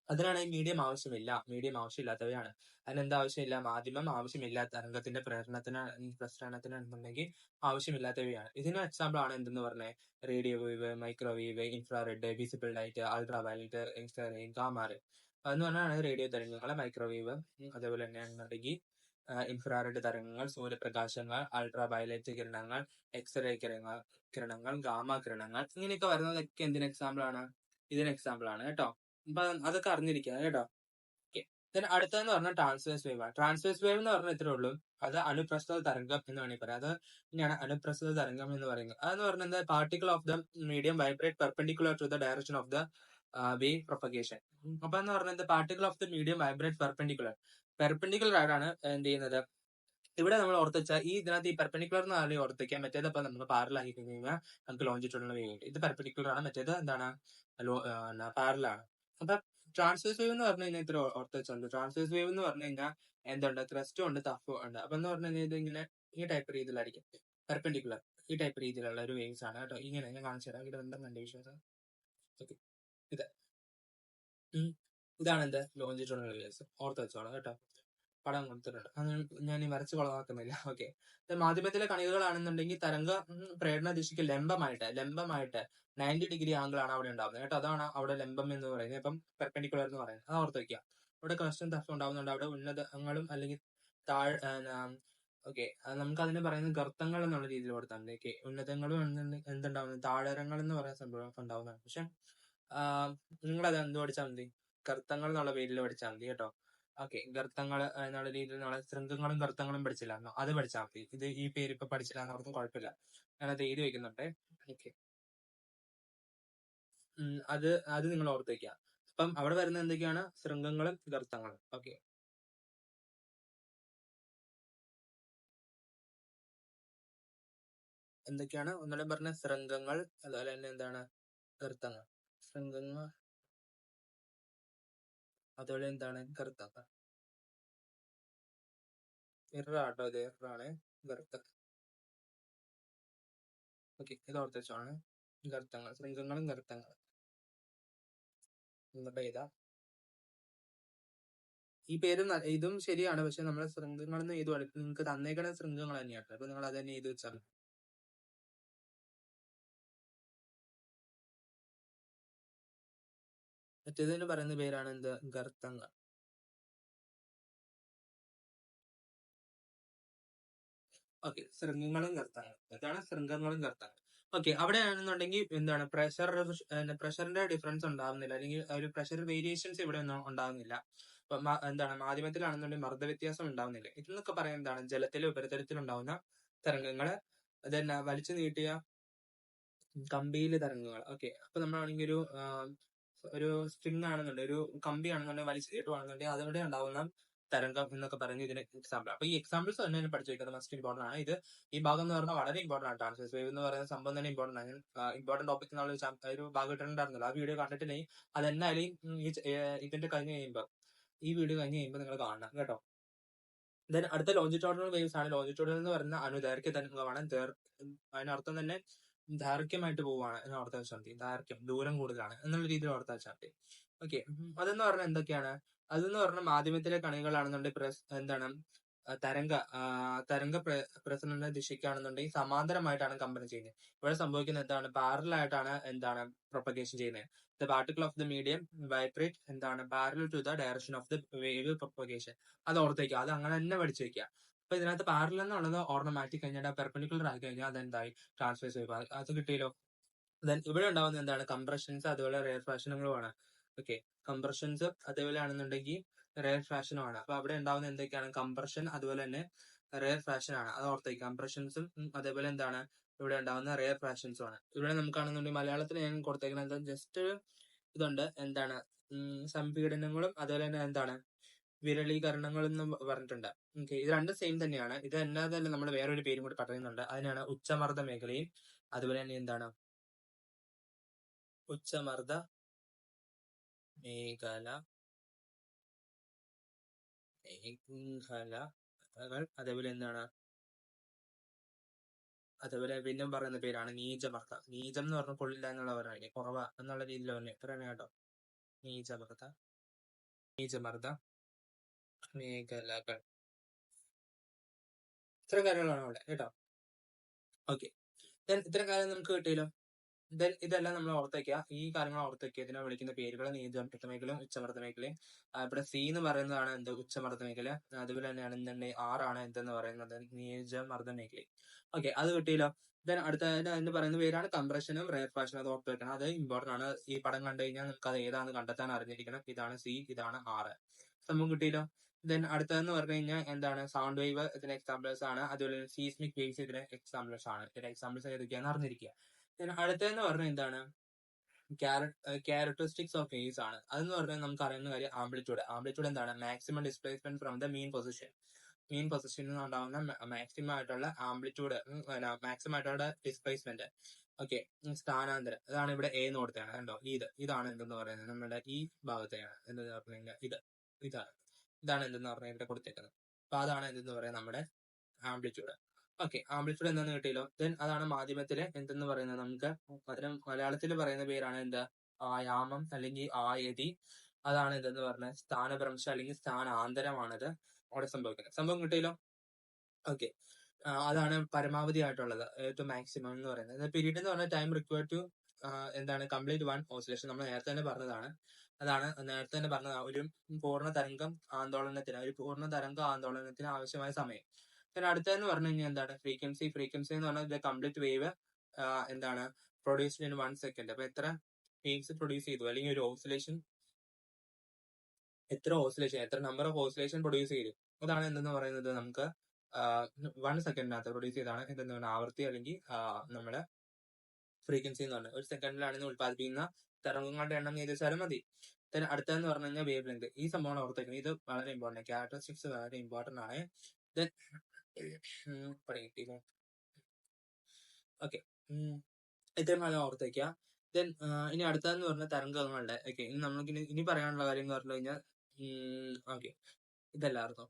അതിനാണ് ഈ മീഡിയം ആവശ്യമില്ല. മീഡിയം ആവശ്യമില്ലാത്തവയാണ്. അതിനെന്താ ആവശ്യമില്ല? മാധ്യമം ആവശ്യമില്ലാത്ത തരംഗത്തിന്റെ പ്രസരണത്തിനുണ്ടെങ്കിൽ ആവശ്യമില്ലാത്തവയാണ്. ഇതിന് എക്സാമ്പിൾ ആണ് എന്തെന്ന് പറഞ്ഞേ? Radio wave, microwave, infrared, visible light, ultra violet, X ray, gamma ray. അതെന്ന് പറഞ്ഞാൽ റേഡിയോ തരംഗങ്ങൾ, മൈക്രോവേവ്, അതേപോലെ തന്നെ ആണെന്നുണ്ടെങ്കിൽ ഇൻഫ്രാറെഡ് തരംഗങ്ങൾ, സൂര്യപ്രകാശങ്ങൾ, അൾട്രാ വയലറ്റ് കിരണങ്ങൾ, എക്സ്റേ കിരണങ്ങൾ, ഗാമ കിരണങ്ങൾ, ഇങ്ങനെയൊക്കെ വരുന്നതൊക്കെ എന്തിന് എക്സാമ്പിൾ ആണ്? ഇതിന് എക്സാമ്പിൾ ആണ് കേട്ടോ. അപ്പൊ അതൊക്കെ അറിഞ്ഞിരിക്കുക കേട്ടോ. ഓക്കെ. അടുത്തതെന്ന് പറഞ്ഞാൽ ട്രാൻസ്വേഴ്സ് വേവ് ആണ്. ട്രാൻസ്വേഴ്സ് വേവ് എന്ന് പറഞ്ഞാൽ ഇത്രേ ഉള്ളൂ. അത് അനുപ്രസ്ഥ തരംഗം എന്ന് വേണമെങ്കിൽ പറയാം. അത് ഇങ്ങനെയാണ് അനുപ്രസ്ഥ തരംഗം എന്ന് പറയുന്നത്. അതെന്ന് പറഞ്ഞാൽ particle of the medium vibrate perpendicular to the direction of the wave propagation. അപ്പൊ എന്ന് പറഞ്ഞാൽ particle of the medium vibrate perpendicular ആയിട്ടാണ് എന്ത് ചെയ്യുന്നത്. ഇവിടെ നമ്മൾ ഓർത്ത് വെച്ചാൽ ഇതിനകത്ത് ഈ പെർപെൻഡിക്കുലർ എന്ന് പറഞ്ഞാൽ ഓർത്ത് വെക്കാം. മറ്റേത് അപ്പൊ നമ്മൾ പാരലാക്കി കഴിഞ്ഞാൽ നമുക്ക് ലോഞ്ചിട്ടുള്ള വേവ് ഉണ്ട്. ഇത് പെർപെൻഡിക്കുലർ ആണ്, മറ്റേത് എന്താണ് പാരലാണ്. അപ്പൊ ട്രാൻസ്വേഴ്സ് വേവ് എന്ന് പറഞ്ഞു കഴിഞ്ഞാൽ ഇത്ര ഓർത്ത് വെച്ചുണ്ട്. ട്രാൻസ്വേഴ്സ് വേവ് എന്ന് പറഞ്ഞു കഴിഞ്ഞാൽ എന്തുണ്ട്? ക്രസ്റ്റും ഉണ്ട്, തഫും ഉണ്ട്. അപ്പൊ എന്ന് പറഞ്ഞു കഴിഞ്ഞാൽ ഇത് ഇങ്ങനെ ഈ ടൈപ്പ് രീതിയിലായിരിക്കും. പെർപെൻഡിക്കുലർ ഈ ടൈപ്പ് രീതിയിലുള്ള ഒരു വേവ്സ് ആണ് കേട്ടോ. ഇങ്ങനെ ഞാൻ കാണിച്ചു തരാം. ഇത് എന്താ കണ്ട വിശ്വാസം. ഓക്കെ, ഇത് ഇതാണ് എന്ത് ലോഞ്ചിട്ടുള്ള വേവ്സ്. ഓർത്ത് വെച്ചോളാം കേട്ടോ. പടം കൊടുത്തിട്ടുണ്ട്. അത് ഞാൻ ഈ വരച്ച് കൊളവാക്കുന്നില്ല. ഓക്കെ. മാധ്യമത്തിലെ കണികകളാണെന്നുണ്ടെങ്കിൽ തരംഗ പ്രേരണ ദിശയ്ക്ക് ലംബമായിട്ട് 90 ഡിഗ്രി ആംഗിൾ ആണ് അവിടെ ഉണ്ടാവുന്നത് കേട്ടോ. അതാണ് അവിടെ ലംബം എന്ന് പറയുന്നത്. ഇപ്പം പെർപെൻഡിക്കുലർ എന്ന് പറയുന്നത്. അത് ഓർത്ത് വയ്ക്കുക. അവിടെ ക്രസ്റ്റും തഫും ഉണ്ടാവുന്നുണ്ട്. അവിടെ ഉന്നതങ്ങളും അല്ലെങ്കിൽ താഴ് ഓക്കെ, നമുക്ക് അതിനെ പറയുന്നത് ഗർത്തങ്ങൾ എന്നുള്ള രീതിയിൽ കൊടുത്താൽ മതി. ഓക്കെ, ഉന്നതങ്ങളും എന്തുണ്ടാവുന്നത്? താഴ്വരങ്ങൾ എന്ന് പറയുന്ന സംഭവം ഉണ്ടാവുന്നതാണ്. പക്ഷെ നിങ്ങളത് എന്ത് പഠിച്ചാൽ മതി? ഗർത്തങ്ങൾ എന്നുള്ള പേരിൽ പഠിച്ചാൽ മതി കേട്ടോ. ഓക്കെ, ഗർത്തങ്ങൾ എന്നുള്ള രീതിയിൽ നമ്മളെ ശൃംഗങ്ങളും ഗർത്തങ്ങളും പഠിച്ചില്ലായിരുന്നോ? അത് പഠിച്ചാൽ മതി. ഇത് ഈ പേര് ഇപ്പൊ പഠിച്ചില്ല എന്നവർക്കും കുഴപ്പമില്ല. ഞാനത് എഴുതി വെക്കുന്നുണ്ട്. ഓക്കെ, അത് അത് നിങ്ങൾ ഓർത്ത് വെക്കുക. അപ്പം അവിടെ വരുന്ന എന്തൊക്കെയാണ്? ശൃംഗങ്ങളും ഗർത്തങ്ങളും. ഓക്കെ, എന്തൊക്കെയാണ്? ഒന്നുകൂടെ പറഞ്ഞ ശൃംഗങ്ങൾ, അതുപോലെ തന്നെ എന്താണ്? ഗർത്തങ്ങൾ. ശൃംഗങ്ങൾ, അതുപോലെ എന്താണ്? ഗർത്തങ്ങൾ. ഇറാട്ടോ, ഇത് ഇറാണ്. ഗർത്തങ്ങൾ. ഓക്കെ, ഇത് ഓർത്ത് വെച്ചോളാണ്. ഗർത്തങ്ങൾ, ശൃംഗങ്ങളും ഗർത്തങ്ങളും. എന്നിട്ട് ഇതാ ഈ പേരും ഇതും ശരിയാണ്. പക്ഷെ നമ്മളെ ശൃംഗങ്ങളെന്ന് എഴുതു നിങ്ങൾക്ക് തന്നേക്കണ ശൃംഗങ്ങൾ തന്നെയാണ്. അപ്പൊ നിങ്ങൾ അത് തന്നെ എഴുതി വെച്ചാൽ. മറ്റേതിന് പറയുന്ന പേരാണ് എന്ത്? ഗർത്തങ്ങൾ. ഓക്കെ, ശൃംഗങ്ങളും ഗർത്തങ്ങളും. ഇതാണ് ശൃംഗങ്ങളും ഗർത്തങ്ങളും. ഓക്കെ, അവിടെയാണെന്നുണ്ടെങ്കിൽ എന്താണ്? പ്രഷറിന്റെ ഡിഫറൻസ് ഉണ്ടാവുന്നില്ല, അല്ലെങ്കിൽ ഒരു പ്രഷർ വേരിയേഷൻസ് ഇവിടെ ഒന്നും ഉണ്ടാവുന്നില്ല. അപ്പൊ എന്താണ്? മാധ്യമത്തിലാണെന്നുണ്ടെങ്കിൽ മർദ്ദ വ്യത്യാസം ഉണ്ടാവുന്നില്ല. ഇതെന്നൊക്കെ പറയാൻ എന്താണ്? ജലത്തിലെ ഉപരിതലത്തിലുണ്ടാവുന്ന തരംഗങ്ങള് അതന്നെ വലിച്ചു നീട്ടിയ കമ്പിയിലെ തരംഗങ്ങൾ. ഓക്കെ, അപ്പൊ നമ്മളാണെങ്കിൽ ഒരു സ്ട്രിങ് ആണെന്നുണ്ടെങ്കിൽ, ഒരു കമ്പി ആണെന്നുണ്ടെങ്കിൽ വലിച്ചു നീട്ടുവാണെന്നുണ്ടെങ്കിൽ അതവിടെ ഉണ്ടാവുന്ന തരംഗം എന്നൊക്കെ പറയുന്നത് ഇതിന് എക്സാമ്പിൾ. അപ്പൊ ഈ എക്സാമ്പിൾസ് തന്നെ പഠിച്ചു വെക്കുന്നത് മസ്റ്റ് ഇമ്പോർട്ടന്റ് ആണ്. ഇത് ഈ ഭാഗം എന്ന് പറഞ്ഞാൽ വളരെ ഇമ്പോർട്ടന്റ് ആണ്. ട്രാൻസ്വേഴ്സ് വേവ് എന്ന് പറയുന്ന സംഭവം തന്നെ ഇമ്പോർട്ടന്റ് ആണ്. ഇമ്പോർട്ടന്റ് ടോപ്പിക് എന്നുള്ള ഒരു ഭാഗം ഇട്ടിട്ടുണ്ടായിരുന്നല്ലോ. ആ വീഡിയോ കണ്ടിട്ടില്ലെങ്കിൽ അതെന്നായാലും ഇതിന്റെ കഴിഞ്ഞ് കഴിയുമ്പോൾ, ഈ വീഡിയോ കഴിഞ്ഞ് കഴിയുമ്പോൾ നിങ്ങൾ കാണണം കേട്ടോ. ദെൻ അടുത്ത ലോഞ്ചിറ്റ്യൂഡിനൽ വേവ്സ് ആണ്. ലോഞ്ചിറ്റ്യൂഡിനൽ എന്ന് പറയുന്ന അനുദൈർഘ്യ തരംഗമാണ്. അതിനർത്ഥം തന്നെ ദൈർഘ്യമായിട്ട് പോവുകയാണ് എന്ന് ഓർത്ത് വെച്ചാൽ മതി. ദൈർഘ്യം, ദൂരം കൂടുതലാണ് എന്നുള്ള രീതിയിൽ ഓർത്ത് വെച്ചാൽ മതി. ഓക്കെ, അതെന്ന് പറഞ്ഞാൽ എന്തൊക്കെയാണ്? അതെന്ന് പറഞ്ഞാൽ മാധ്യമത്തിലെ കണികകളാണെന്നുണ്ടെങ്കിൽ എന്താണ്? തരംഗ പ്രസരണ ദിശയ്ക്കാണെന്നുണ്ടെങ്കിൽ സമാന്തരമായിട്ടാണ് കമ്പനി ചെയ്യുന്നത്. ഇവിടെ സംഭവിക്കുന്നത് എന്താണ്? പാരലൽ ആയിട്ടാണ് എന്താണ് പ്രൊപ്പഗേഷൻ ചെയ്യുന്നത്. The particle of the medium vibrate എന്താണ്? Parallel to the direction of the wave propagation. അത് ഓർത്ത് വയ്ക്കുക. അത് അങ്ങനെ തന്നെ പഠിച്ചു വെക്കുക. അപ്പൊ ഇതിനകത്ത് പാരലൽ എന്നുള്ളത് ഓർമ്മ മാറ്റി കഴിഞ്ഞാൽ പെർപെൻഡിക്കുലർ ആയി കഴിഞ്ഞാൽ അതെന്തായി? Transverse wave. അത് കിട്ടിയല്ലോ. ദെൻ ഇവിടെ ഉണ്ടാവുന്ന എന്താണ്? കംപ്രഷൻസ് അതുപോലെ റെയർ ഫ്രാക്ഷനുകളുമാണ്. ഓക്കെ, കംപ്രഷൻസ് അതേപോലെ ആണെന്നുണ്ടെങ്കിൽ റെയർ ഫ്രാക്ഷനുമാണ്. അപ്പൊ അവിടെ ഉണ്ടാവുന്ന എന്തൊക്കെയാണ്? കംപ്രഷൻ അതുപോലെ തന്നെ റെയർ ഫ്രാക്ഷൻ ആണ്. അത് ഓർത്തേക്ക്. കംപ്രഷൻസും അതേപോലെ എന്താണ്? ഇവിടെ ഉണ്ടാവുന്ന റെയർ ഫ്രാക്ഷൻസും ആണ്. ഇവിടെ നമുക്കാണെന്നുണ്ടെങ്കിൽ മലയാളത്തിൽ ഞാൻ കൊടുത്തേക്കുന്നത് ജസ്റ്റ് ഇതുണ്ട്. എന്താണ്? സംപീഡനങ്ങളും അതുപോലെ തന്നെ എന്താണ്? വിരളീകരണങ്ങൾ എന്ന് പറഞ്ഞിട്ടുണ്ട്. ഓക്കെ, ഇത് രണ്ടും സെയിം തന്നെയാണ്. ഇത് അല്ലാതെ തന്നെ നമ്മൾ വേറൊരു പേരും കൂടി പറയുന്നുണ്ട്. അതിനാണ് ഉച്ചമർദ്ദ മേഖലയും അതുപോലെ തന്നെ എന്താണ്? ഉച്ചമർദ്ദ മേഖല അതേപോലെ എന്താണ്? അതേപോലെ പിന്നെ പറയുന്ന പേരാണ് നീചമർദ്ദം. നീചം എന്ന് പറഞ്ഞാൽ കൊള്ളില്ല എന്നുള്ള പറയുന്നത്, കുറവ എന്നുള്ള രീതിയിൽ പറഞ്ഞു കേട്ടോ. നീചമർദ്ദ നീചമർദ്ദ മേഖലകൾ. ഇത്തരം കാര്യങ്ങളാണ് അവിടെ കേട്ടോ. ഓക്കെ, ഇത്തരം കാര്യം നമുക്ക് കിട്ടിയല്ലോ. ഇതെല്ലാം നമ്മൾ ഓർത്തേക്കുക, ഈ കാര്യങ്ങൾ ഓർത്തേക്കുക. ഇതിനെ വിളിക്കുന്ന പേരുകൾ നീചമർദ്ദ മേഖലയും ഉച്ചമർദ്ദ മേഖലയും. ഇവിടെ സി എന്ന് പറയുന്നതാണ് എന്ത്, ഉച്ചമർദ്ദ മേഖല. അതുപോലെ തന്നെയാണ് എന്തുണ്ടെങ്കിൽ ആറാണ് എന്തെന്ന് പറയുന്നത്, നീചമർദ്ദ മേഖല. ഓക്കെ, അത് കിട്ടിയല്ലോ. അതിന് പറയുന്ന പേരാണ് കംപ്രഷനും റെയർഫാഷനും. അത് ഓർത്ത് വെക്കണം, അത് ഇമ്പോർട്ടന്റ് ആണ്. ഈ പടം കണ്ടു കഴിഞ്ഞാൽ നമുക്ക് അത് ഏതാണെന്ന് കണ്ടെത്താൻ അറിഞ്ഞിരിക്കണം. ഇതാണ് സി, ഇതാണ് ആറ്. സംഭവം കിട്ടിയല്ലോ. അടുത്തതെന്ന് പറഞ്ഞു കഴിഞ്ഞാൽ എന്താണ്, സൗണ്ട് വേവ് ഇതിന് എക്സാമ്പിൾസ് ആണ്. അതുപോലെ സീസ്മിക് വേവ്സ് ഇതിന് എക്സാമ്പിൾസ് ആണ്. ഇതിന്റെ എക്സാമ്പിൾസ് ഏതൊക്കെയാണെന്ന് അറിഞ്ഞിരിക്കുക. അടുത്തതെന്ന് പറഞ്ഞാൽ എന്താണ്, ക്യാരക്ടറിസ്റ്റിക്സ് ഓഫ് വേവ്സ് ആണ്. അതെന്ന് പറഞ്ഞാൽ നമുക്ക് അറിയുന്ന കാര്യം ആംപ്ലിറ്റ്യൂഡ്. ആംപ്ലിറ്റ്യൂഡ് എന്താണ്, maximum displacement from the mean position. Mean പൊസിഷനിൽ നിന്ന് ഉണ്ടാകുന്ന മാക്സിമം ആയിട്ടുള്ള ആംപ്ലിറ്റ്യൂഡ്, മാക്സിമം ആയിട്ടുള്ള ഡിസ്പ്ലേസ്മെന്റ്. ഓക്കെ, സ്ഥാനാന്തരം. അതാണ് ഇവിടെ എ എന്ന് കൊടുത്തതാണ്. കണ്ടോ, ഇതാണ് എന്തെന്ന് പറയുന്നത്, നമ്മുടെ ഈ ഭാഗത്തെയാണ് എന്തെന്ന് പറഞ്ഞു കഴിഞ്ഞാൽ ഇതാണ് എന്തെന്ന് പറഞ്ഞാൽ ഇവിടെ കൊടുത്തേക്കുന്നത്. അപ്പൊ അതാണ് എന്തെന്ന് പറയാം, നമ്മുടെ ആംപ്ലിറ്റ്യൂഡ്. ഓക്കെ, ആംപ്ലിറ്റ്യൂഡ് എന്താണെന്ന് കിട്ടിയല്ലോ. അതാണ് മാധ്യമത്തില് എന്തെന്ന് പറയുന്നത്, നമുക്ക് മലയാളത്തിൽ പറയുന്ന പേരാണ് എന്താ, ആയാമം അല്ലെങ്കിൽ ആയതി. അതാണ് എന്തെന്ന് പറഞ്ഞാൽ സ്ഥാനഭ്രംശം അല്ലെങ്കിൽ സ്ഥാനാന്തരമാണത് അവിടെ സംഭവിക്കുന്നത്. സംഭവം കിട്ടിയല്ലോ. ഓക്കെ, അതാണ് പരമാവധി ആയിട്ടുള്ളത്, ഏറ്റവും മാക്സിമം എന്ന് പറയുന്നത്. പീരീഡ് എന്ന് പറഞ്ഞാൽ ടൈം റിക്വയർഡ് ടു എന്താണ് കംപ്ലീറ്റ് വൺ ഓസിലേഷൻ. നമ്മൾ നേരത്തെ തന്നെ പറഞ്ഞതാണ്. നേരത്തെ തന്നെ പറഞ്ഞ ഒരു പൂർണ്ണ തരംഗ ആന്തോളനത്തിന് ആവശ്യമായ സമയം. പിന്നെ അടുത്തതെന്ന് പറഞ്ഞു കഴിഞ്ഞാൽ എന്താണ്, ഫ്രീക്വൻസി. ഫ്രീക്വൻസി എന്ന് പറഞ്ഞാൽ കംപ്ലീറ്റ് വേവ് എന്താണ് പ്രൊഡ്യൂസ്ഡ് ഇൻ 1 സെക്കൻഡ്. അപ്പൊ എത്ര വേവ്സ് പ്രൊഡ്യൂസ് ചെയ്തു, അല്ലെങ്കിൽ ഒരു ഓസിലേഷൻ എത്ര നമ്പർ ഓഫ് ഓസിലേഷൻ പ്രൊഡ്യൂസ് ചെയ്തു, അതാണ് എന്തെന്ന് പറയുന്നത്, നമുക്ക് 1 സെക്കൻഡിനകത്ത് പ്രൊഡ്യൂസ് ചെയ്താണ് എന്തെന്ന് പറഞ്ഞാൽ ആവൃത്തി അല്ലെങ്കിൽ നമ്മുടെ ഫ്രീക്വൻസി എന്ന് പറഞ്ഞാൽ. ഒരു സെക്കൻഡിലാണെങ്കിൽ ഉത്പാദിപ്പിക്കുന്ന തരംഗങ്ങളുടെ എണ്ണം ഏകദേശം മതി. അടുത്തതെന്ന് പറഞ്ഞു കഴിഞ്ഞാൽ വേവ് ലെങ്ത്. ഈ സംഭവം ഓർത്തേക്കുന്നത്, ഇത് വളരെ ഇമ്പോർട്ടന്റ്, ക്യാരക്ടറിസ്റ്റിക്സ് വളരെ ഇമ്പോർട്ടന്റ് ആണ്. ഓക്കെ, ഇത്രയും കാലം ഓർത്തേക്കുക. ഇനി അടുത്തതെന്ന് പറഞ്ഞ തരംഗങ്ങളുടെ. ഓക്കെ, ഇനി പറയാനുള്ള കാര്യം എന്ന് പറഞ്ഞു കഴിഞ്ഞാൽ okay, ഇതല്ലായിരുന്നോ,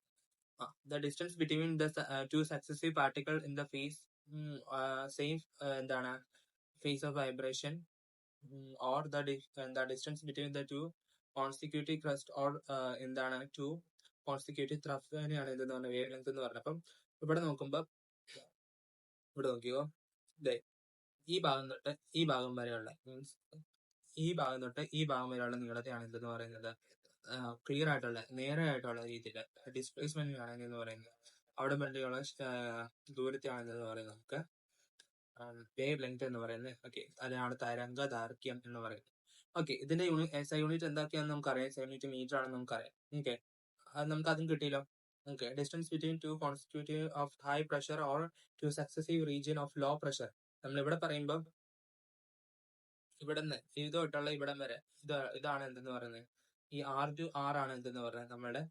the distance between the two successive particle in the phase same എന്താണ് phase of vibration, or the distance between the two consecutive thrust, or എന്താണ് two consecutive thrust. തന്നെയാണ് ഇതെന്ന് പറഞ്ഞ വേവ് ലെങ്ത് എന്ന് പറഞ്ഞത്. അപ്പം ഇവിടെ നോക്കുമ്പോ, ഇവിടെ നോക്കിയോ, ഈ ഭാഗം തൊട്ട് ഈ ഭാഗം വരെയുള്ള മീൻസ് ഈ ഭാഗം തൊട്ട് ഈ ഭാഗം വരെയുള്ള നീളത്തെയാണ് എന്തെന്ന് പറയുന്നത്, ക്ലിയർ ആയിട്ടുള്ള നേരെയായിട്ടുള്ള രീതിയിൽ ഡിസ്പ്ലേസ്മെന്റ് ആണ് എന്ന് പറയുന്നത്. അവിടെ വേണ്ടിയുള്ള ദൂരത്തെയാണ് എന്ന് പറയുന്നത് നമുക്ക് വേവ് ലെങ്ത് എന്ന് പറയുന്നത്. ഓക്കെ, അതിനാണ് തരംഗ ദൈർഘ്യം എന്ന് പറയുന്നത്. ഓക്കെ, ഇതിന്റെ യൂണിറ്റ് എന്തൊക്കെയാണെന്ന് നമുക്കറിയാം. യൂണിറ്റ് മീറ്റർ ആണെന്ന് നമുക്കറിയാം. ഓക്കെ, അത് നമുക്ക് അതും കിട്ടിയല്ലോ. Okay, distance between two constitutive of high pressure or two successive region of low pressure. നമ്മൾ ഇവിടെ പറയുമ്പോൾ ഇവിടെ നിന്ന് ഇത് തൊട്ടുള്ള ഇവിടം വരെ ഇതാണ് എന്തെന്ന് പറയുന്നത്, ഈ R ആണ് എന്തെന്ന് പറയുന്നത് നമ്മുടെ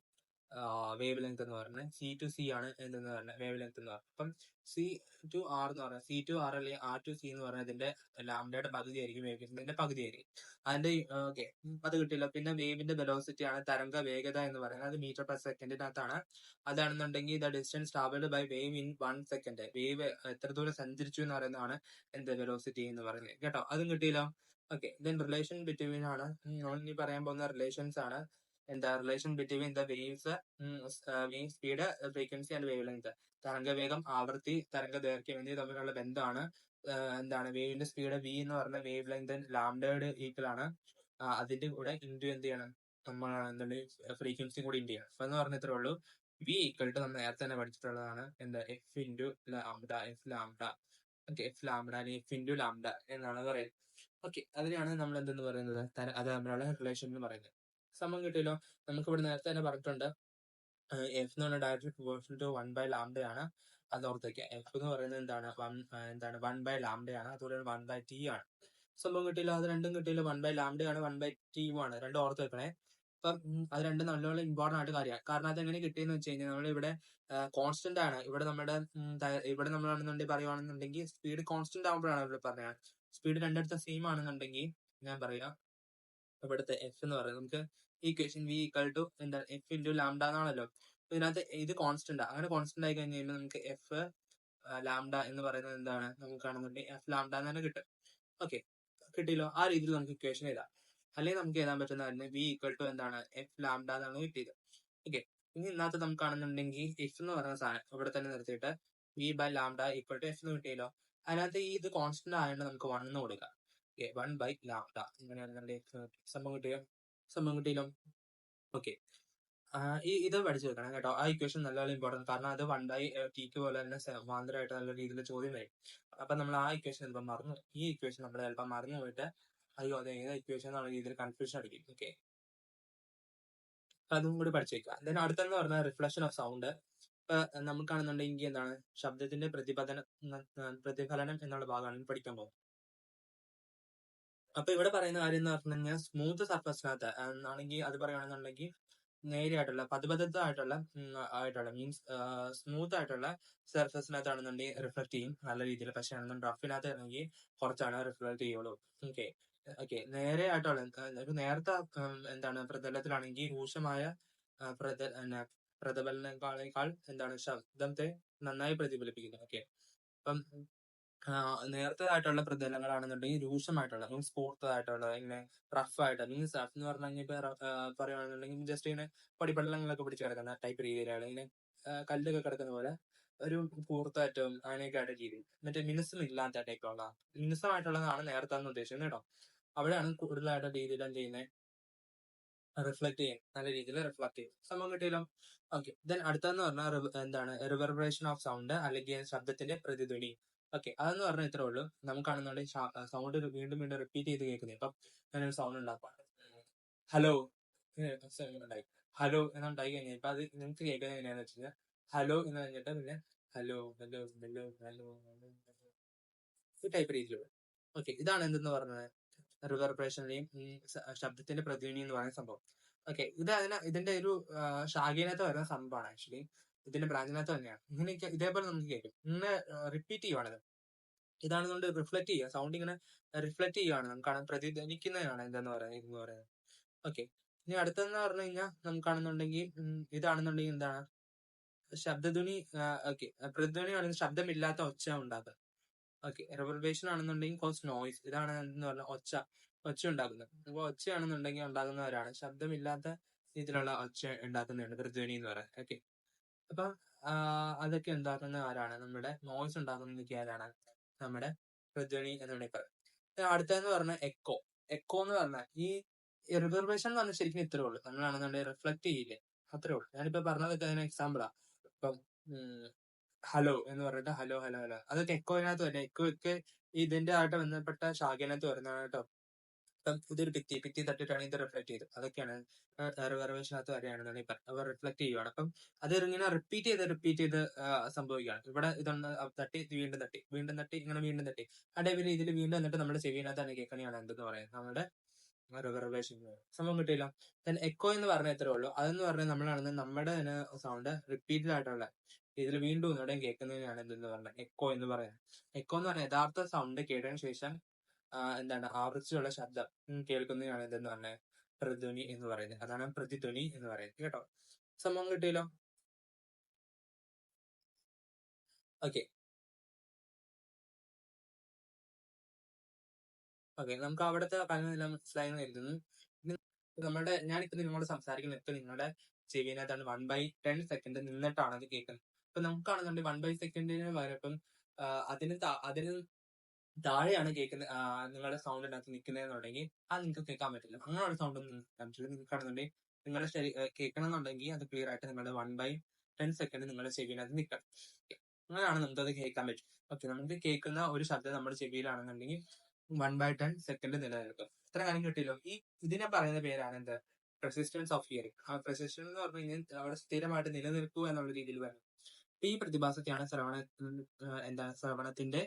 വേവ് ലെങ്ത് എന്ന് പറയുന്നത്. C ആണ് എന്തെന്ന് പറയുന്നത് വേവ് ലെങ്ത് എന്ന് പറയുന്നത്. അപ്പം C എന്ന് പറയുന്നത് C അല്ലെങ്കിൽ R C എന്ന് പറയുന്നത് ഇതിന്റെ ലാംഡയുടെ പകുതി ആയിരിക്കും, വേവ് ലെങ്തിന്റെ പകുതി ആയിരിക്കും. അതിന്റെ ഓക്കെ, അത് കിട്ടില്ല. പിന്നെ വേവിന്റെ വെലോസിറ്റി ആണ് തരംഗ വേഗത എന്ന് പറയുന്നത്. അത് മീറ്റർ പെർ സെക്കൻഡിനകത്താണ്. അതാണെന്നുണ്ടെങ്കിൽ the distance travelled by wave in 1 second. Wave എത്ര ദൂരം സഞ്ചരിച്ചു എന്ന് പറയുന്നതാണ് എന്ത് വെലോസിറ്റി എന്ന് പറയുന്നത്. കേട്ടോ, അതും കിട്ടിയില്ലോ. ഓക്കെ, റിലേഷൻ ബിറ്റ്വീൻ ആണ് ഇനി പറയാൻ പോകുന്ന റിലേഷൻസ് ആണ്. Relation between the waves, wave speed, frequency and wave length. തരംഗവേഗം, ആവൃത്തി, തരംഗ ദൈർഘ്യം എന്നിവ തമ്മിലുള്ള ബന്ധമാണ് വേവിന്റെ സ്പീഡ് v എന്ന് പറഞ്ഞ വേവ് ലെങ്ത് ലാംഡയുടെ ഈക്വൽ ആണ്. അതിന്റെ കൂടെ ഇൻഡു എന്ത് ചെയ്യണം, നമ്മൾ ഫ്രീക്വൻസി കൂടി ഇൻഡു ചെയ്യണം. അപ്പൊ എന്ന് പറഞ്ഞ ഇത്രേ ഉള്ളൂ. v ഈക്വൽ ടു നമ്മൾ നേരത്തെ തന്നെ പഠിച്ചിട്ടുള്ളതാണ് f into lambda, f lambda അല്ലെങ്കിൽ f ഇൻറ്റു ലാംഡ എന്നാണ് പറയുന്നത്. ഓക്കെ, അതിനെയാണ് നമ്മൾ എന്തെന്ന് പറയുന്നത്, അത് തമ്മിലുള്ള റിലേഷൻ എന്ന് പറയുന്നത്. സമയം കിട്ടിയല്ലോ. നമുക്ക് ഇവിടെ നേരത്തെ തന്നെ പറഞ്ഞിട്ടുണ്ട്, എഫ് എന്ന് പറഞ്ഞ ഡയറക്റ്റ് പ്രൊപ്പോർഷണൽ ടു 1/λ ആണ്. അത് ഓർത്തേക്കുക. എഫ് എന്ന് പറയുന്നത് എന്താണ് 1/λ ആണ്. അതുപോലെ 1/t ആണ്. സംഭവം കിട്ടിയില്ല. അത് രണ്ടും കിട്ടിയില്ല. 1/λ ആണ്, 1/t ആണ്. രണ്ടും ഓർത്ത് വെക്കണേ. അപ്പം അത് രണ്ടും നല്ലോണം ഇമ്പോർട്ടന്റ് ആയിട്ട് കാര്യമാണ്. കാരണം അതെങ്ങനെ കിട്ടിയെന്ന് വെച്ച് കഴിഞ്ഞാൽ, നമ്മളിവിടെ കോൺസ്റ്റന്റ് ആണ്. ഇവിടെ നമ്മളാണെന്നുണ്ടെങ്കിൽ പറയുവാണെന്നുണ്ടെങ്കിൽ സ്പീഡ് കോൺസ്റ്റന്റ് ആകുമ്പോഴാണ് ഇവിടെ പറഞ്ഞത്. സ്പീഡ് രണ്ടിടത്ത് സെയിം ആണെന്നുണ്ടെങ്കിൽ ഞാൻ പറയാം, ഇവിടുത്തെ എഫ് എന്ന് പറയുന്നത് നമുക്ക് ഈക്വേഷൻ v ഈക്വൽ ടു എന്താണ് എഫ് ഇൻറ്റു ലാംഡ എന്നാണല്ലോ. ഇതിനകത്ത് ഇത് കോൺസ്റ്റന്റ്. അങ്ങനെ കോൺസ്റ്റന്റ് ആയി കഴിഞ്ഞ് കഴിയുമ്പോൾ നമുക്ക് എഫ് ലാംഡ എന്ന് പറയുന്നത് എന്താണ്, നമുക്ക് കാണുന്നുണ്ടെങ്കിൽ എഫ് ലാംഡ എന്ന് തന്നെ കിട്ടും. ഓക്കെ, കിട്ടിയല്ലോ. ആ രീതിയിൽ നമുക്ക് ഇക്വേഷൻ എഴുതാം. അല്ലെങ്കിൽ നമുക്ക് എഴുതാൻ പറ്റുന്നതായിരുന്നു വി ഈക്വൽ ടു എന്താണ് എഫ് ലാംഡ എന്നാണ് കിട്ടിയത്. ഓക്കെ, ഇനി ഇതിനകത്ത് നമുക്ക് കാണുന്നുണ്ടെങ്കിൽ എഫ് എന്ന് പറയുന്ന സാധനം ഇവിടെ തന്നെ നിർത്തിയിട്ട് V by lambda equal to F എന്ന് കിട്ടിയല്ലോ. അതിനകത്ത് ഈ ഇത് കോൺസ്റ്റന്റ് ആയതുകൊണ്ട് നമുക്ക് 1 എന്ന് കൊടുക്കാം. ഓക്കെ, 1 ബൈ ലാംഡ ഇങ്ങനെയാണെന്നുണ്ടെങ്കിൽ സംഭവം കിട്ടിയല്ലോ. ഓക്കെ, ഇത് പഠിച്ചു വെക്കണം കേട്ടോ. ആ ഇക്വേഷൻ നല്ലപോലെ ഇമ്പോർട്ടൻറ്റ്, കാരണം അത് 1 ബൈ ടിക്ക് പോലെ തന്നെ സമാന്തരമായിട്ട് നല്ല രീതിയിൽ ചോദ്യം വരും. അപ്പൊ നമ്മൾ ആ ഇക്വേഷൻ ചിലപ്പോൾ മറന്നു, ഈ ഇക്വേഷൻ നമ്മൾ ചിലപ്പോൾ മറന്നു പോയിട്ട് അയ്യോ അത് ഏത് ഇക്വേഷൻ എന്നുള്ള രീതിയിൽ കൺഫ്യൂഷൻ അടിക്കും. ഓക്കെ, അതും കൂടി പഠിച്ചു വെക്കുക. ദെൻ അടുത്തെന്ന് പറഞ്ഞാൽ റിഫ്ലക്ഷൻ ഓഫ് സൗണ്ട്. ഇപ്പൊ നമുക്ക് കാണുന്നുണ്ടെങ്കിൽ എന്താണ് ശബ്ദത്തിന്റെ പ്രതിഫലനം എന്നുള്ള ഭാഗമാണ് പഠിക്കാൻ പോകുന്നത്. അപ്പൊ ഇവിടെ പറയുന്ന കാര്യം എന്ന് പറഞ്ഞു കഴിഞ്ഞാൽ സ്മൂത്ത് സർഫസിനകത്ത് ആണെങ്കിൽ അത് പറയുകയാണെന്നുണ്ടെങ്കിൽ നേരെയായിട്ടുള്ള ആയിട്ടുള്ള മീൻസ് സ്മൂത്ത് ആയിട്ടുള്ള സർഫസിനകത്താണെന്നുണ്ടെങ്കിൽ റിഫ്ലക്ട് ചെയ്യും നല്ല രീതിയിൽ. പക്ഷെ റഫിനകത്ത് ആണെങ്കിൽ കുറച്ചാണ് റിഫ്ലക്ട് ചെയ്യുള്ളൂ. ഓക്കെ ഓക്കെ, നേരെ ആയിട്ടുള്ള ഒരു നേരത്തെ എന്താണ് പ്രതലത്തിലാണെങ്കിൽ രൂക്ഷമായ പ്രതിഫലനേക്കാൾ എന്താണ് ശബ്ദത്തെ നന്നായി പ്രതിഫലിപ്പിക്കുന്നത്. ഓക്കെ, അപ്പം നേരത്തെ ആയിട്ടുള്ള പ്രതലങ്ങളാണെന്നുണ്ടെങ്കിൽ രൂക്ഷമായിട്ടുള്ള മീൻസ് കൂർത്തതായിട്ടുള്ള ഇങ്ങനെ റഫ് മീൻസ് റഫ് എന്ന് പറഞ്ഞു കഴിഞ്ഞാൽ ഇപ്പൊ പറയുകയാണെന്നുണ്ടെങ്കിൽ ജസ്റ്റ് ഇങ്ങനെ പൊടിപടലങ്ങളൊക്കെ പിടിച്ച് കിടക്കുന്ന ടൈപ്പ് രീതിയിലാണ്. ഇങ്ങനെ കല്ലൊക്കെ കിടക്കുന്ന പോലെ ഒരു കൂർത്തായിട്ടും അങ്ങനെയൊക്കെ ആയിട്ട് രീതി. മറ്റേ മിനുസം ഇല്ലാത്ത ടൈപ്പുള്ള മിനുസമായിട്ടുള്ളതാണ് നേരത്തെ എന്ന് ഉദ്ദേശിക്കുന്നത് കേട്ടോ. അവിടെയാണ് കൂടുതലായിട്ട് രീതിയിൽ ചെയ്യുന്നത്, റിഫ്ലക്ട് ചെയ്യും, നല്ല രീതിയിൽ റിഫ്ലക്ട് ചെയ്യും. സംഭവം കിട്ടിയല്ലോ. ഓക്കെ, ദെൻ അടുത്തെന്ന് പറഞ്ഞാൽ എന്താണ് റിവർബറേഷൻ ഓഫ് സൗണ്ട് അല്ലെങ്കിൽ ശബ്ദത്തിന്റെ പ്രതിധ്വനി. ഓക്കെ, അതെന്ന് പറഞ്ഞാൽ ഇത്രേ ഉള്ളൂ. നമുക്കാണെന്നുണ്ടെങ്കിൽ സൗണ്ട് വീണ്ടും വീണ്ടും റിപ്പീറ്റ് ചെയ്ത് കേൾക്കുന്നത്. ഇപ്പം ഞാനൊരു സൗണ്ട് ഉണ്ടാക്കാം, ഹലോ ഉണ്ടായി, ഹലോ എന്നുണ്ടായി കഴിഞ്ഞാൽ ഇപ്പൊ അത് നിങ്ങൾക്ക് കേൾക്കുന്നത് എങ്ങനെയാന്ന് വെച്ച് കഴിഞ്ഞാൽ ഹലോ എന്ന് കഴിഞ്ഞിട്ട് പിന്നെ ഹലോ ഹലോ ഹലോ ഹലോ ഈ ടൈപ്പ് രീതിയിലുള്ള. ഓക്കെ, ഇതാണ് എന്തെന്ന് പറഞ്ഞത് റിവർബറേഷന്റെയും ശബ്ദത്തിന്റെ പ്രതിധ്വനി എന്ന് പറയുന്ന സംഭവം. ഓക്കെ, ഇതിന്റെ ഒരു ശാഖയിനകത്ത് വരുന്ന സംഭവമാണ് ആക്ച്വലി. ഇതിന്റെ ബ്രാഞ്ചിനകത്ത് തന്നെയാണ്. ഇങ്ങനെയൊക്കെ ഇതേപോലെ നമുക്ക് കേൾക്കും. ഇങ്ങനെ റിപ്പീറ്റ് ചെയ്യുവാണിത്. ഇതാണെന്നുകൊണ്ട് റിഫ്ലക്ട് ചെയ്യുക, സൗണ്ട് ഇങ്ങനെ റിഫ്ലക്ട് ചെയ്യുകയാണ്, നമുക്കാണ് പ്രതിധ്വനിക്കുന്നതാണ് എന്തെന്ന് പറയുന്നത്. ഓക്കെ, ഇനി അടുത്തെന്ന് പറഞ്ഞു കഴിഞ്ഞാൽ നമുക്കാണെന്നുണ്ടെങ്കിൽ ഇതാണെന്നുണ്ടെങ്കിൽ എന്താണ് ശബ്ദധ്വനി. ഓക്കെ, പ്രതിധ്വനി ആണെങ്കിൽ ശബ്ദമില്ലാത്ത ഒച്ച ഉണ്ടാക്കുക. ഓക്കെ, റിവർബറേഷൻ ആണെന്നുണ്ടെങ്കിൽ കോസ് നോയ്സ്. ഇതാണ് എന്ന് പറഞ്ഞാൽ ഒച്ച ഉണ്ടാക്കുന്നത്. അപ്പൊ ഒച്ചയാണെന്നുണ്ടെങ്കിൽ ഉണ്ടാകുന്നവരാണ്, ശബ്ദമില്ലാത്ത രീതിയിലുള്ള ഒച്ച ഉണ്ടാക്കുന്നതാണ് പ്രതിധ്വനി എന്ന് പറയുന്നത്. ഓക്കെ, അപ്പൊ അതൊക്കെ ഉണ്ടാക്കുന്ന ആരാണ്, നമ്മുടെ നോയ്സ് ഉണ്ടാക്കുന്നതൊക്കെ ആരാണ്, നമ്മുടെ പ്രതിധ്വനി എന്ന് വേണമെങ്കിൽ പറയാം. അടുത്തതെന്ന് പറഞ്ഞാൽ എക്കോ. എക്കോ എന്ന് പറഞ്ഞാൽ ഈ റിവർബറേഷൻ എന്ന് പറഞ്ഞാൽ ശരിക്കും ഇത്രേ ഉള്ളൂ. നമ്മളാണെന്നുണ്ടെങ്കിൽ റിഫ്ലക്ട് ചെയ്യില്ലേ, അത്രേ ഉള്ളൂ. ഞാനിപ്പോ പറഞ്ഞതൊക്കെ അതിന് എക്സാമ്പിളാ. ഇപ്പം ഹലോ എന്ന് പറഞ്ഞിട്ട് ഹലോ ഹലോ ഹലോ, അതൊക്കെ എക്കോയിനകത്ത് തന്നെ. എക്കോ ഒക്കെ ഇതിന്റെ ആയിട്ട് ബന്ധപ്പെട്ട ശാഖയിനകത്ത് വരുന്നതാണ് കേട്ടോ. ഇപ്പം ഇതൊരു ഭിത്തി തട്ടിട്ടാണ് ഇത് റിഫ്ലക്ട് ചെയ്തത്. അതൊക്കെയാണ് റിവർബറേഷനകത്ത് വരികയാണെന്നുണ്ടെങ്കിൽ അവർ റിഫ്ലക്ട് ചെയ്യുകയാണ്. അപ്പം അത് ഇങ്ങനെ റിപ്പീറ്റ് ചെയ്ത് സംഭവിക്കുകയാണ്. ഇവിടെ ഇതൊന്ന് തട്ടി വീണ്ടും തട്ടി ഇങ്ങനെ വീണ്ടും തട്ടി അതേ രീതിയിൽ വീണ്ടും എന്നിട്ട് നമ്മുടെ ചെവിയിനകത്താണ് കേൾക്കണെയാണ് എന്തെന്ന് പറയുന്നത് നമ്മുടെ റിവർബറേഷൻ. സംഭവം കിട്ടിയില്ല. ദെൻ എക്കോ എന്ന് പറഞ്ഞാൽ ഇത്രേ ഉള്ളൂ. അതെന്ന് പറഞ്ഞാൽ നമ്മളാണെന്ന് നമ്മുടെ തന്നെ സൗണ്ട് റിപ്പീറ്റഡ് ആയിട്ടുള്ള ഇതിൽ വീണ്ടും ഒന്നുകൂടെ കേൾക്കുന്നതിനാണ് എന്തെന്ന് പറഞ്ഞത് എക്കോ എന്ന് പറയുന്നത്. എക്കോ എന്ന് പറഞ്ഞാൽ യഥാർത്ഥ സൗണ്ട് കേട്ടതിന് ശേഷം എന്താണ് ആവർത്തിച്ചുള്ള ശബ്ദം കേൾക്കുന്നതിനാണ് എന്തെന്ന് പറഞ്ഞത് പ്രതിധ്വനി എന്ന് പറയുന്നത്. അതാണ് പ്രതിധ്വനി എന്ന് പറയുന്നത് കേട്ടോ. സംഭവം കിട്ടിയല്ലോ. ഓക്കെ ഓക്കെ, നമുക്ക് അവിടുത്തെ കാര്യങ്ങളെല്ലാം മനസ്സിലായെന്ന് കരുതുന്നു. ഞാനിപ്പോ നിങ്ങളോട് സംസാരിക്കുന്ന ഇപ്പൊ നിങ്ങളുടെ ചെവിനകത്താണ് 1/10 സെക്കൻഡ് നിന്നിട്ടാണ് അത് കേൾക്കുന്നത്. ഇപ്പൊ നമുക്കാണെന്നുണ്ടെങ്കിൽ 1 സെക്കൻഡിന് പകരം ഇപ്പം അതിന് താഴെയാണ് കേൾക്കുന്നത്, നിങ്ങളുടെ സൗണ്ടിനകത്ത് നിൽക്കുന്നതെന്നുണ്ടെങ്കിൽ അത് നിങ്ങൾക്ക് കേൾക്കാൻ പറ്റില്ല. അങ്ങനെ ഒരു സൗണ്ട് ഒന്നും കേൾക്കാൻ പറ്റില്ല. നിങ്ങൾക്കാണെന്നുണ്ടെങ്കിൽ നിങ്ങളുടെ കേൾക്കണം എന്നുണ്ടെങ്കിൽ അത് ക്ലിയർ ആയിട്ട് നിങ്ങളുടെ 1/10 സെക്കൻഡ് നിങ്ങളുടെ ചെവിനകത്ത് നിൽക്കണം. അങ്ങനെയാണ് നമുക്കത് കേൾക്കാൻ പറ്റും. ഓക്കെ, നമുക്ക് കേൾക്കുന്ന ഒരു ശബ്ദം നമ്മുടെ ചെവിയിലാണെന്നുണ്ടെങ്കിൽ 1/10 സെക്കൻഡ് നിലനിൽക്കും. ഇത്ര കാര്യം കിട്ടിയല്ലോ. ഇതിനെ പറയുന്ന പേരാണ് എന്ത്, പെർസിസ്റ്റൻസ് ഓഫ് ഹിയറിംഗ്. ആ പെർസിസ്റ്റൻസ് എന്ന് പറഞ്ഞു കഴിഞ്ഞാൽ അവിടെ സ്ഥിരമായിട്ട് നിലനിൽക്കുക എന്നുള്ള രീതിയിൽ വരണം. ഈ പ്രതിഭാസത്തെയാണ് ശ്രവണത്തിന്റെ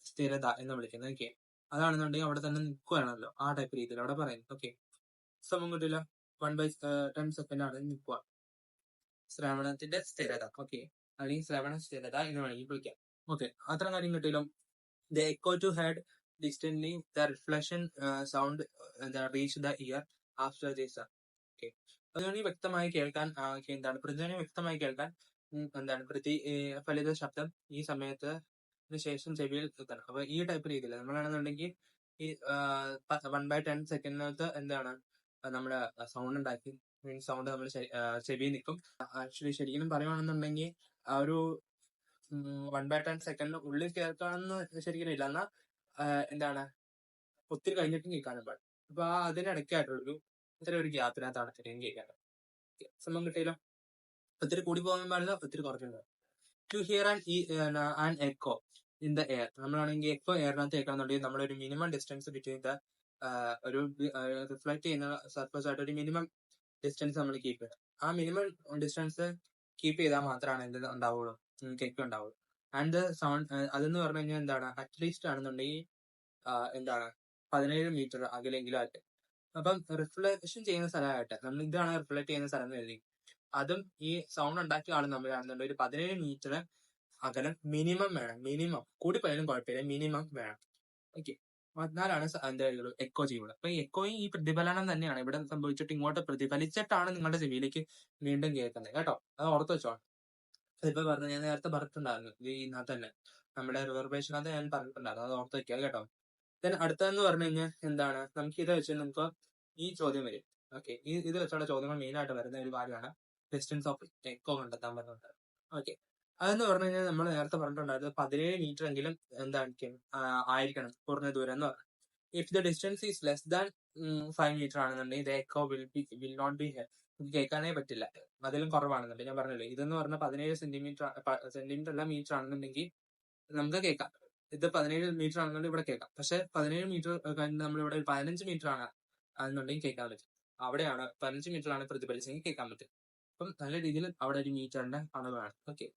സ്ഥിരത എന്ന് വിളിക്കുന്നത്. ഓക്കെ, അതാണെന്നുണ്ടെങ്കിൽ അവിടെ തന്നെ നിൽക്കുകയാണല്ലോ, ആ ടൈപ്പ് രീതിയിൽ അവിടെ പറയുന്നത്. ഓക്കെ, സമയം കിട്ടില്ല. 1/10 സെക്കൻഡ് ആണ് നിൽക്കുക ശ്രവണത്തിന്റെ സ്ഥിരത. ഓക്കെ, അല്ലെങ്കിൽ ശ്രവണ സ്ഥിരത എന്ന് വേണമെങ്കിൽ വിളിക്കാം. ഓക്കെ, അത്ര കാര്യം കിട്ടിയല്ലോ. The echo to heard distantly, the reflection sound that reach the ear after this. Okay, പ്രതിധ്വനി വ്യക്തമായി കേൾക്കാൻ പ്രതിധ്വനി വ്യക്തമായി കേൾക്കാൻ ഫലിത ശബ്ദം ഈ സമയത്ത് ശേഷം ചെവിയിൽ എത്തണം. അപ്പൊ ഈ ടൈപ്പ് രീതിയിൽ നമ്മളാണെന്നുണ്ടെങ്കിൽ ഈ 1/10 സെക്കൻഡിനകത്ത് എന്താണ് നമ്മുടെ സൗണ്ട് ഉണ്ടാക്കി, മീൻസ് സൗണ്ട് നമ്മൾ ചെവിയിൽ നിൽക്കും. ആക്ച്വലി ശരിക്കും പറയുകയാണെന്നുണ്ടെങ്കിൽ ആ ഒരു 1/10 സെക്കൻഡിന് ഉള്ളിൽ കേൾക്കാണെന്ന് ശരിക്കും ഇല്ല. എന്നാൽ എന്താണ് ഒത്തിരി കഴിഞ്ഞിട്ടും കേൾക്കാനും പാടില്ല. അപ്പൊ അതിനിടയ്ക്കായിട്ടുള്ളൊരു ഇത്ര ഒരു ഗ്യാപ്പിനകത്താണ് ശരിക്കും കേൾക്കേണ്ടത്. സംഭവം കിട്ടിയല്ലോ. ഒത്തിരി കൂടി പോകാൻ പാടില്ല, ഒത്തിരി കുറയ്ക്കാൻ. To hear and echo in the air. നമ്മളാണെങ്കിൽ എക്കോ എയറിനകത്ത് കേൾക്കണമെന്നുണ്ടെങ്കിൽ നമ്മളൊരു മിനിമം ഡിസ്റ്റൻസ് ബിറ്റ്വീൻ ദ ഒരു റിഫ്ലക്ട് ചെയ്യുന്ന സർഫസ് ആയിട്ട് ഒരു മിനിമം ഡിസ്റ്റൻസ് നമ്മൾ കീപ്പ് ചെയ്യണം. ആ മിനിമം ഡിസ്റ്റൻസ് കീപ്പ് ചെയ്താൽ മാത്രമാണ് എന്ത് ഉണ്ടാവുള്ളൂ, എക്കോ ഉണ്ടാവുള്ളൂ. ആൻഡ് സൗണ്ട് അതെന്ന് പറഞ്ഞു കഴിഞ്ഞാൽ എന്താണ്, അറ്റ്ലീസ്റ്റ് ആണെന്നുണ്ടെങ്കിൽ എന്താണ് 17 മീറ്റർ അകലെങ്കിലും ആയിട്ട്. അപ്പം റിഫ്ലക്ഷൻ ചെയ്യുന്ന സ്ഥലമായിട്ട് നമ്മൾ ഇതാണ് റിഫ്ലക്ട് ചെയ്യുന്ന സ്ഥലം എന്ന് എഴുതി. അതും ഈ സൗണ്ട് ഉണ്ടാക്കിയ ആളും തമ്മിലാണെന്നുണ്ടെങ്കിൽ ഒരു 17 മീറ്റർ അകലം മിനിമം വേണം. മിനിമം കൂടി പോയാലും കുഴപ്പമില്ല, മിനിമം വേണം. ഓക്കെ, എന്നാലാണ് എന്താ എക്കോ ചെയ്യുള്ളൂ. അപ്പൊ ഈ എക്കോയും ഈ പ്രതിഫലനം തന്നെയാണ് ഇവിടെ സംഭവിച്ചിട്ട് ഇങ്ങോട്ട് പ്രതിഫലിച്ചിട്ടാണ് നിങ്ങളുടെ ചെവിയിലേക്ക് വീണ്ടും കേൾക്കുന്നത് കേട്ടോ. അത് ഓർത്ത് വെച്ചോ. ഇപ്പൊ പറഞ്ഞു, ഞാൻ നേരത്തെ പറഞ്ഞിട്ടുണ്ടായിരുന്നു ഇതിനകത്ത് തന്നെ, നമ്മുടെ റിവർബേഷനകത്ത് ഞാൻ പറഞ്ഞിട്ടുണ്ടായിരുന്നു, അത് ഓർത്ത് വെക്കുക കേട്ടോ. ദെൻ അടുത്തതെന്ന് പറഞ്ഞു കഴിഞ്ഞാൽ എന്താണ്, നമുക്ക് ഇത് വെച്ച് നമുക്ക് ഈ ചോദ്യം വരും. ഓക്കെ, ഇത് വെച്ചുള്ള ചോദ്യങ്ങൾ മെയിൻ ആയിട്ട് വരുന്ന ഒരു കാര്യമാണ് ഡിസ്റ്റൻസ് ഓഫ് എക്കോ കണ്ടെത്താൻ പറഞ്ഞിട്ടുണ്ട്. ഓക്കെ, അതെന്ന് പറഞ്ഞു കഴിഞ്ഞാൽ നമ്മൾ നേരത്തെ പറഞ്ഞിട്ടുണ്ടായിരുന്നത് 17 മീറ്റർ എങ്കിലും എന്തായിരിക്കും ആയിരിക്കണം കുറഞ്ഞ ദൂരം എന്ന് പറഞ്ഞു. If the distance is less than 5 metre ആണെന്നുണ്ടെങ്കിൽ echo will not be hear. കേൾക്കാനേ പറ്റില്ല. അതിലും കുറവാണെന്നുണ്ടെങ്കിൽ ഞാൻ പറഞ്ഞില്ലേ, ഇതെന്ന് പറഞ്ഞാൽ 17 സെന്റിമീറ്റർ അല്ല മീറ്റർ ആണെന്നുണ്ടെങ്കിൽ നമുക്ക് കേൾക്കാം. ഇത് 17 മീറ്റർ ആണെന്നുണ്ടെങ്കിൽ ഇവിടെ കേൾക്കാം. പക്ഷെ 17 മീറ്റർ കഴിഞ്ഞ് നമ്മളിവിടെ 15 മീറ്റർ ആണ് എന്നുണ്ടെങ്കിൽ കേൾക്കാൻ പറ്റും. അവിടെയാണ് 15 മീറ്റർ ആണ് പ്രതിഫലിച്ചെങ്കിൽ കേൾക്കാൻ പറ്റും. അപ്പം നല്ല രീതിയിൽ അവിടെ ഒരു മീറ്ററിന്റെ അളവാണ്. ഓക്കെ,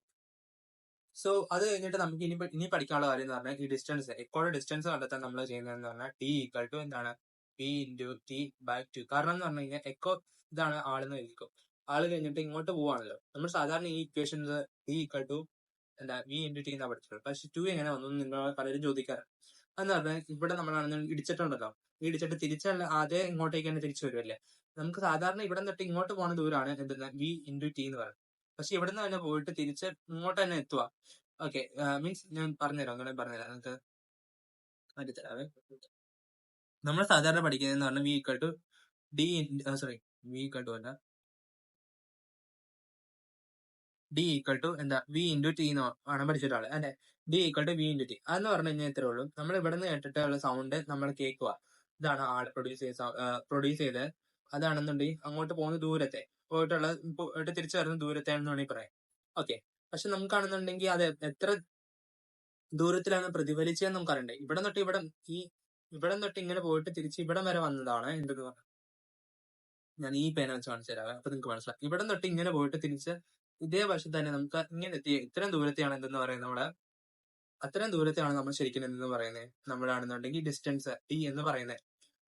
സോ അത് കഴിഞ്ഞിട്ട് നമുക്ക് ഇനി പഠിക്കാനുള്ള കാര്യം എന്ന് പറഞ്ഞാൽ ഈ ഡിസ്റ്റൻസ്, എക്കോയുടെ ഡിസ്റ്റൻസ് കണ്ടെത്താൻ നമ്മൾ ചെയ്യുന്നതെന്ന് പറഞ്ഞാൽ ടി ഈക്വൽ ടു എന്താണ്, പി ഇൻറ്റു ടി ബൈ 2. കാരണം എന്ന് പറഞ്ഞു കഴിഞ്ഞാൽ എക്കോ ഇതാണ് ആളെന്ന് എഴുതിക്കും. ആള് കഴിഞ്ഞിട്ട് ഇങ്ങോട്ട് പോവാണല്ലോ. നമ്മൾ സാധാരണ ഈ ഇക്വേഷൻസ് ടി ഈക്വൽ ടു എന്താ വി ഇൻറ്റു ടി എന്നാ പഠിച്ചിട്ടുള്ളത്. പക്ഷെ 2 എങ്ങനെ വന്നു നിങ്ങൾ പലരും ചോദിക്കാറ്. അതെന്ന് പറഞ്ഞാൽ ഇവിടെ നമ്മളാണെന്ന് ഇടിച്ചിട്ടുണ്ടല്ലോ, ഈ ഇടിച്ചിട്ട് തിരിച്ചുള്ള ആദ്യം ഇങ്ങോട്ടേക്ക് തന്നെ തിരിച്ചു വരുമല്ലേ. നമുക്ക് സാധാരണ ഇവിടെ നിന്നിട്ട് ഇങ്ങോട്ട് പോകുന്ന ദൂരമാണ് എന്തെന്ന് വി ഇൻറ്റു ടി എന്ന് പറയുന്നത്. പക്ഷെ ഇവിടെ നിന്ന് തന്നെ പോയിട്ട് തിരിച്ച് ഇങ്ങോട്ട് തന്നെ എത്തുക. ഓക്കെ, മീൻസ് ഞാൻ പറഞ്ഞുതരാം, ഒന്നുകൂടെ പറഞ്ഞുതരാം, നിങ്ങൾക്ക് മാറ്റിത്തരാവേ. നമ്മൾ സാധാരണ പഠിക്കുന്നതെന്ന് പറഞ്ഞാൽ V equal to D V equal to അല്ല, ഡി ഈക്വൽ ടു എന്താ വി ഇൻറ്റു ടി എന്ന് ആണ് പഠിച്ചിട്ടുള്ളത് അല്ലെ. D equal to V into T അതെന്ന് പറഞ്ഞു കഴിഞ്ഞാൽ ഇത്രേ ഉള്ളൂ. നമ്മൾ ഇവിടെ നിന്ന് കേട്ടിട്ടുള്ള സൗണ്ട് നമ്മൾ കേൾക്കുക. ഇതാണ് ആൾ പ്രൊഡ്യൂസ് ചെയ്ത് അതാണെന്നുണ്ടെങ്കിൽ അങ്ങോട്ട് പോകുന്ന ദൂരത്തെ പോയിട്ട് തിരിച്ചു വരുന്ന ദൂരത്തെ എന്ന് വേണമെങ്കിൽ പറയാം. ഓക്കെ, പക്ഷെ നമുക്കാണെന്നുണ്ടെങ്കിൽ അത് എത്ര ദൂരത്തിലാണ് പ്രതിഫലിച്ചതെന്ന് നമുക്ക് അറിയണ്ടേ. ഇവിടെ തൊട്ട് ഇവിടെ തൊട്ട് ഇങ്ങനെ പോയിട്ട് തിരിച്ച് ഇവിടം വരെ വന്നതാണ് എന്തെന്ന് പറഞ്ഞത്. ഞാൻ ഈ പേന വെച്ച് കാണിച്ചു തരാം, അപ്പൊ നിങ്ങൾക്ക് മനസ്സിലാവും. ഇവിടെ തൊട്ട് ഇങ്ങനെ പോയിട്ട് തിരിച്ച് ഇതേ വശത്ത് തന്നെ നമുക്ക് ഇങ്ങനെ എത്തി ഇത്രയും ദൂരത്തെയാണ് എന്തെന്ന് പറയുന്നത്, നമ്മള് അത്രയും ദൂരത്തെയാണ് നമ്മൾ ശരിക്കും എന്തെന്ന് പറയുന്നത്, നമ്മളാണെന്നുണ്ടെങ്കിൽ ഡിസ്റ്റൻസ് ടി എന്ന് പറയുന്നത്.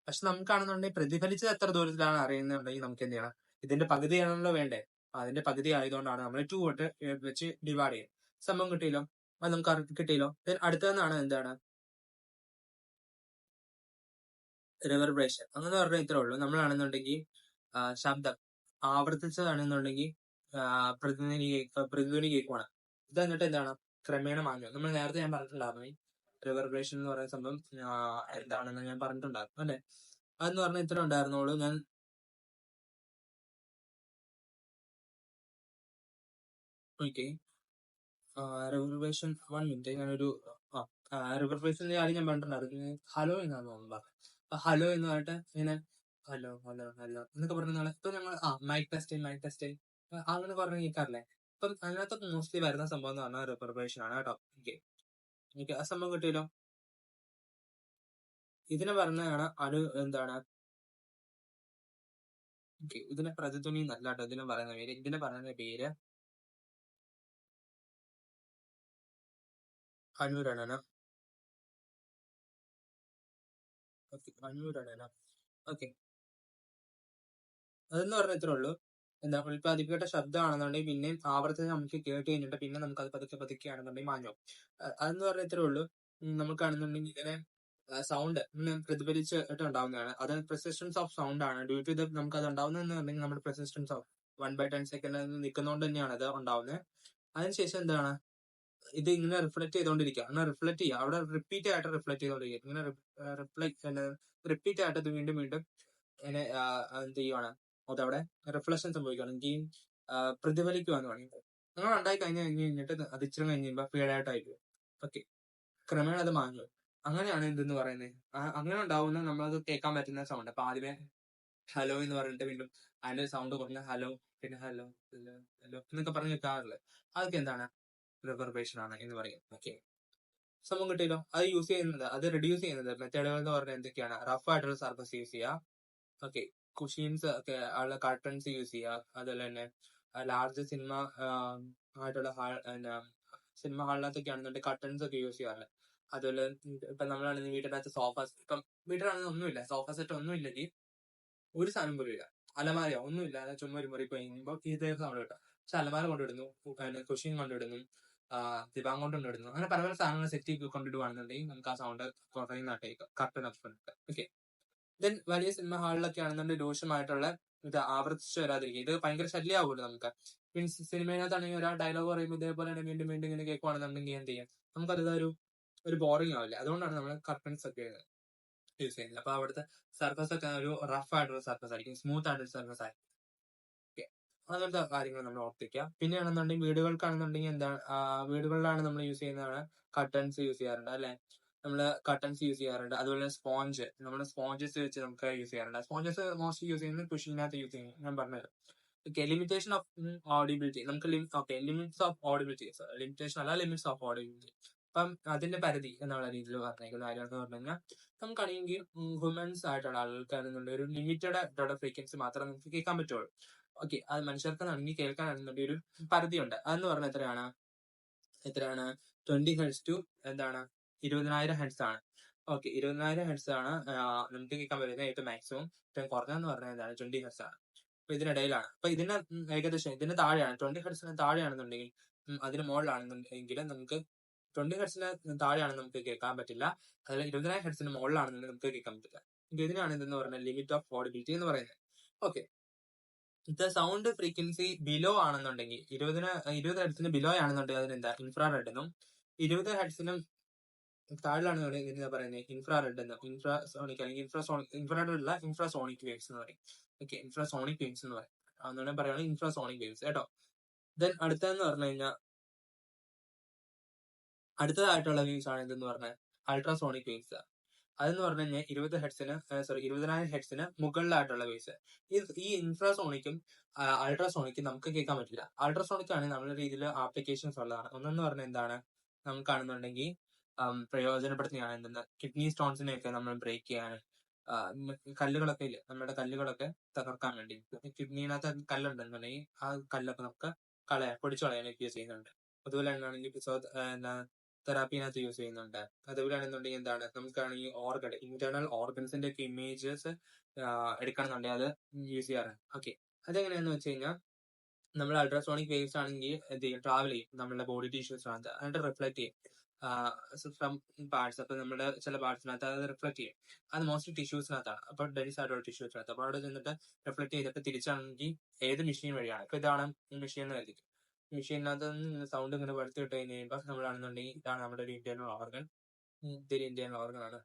പക്ഷെ നമുക്കാണെന്നുണ്ടെങ്കിൽ പ്രതിഫലിച്ചത് എത്ര ദൂരത്തിലാണ് അറിയുന്നുണ്ടെങ്കിൽ നമുക്ക് എന്ത് ചെയ്യണം, ഇതിന്റെ പകുതിയാണല്ലോ വേണ്ടേ. അതിന്റെ പകുതി ആയതുകൊണ്ടാണ് നമ്മൾ 2 തൊട്ട് വെച്ച് ഡിവൈഡ് ചെയ്യും. സംഭവം കിട്ടിയല്ലോ, അത് നമുക്ക് കിട്ടിയല്ലോ. അടുത്തതെന്നാണ് എന്താണ് റിവർബ്രേഷൻ. അങ്ങനെ പറഞ്ഞാൽ ഇത്രേ ഉള്ളൂ. നമ്മളാണെന്നുണ്ടെങ്കിൽ ശബ്ദം ആവർത്തിച്ചതാണെന്നുണ്ടെങ്കിൽ പ്രതിധ്വനി കേൾക്കുവാണ്. ഇത് എന്നിട്ട് എന്താണ് ക്രമേണ മാഞ്ഞു. നമ്മൾ നേരത്തെ ഞാൻ പറഞ്ഞിട്ടുണ്ടായിരുന്നു ഈ റിവർബ്രേഷൻ എന്ന് പറയുന്ന സംഭവം എന്താണെന്ന് ഞാൻ പറഞ്ഞിട്ടുണ്ടായിരുന്നു അല്ലെ. അതെന്ന് പറഞ്ഞാൽ ഇത്ര ഉണ്ടായിരുന്നുള്ളൂ. ഞാൻ ഓക്കെ, റിവർബ്രേഷൻ 1 മിനിറ്റ്, ഞാനൊരു റിവർബ്രേഷന്റെ കാര്യം ഞാൻ പറഞ്ഞിട്ടുണ്ടായിരുന്നു. ഹലോ എന്നാണ് തോന്നുന്നത്. ഹലോ എന്ന് പറഞ്ഞിട്ട് ഇങ്ങനെ ഹലോ ഹലോ ഹലോ എന്നൊക്കെ പറഞ്ഞ നാളെ ഇപ്പൊ ഞങ്ങൾ മൈക്ക് ടെസ്റ്റ് അങ്ങനെ പറഞ്ഞ് കേൾക്കാറില്ലേ. അപ്പം അതിനകത്ത് മോസ്റ്റ്ലി വരുന്ന സംഭവം എന്ന് പറഞ്ഞാൽ റിവർബ്രേഷൻ ആണ് കേട്ടോ. ഓക്കെ, ആ സംഭവം കിട്ടിയല്ലോ. ഇതിനെ പറഞ്ഞാണ് എന്താണ് ഇതിനെ പ്രതിധ്വനി എന്നല്ല കേട്ടോ ഇതിനെ പറയുന്ന പേര്. ഇതിനെ പറയുന്ന പേര് അനുരണനം. അനുരണനം. ഓക്കെ, അതെന്ന് പറഞ്ഞ ഇത്രേ ഉള്ളൂ. എന്താ ഉൽപ്പാദിപ്പിക്കേണ്ട ശബ്ദമാണെന്നുണ്ടെങ്കിൽ പിന്നെയും ആവർത്തിച്ച് നമുക്ക് കേട്ട് കഴിഞ്ഞിട്ട് പിന്നെ നമുക്ക് അത് പതുക്കെ ആണെന്നുണ്ടെങ്കിൽ മാഞ്ഞു. അതെന്ന് പറഞ്ഞ ഇത്രേ ഉള്ളൂ. നമുക്കാണെന്നുണ്ടെങ്കിൽ ഇങ്ങനെ സൗണ്ട് പ്രതിഫലിച്ചിട്ട് ഉണ്ടാവുന്നതാണ്. അത് പെർസിസ്റ്റൻസ് ഓഫ് സൗണ്ട് ആണ്. ഡ്യൂ ടു ഇത് നമുക്ക് അത് ഉണ്ടാവുന്നതെന്നുണ്ടെങ്കിൽ നമ്മുടെ പെർസിസ്റ്റൻസ് ഓഫ് 1/10 സെക്കൻഡ് നിൽക്കുന്നതുകൊണ്ട് തന്നെയാണ് അത് ഉണ്ടാവുന്നത്. അതിനുശേഷം എന്താണ് ഇത് ഇങ്ങനെ റിഫ്ലക്ട് ചെയ്തുകൊണ്ടിരിക്കുക, അങ്ങനെ റിഫ്ലക്ട് ചെയ്യുക, അവിടെ റിപ്പീറ്റ് ആയിട്ട് റിഫ്ലക്ട് ചെയ്തുകൊണ്ടിരിക്കുക, ഇങ്ങനെ റിപ്പീറ്റ് ആയിട്ട് ഇത് വീണ്ടും വീണ്ടും ഇങ്ങനെ എന്ത് ചെയ്യുവാണ്, അതവിടെ റിഫ്ലക്ഷൻ സംഭവിക്കുകയാണ്, എന്ത് ചെയ്യും, പ്രതിഫലിക്കുവാന്ന് പറയുന്നത്. അങ്ങനെ ഉണ്ടായി കഴിഞ്ഞിട്ട് അത് ഇച്ചിരി കഴിയുമ്പോൾ ഫീഡ് ആയിട്ടായിരിക്കും. ഓക്കെ, ക്രമേണ അത് മാറും. അങ്ങനെയാണ് ഇതെന്ന് പറയുന്നത്. അങ്ങനെ ഉണ്ടാവുന്ന നമ്മളത് കേൾക്കാൻ പറ്റുന്ന സൗണ്ട്. അപ്പൊ ആദ്യമേ ഹലോ എന്ന് പറഞ്ഞിട്ട് വീണ്ടും അതിന്റെ സൗണ്ട് കുറഞ്ഞ ഹലോ, പിന്നെ ഹലോ ഹലോ ഹലോ എന്നൊക്കെ പറഞ്ഞ് കേൾക്കാറില്ല. അതൊക്കെ എന്താണ്, റിവർബേഷൻ ആണ് എന്ന് പറയും. ഓക്കെ, സംഭവം കിട്ടിയല്ലോ. അത് യൂസ് ചെയ്യുന്നത്, അത് റെഡ്യൂസ് ചെയ്യുന്നത് മെത്തേഡുകൾ എന്ന് പറഞ്ഞാൽ എന്തൊക്കെയാണ്, റഫ് ആയിട്ടുള്ള സർഫസ് യൂസ് ചെയ്യുക. ഓക്കെ, കുഷീൻസ് ഒക്കെ ഉള്ള കർട്ടൻസ് യൂസ് ചെയ്യുക. അതുപോലെ തന്നെ ലാർജ് സിനിമ ആയിട്ടുള്ള സിനിമ ഹാളിനകത്തൊക്കെ ആണെന്നുണ്ടെങ്കിൽ കർട്ടൻസ് ഒക്കെ യൂസ് ചെയ്യാറുണ്ട്. അതുപോലെ ഇപ്പൊ നമ്മളാണെങ്കിൽ വീട്ടിനകത്ത് സോഫ, ഇപ്പം വീട്ടിലാണെങ്കിൽ ഒന്നുമില്ല, സോഫ സെറ്റ് ഒന്നും ഇല്ലെങ്കിൽ ഒരു സാധനം പോലും ഇല്ല, അലമാരയോ ഒന്നുമില്ല, ചുമ്മാ ഒരു മുറി പോയി കഴിയുമ്പോൾ ഇതേ സൗണ്ട് കിട്ടും. പക്ഷെ അലമാര കൊണ്ടിടുന്നു, കുഷീൻ കൊണ്ടിടുന്നു, ദിവാൻ കൊണ്ടിടുന്നു, അങ്ങനെ പല പല സാധനങ്ങൾ സെറ്റ് കൊണ്ടിടുവാണെന്നുണ്ടെങ്കിൽ നമുക്ക് ആ സൗണ്ട് കുറയുന്നതായിട്ട് കർട്ടൻ ഓപ്പൺ. ഓക്കെ, ദെൻ വലിയ സിനിമ ഹാളിലൊക്കെ ആണെന്നുണ്ടെങ്കിൽ രൂക്ഷമായിട്ടുള്ള ഇത് ആവർത്തിച്ച് വരാതിരിക്കും. ഇത് ഭയങ്കര ശല്യമാവുമല്ലോ നമുക്ക്. മീൻസ് സിനിമയിനകത്താണെങ്കിൽ ഒരാൾ ഡയലോഗ് പറയുമ്പോൾ ഇതേപോലെ തന്നെ വീണ്ടും വീണ്ടും ഇങ്ങനെ കേൾക്കുവാണെന്നുണ്ടെങ്കിൽ എന്ത് ചെയ്യും, നമുക്കത് ഒരു ബോറിംഗ് ആവില്ല. അതുകൊണ്ടാണ് നമ്മൾ കർട്ടൻസ് ഒക്കെ യൂസ് ചെയ്യുന്നത്. അപ്പൊ അവിടുത്തെ സർഫസ് ഒക്കെ ഒരു റഫ് ആയിട്ടുള്ള സർഫസ് ആയിരിക്കും, സ്മൂത്ത് ആയിട്ടുള്ള സർഫസ് ആയിരിക്കും. ഓക്കെ, അങ്ങനത്തെ കാര്യങ്ങൾ നമ്മൾ ഓർത്തിക്കുക. പിന്നെയാണെന്നുണ്ടെങ്കിൽ വീടുകൾക്കാണെന്നുണ്ടെങ്കിൽ എന്താ, വീടുകളിലാണ് നമ്മൾ യൂസ് ചെയ്യുന്നതാണ് കർട്ടൻസ് യൂസ് ചെയ്യാറുണ്ട് അല്ലെ, നമ്മള് കർട്ടൻസ് യൂസ് ചെയ്യാറുണ്ട്. അതുപോലെ സ്പോഞ്ച്, നമ്മുടെ സ്പോഞ്ചസ് വെച്ച് നമുക്ക് യൂസ് ചെയ്യാറുണ്ട്. സ്പോഞ്ചസ് മോസ്റ്റ്ലി യൂസ് ചെയ്യുന്നത് കുഷീനകത്ത് യൂസ് ചെയ്യുന്നത് ഞാൻ പറഞ്ഞത്. ഓക്കെ, ലിമിറ്റേഷൻ ഓഫ് ഓഡിബിലിറ്റി, നമുക്ക് ലിമിറ്റ്സ് ഓഫ് ഓഡിബിലിറ്റി, ലിമിറ്റേഷൻ അല്ല, ലിമിറ്റ്സ് ഓഫ് ഓഡിബിലിറ്റി. അപ്പം അതിന്റെ പരിധി എന്നുള്ള രീതിയിൽ പറഞ്ഞേക്കുന്ന കാര്യം എന്ന് പറഞ്ഞു കഴിഞ്ഞാൽ, നമുക്കാണെങ്കിൽ ഹ്യൂമൻസ് ആയിട്ടുള്ള ആൾക്കാരെന്നുണ്ട് ഒരു ലിമിറ്റഡ് ആയിട്ടുള്ള ഫ്രീക്വൻസി മാത്രമേ നമുക്ക് കേൾക്കാൻ പറ്റുള്ളൂ. ഓക്കെ, അത് മനുഷ്യർക്കാണെങ്കിൽ കേൾക്കാനാണെന്നുണ്ടെങ്കിൽ ഒരു പരിധിയുണ്ട്. അതെന്ന് പറഞ്ഞാൽ എത്രയാണ് 20 ഹെർട്സ് ടു എന്താണ് 20,000 ഹെർട്സ് ആണ്. ഓക്കെ, 20,000 ഹെർട്സ് ആണ് നമുക്ക് കേൾക്കാൻ പറ്റുന്നത് ഏറ്റവും മാക്സിമം. ഏറ്റവും കുറഞ്ഞെന്ന് പറഞ്ഞാൽ എന്താണ് 20 ഹെർട്സ് ആണ്. അപ്പൊ ഇതിനിടയിലാണ്. അപ്പൊ ഇതിന് ഏകദേശം ഇതിന് താഴെയാണ്, 20 ഹെർട്സിന് താഴെയാണെന്നുണ്ടെങ്കിൽ, അതിന് മുകളിലാണെന്നുണ്ടെങ്കിൽ നമുക്ക് 20 ഹെർട്സിന് താഴെയാണ് നമുക്ക് കേൾക്കാൻ പറ്റില്ല. അതുപോലെ 20,000 ഹെർട്സിന് മുകളിലാണെന്നുണ്ടെങ്കിൽ നമുക്ക് കേൾക്കാൻ പറ്റില്ല. ഇതിനാണ് ഇതെന്ന് പറയുന്നത് ലിമിറ്റ് ഓഫ് ഓഡിബിലിറ്റി എന്ന് പറയുന്നത്. Okay, the sound frequency below ആണെന്നുണ്ടെങ്കിൽ 20 ഹെർട്സിന് ബിലോ ആണെന്നുണ്ടെങ്കിൽ അതിനെന്താ ഇൻഫ്രാറെഡ് എന്നും, 20 ഹെർട്സിനും താഴെയാണെന്നുണ്ടെങ്കിൽ ഇതിനെന്താ പറയുന്നത് ഇൻഫ്രാറെഡ് എന്നും, ഇൻഫ്രാസോണിക് അല്ലെങ്കിൽ ഇൻഫ്രാറെഡ് അല്ല, ഇൻഫ്രാസോണിക് വേവ്സ് എന്ന് പറയും. ഓക്കെ, ഇൻഫ്രാസോണിക് വേവ്സ് എന്ന് പറയും. അതാണ് പറയുന്നത് ഇൻഫ്രാസോണിക് വേവ്സ് കേട്ടോ. ദെൻ അടുത്തതെന്ന് പറഞ്ഞു കഴിഞ്ഞാൽ, അടുത്തതായിട്ടുള്ള വേവ്സ് ആണ് ഇതെന്ന് പറഞ്ഞാൽ അൾട്രാസോണിക് വേവ്സ്. അതെന്ന് പറഞ്ഞു കഴിഞ്ഞാൽ 20,000 ഹെർട്സിന് മുകളിലായിട്ടുള്ള വേവ്സ്. ഈ ഇൻഫ്രാസോണിക്കും അൾട്രാസോണിക്കും നമുക്ക് കേൾക്കാൻ പറ്റില്ല. അൾട്രാസോണിക് ആണ് നമ്മുടെ രീതിയിൽ ആപ്ലിക്കേഷൻസ് ഉള്ളതാണ്. ഒന്നെന്ന് പറഞ്ഞാൽ എന്താണ്, നമുക്കാണെന്നുണ്ടെങ്കിൽ പ്രയോജനപ്പെടുത്തുകയാണ് എന്തെന്ന്, കിഡ്നി സ്റ്റോൺസിനെയൊക്കെ നമ്മൾ ബ്രേക്ക് ചെയ്യാൻ, കല്ലുകളൊക്കെ ഇല്ലേ, നമ്മുടെ കല്ലുകളൊക്കെ തകർക്കാൻ വേണ്ടി, കിഡ്നിനകത്ത് കല്ലുണ്ടെന്നുണ്ടെങ്കിൽ ആ കല്ലൊക്കെ നമുക്ക് പൊടിച്ചു കളയാനൊക്കെ യൂസ് ചെയ്യുന്നുണ്ട്. അതുപോലെ തന്നെയാണെങ്കിൽ തെറാപ്പിനകത്ത് യൂസ് ചെയ്യുന്നുണ്ട്. അതുപോലെയാണെന്നുണ്ടെങ്കിൽ എന്താണ്, നമുക്കാണെങ്കിൽ ഇന്റേണൽ ഓർഗൻസിന്റെ ഒക്കെ ഇമേജസ് എടുക്കണമെന്നുണ്ടെങ്കിൽ അത് യൂസ് ചെയ്യാറുണ്ട്. ഓക്കെ, അതെങ്ങനെയാന്ന് വെച്ച് കഴിഞ്ഞാൽ, നമ്മൾ അൾട്രാസോണിക് വേവ്സ് ആണെങ്കിൽ എന്ത് ചെയ്യും, ട്രാവൽ ചെയ്യും നമ്മുടെ ബോഡി ടിഷ്യൂസിനകത്ത്, എന്നിട്ട് റിഫ്ലക്ട് ചെയ്യും ഫ്രം പാർട്സ്. അപ്പൊ നമ്മുടെ ചില പാർട്സിനകത്ത് അത് റിഫ്ലക്ട് ചെയ്യും. അത് മോസ്റ്റ്ലി ടിഷ്യൂസിനകത്താണ്, അപ്പൊ ഡെൻസ് ആയിട്ടുള്ള ടിഷ്യൂസിനകത്ത്. അപ്പൊ അവിടെ ചെന്നിട്ട് റിഫ്ലക്ട് ചെയ്തിട്ട് തിരിച്ചാണെങ്കിൽ ഏത് മെഷീൻ വഴിയാണ്, ഇപ്പൊ ഇതാണ് മെഷീൻ എന്ന് കരുതിക്കും, മെഷീനകത്ത് സൗണ്ട് ഇങ്ങനെ വരുത്തി ഇട്ട് കഴിഞ്ഞ് കഴിയുമ്പോൾ നമ്മളാണെന്നുണ്ടെങ്കിൽ ഇതാണ് നമ്മുടെ ഒരു ഇന്റേണൽ ഓർഗൻ. ഇതൊരു ഇന്റേണൽ ഓർഗൻ ആണ്.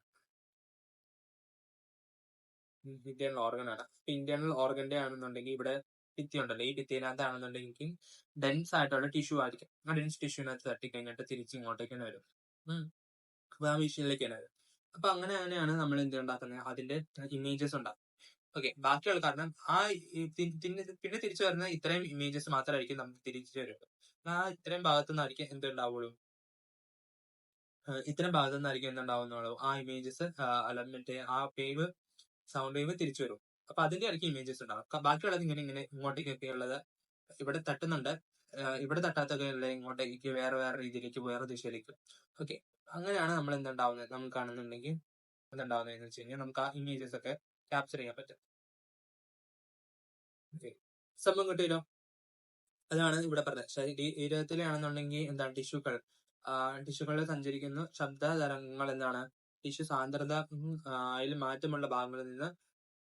ഇന്റേണൽ ഓർഗന്റെ ആണെന്നുണ്ടെങ്കിൽ ഇവിടെ ഭിത്തി ഉണ്ടല്ലോ, ഈ ഭിത്തിനകത്താണെന്നുണ്ടെങ്കിൽ ഡെൻസ് ആയിട്ടുള്ള ടിഷ്യൂ ആയിരിക്കും. ആ ഡെൻസ് ടിഷ്യൂനകത്ത് തട്ടിക്കഴിഞ്ഞിട്ട് തിരിച്ച് ഇങ്ങോട്ടേക്ക് തന്നെ വരും. അപ്പൊ ആ മെഷീനിലേക്ക് തന്നെ വരും. അപ്പൊ അങ്ങനെയാണ് നമ്മൾ എന്ത് ഉണ്ടാക്കുന്നത്, അതിന്റെ ഇമേജസ് ഉണ്ടാക്കും. ഓക്കെ, ബാക്കിയുള്ള കാരണം പിന്നെ തിരിച്ചു വരുന്ന ഇത്രയും ഇമേജസ് മാത്രമായിരിക്കും നമുക്ക് തിരിച്ചു വരുന്നത്. ആ ഇത്രയും ഭാഗത്തു നിന്നായിരിക്കും എന്തുണ്ടാവുള്ളൂ, ഇത്തരം ഭാഗത്തു നിന്നായിരിക്കും എന്തുണ്ടാവുന്നുള്ളൂ, ആ ഇമേജസ് അല്ല മറ്റേ ആ സൗണ്ട് വേവ് തിരിച്ചു വരും. അപ്പൊ അതിന്റെ ഇടയ്ക്ക് ഇമേജസ് ഉണ്ടാവും. ബാക്കിയുള്ളത് ഇങ്ങനെ ഇങ്ങനെ ഇങ്ങോട്ടേക്കൊക്കെ ഉള്ളത് ഇവിടെ തട്ടുന്നുണ്ട്, ഇവിടെ തട്ടാത്തൊക്കെ ഉള്ളത് ഇങ്ങോട്ടേക്ക് വേറെ രീതിയിലേക്ക്, വേറെ ദിശയിലേക്ക്. ഓക്കെ, അങ്ങനെയാണ് നമ്മൾ എന്തുണ്ടാവുന്നത്, നമുക്ക് കാണുന്നുണ്ടെങ്കിൽ എന്തുണ്ടാവുന്നതെന്ന് വെച്ച് കഴിഞ്ഞാൽ നമുക്ക് ആ ഇമേജസ് ഒക്കെ ക്യാപ്ചർ ചെയ്യാൻ പറ്റും. ഓക്കെ, സംഭവം കിട്ടിയല്ലോ. അതാണ് ഇവിടെ പറഞ്ഞത്. ശരീരത്തിലാണെന്നുണ്ടെങ്കിൽ എന്താണ് ടിഷ്യൂകളിൽ സഞ്ചരിക്കുന്ന ശബ്ദ തരംഗങ്ങൾ എന്താണ്, ടിഷ്യൂ സാന്ദ്രത അതിൽ മാറ്റമുള്ള ഭാഗങ്ങളിൽ നിന്ന്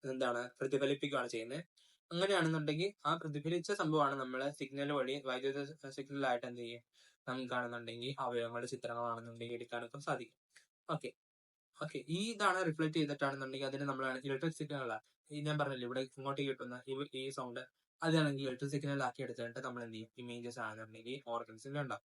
എന്താണ് പ്രതിഫലിപ്പിക്കുകയാണ് ചെയ്യുന്നത്. അങ്ങനെയാണെന്നുണ്ടെങ്കിൽ ആ പ്രതിഫലിച്ച സംഭവമാണ് നമ്മളെ സിഗ്നൽ വഴി വൈദ്യുത സിഗ്നലായിട്ട് എന്ത് ചെയ്യും, നമുക്കാണെന്നുണ്ടെങ്കിൽ അവയവങ്ങളുടെ ചിത്രങ്ങളാണെന്നുണ്ടെങ്കിൽ എടുക്കാനൊക്കെ സാധിക്കും. ഓക്കെ ഓക്കെ ഈ ഇതാണ് റിഫ്ലക്ട് ചെയ്തിട്ടാണെന്നുണ്ടെങ്കിൽ അതിന് നമ്മൾ ഇലക്ട്രിക് സിഗ്നൽ ഈ ഞാൻ പറഞ്ഞില്ലേ ഇവിടെ ഇങ്ങോട്ടേക്ക് കിട്ടുന്ന ഈ സൗണ്ട് അതാണെങ്കിൽ ഇലക്ട്രിക് സിഗ്നൽ ആക്കി എടുത്തിട്ട് നമ്മൾ എന്ത് ചെയ്യും ഇമേജസ് ആണെന്നുണ്ടെങ്കിൽ ഓർഗൻസിൽ ഉണ്ടാവും.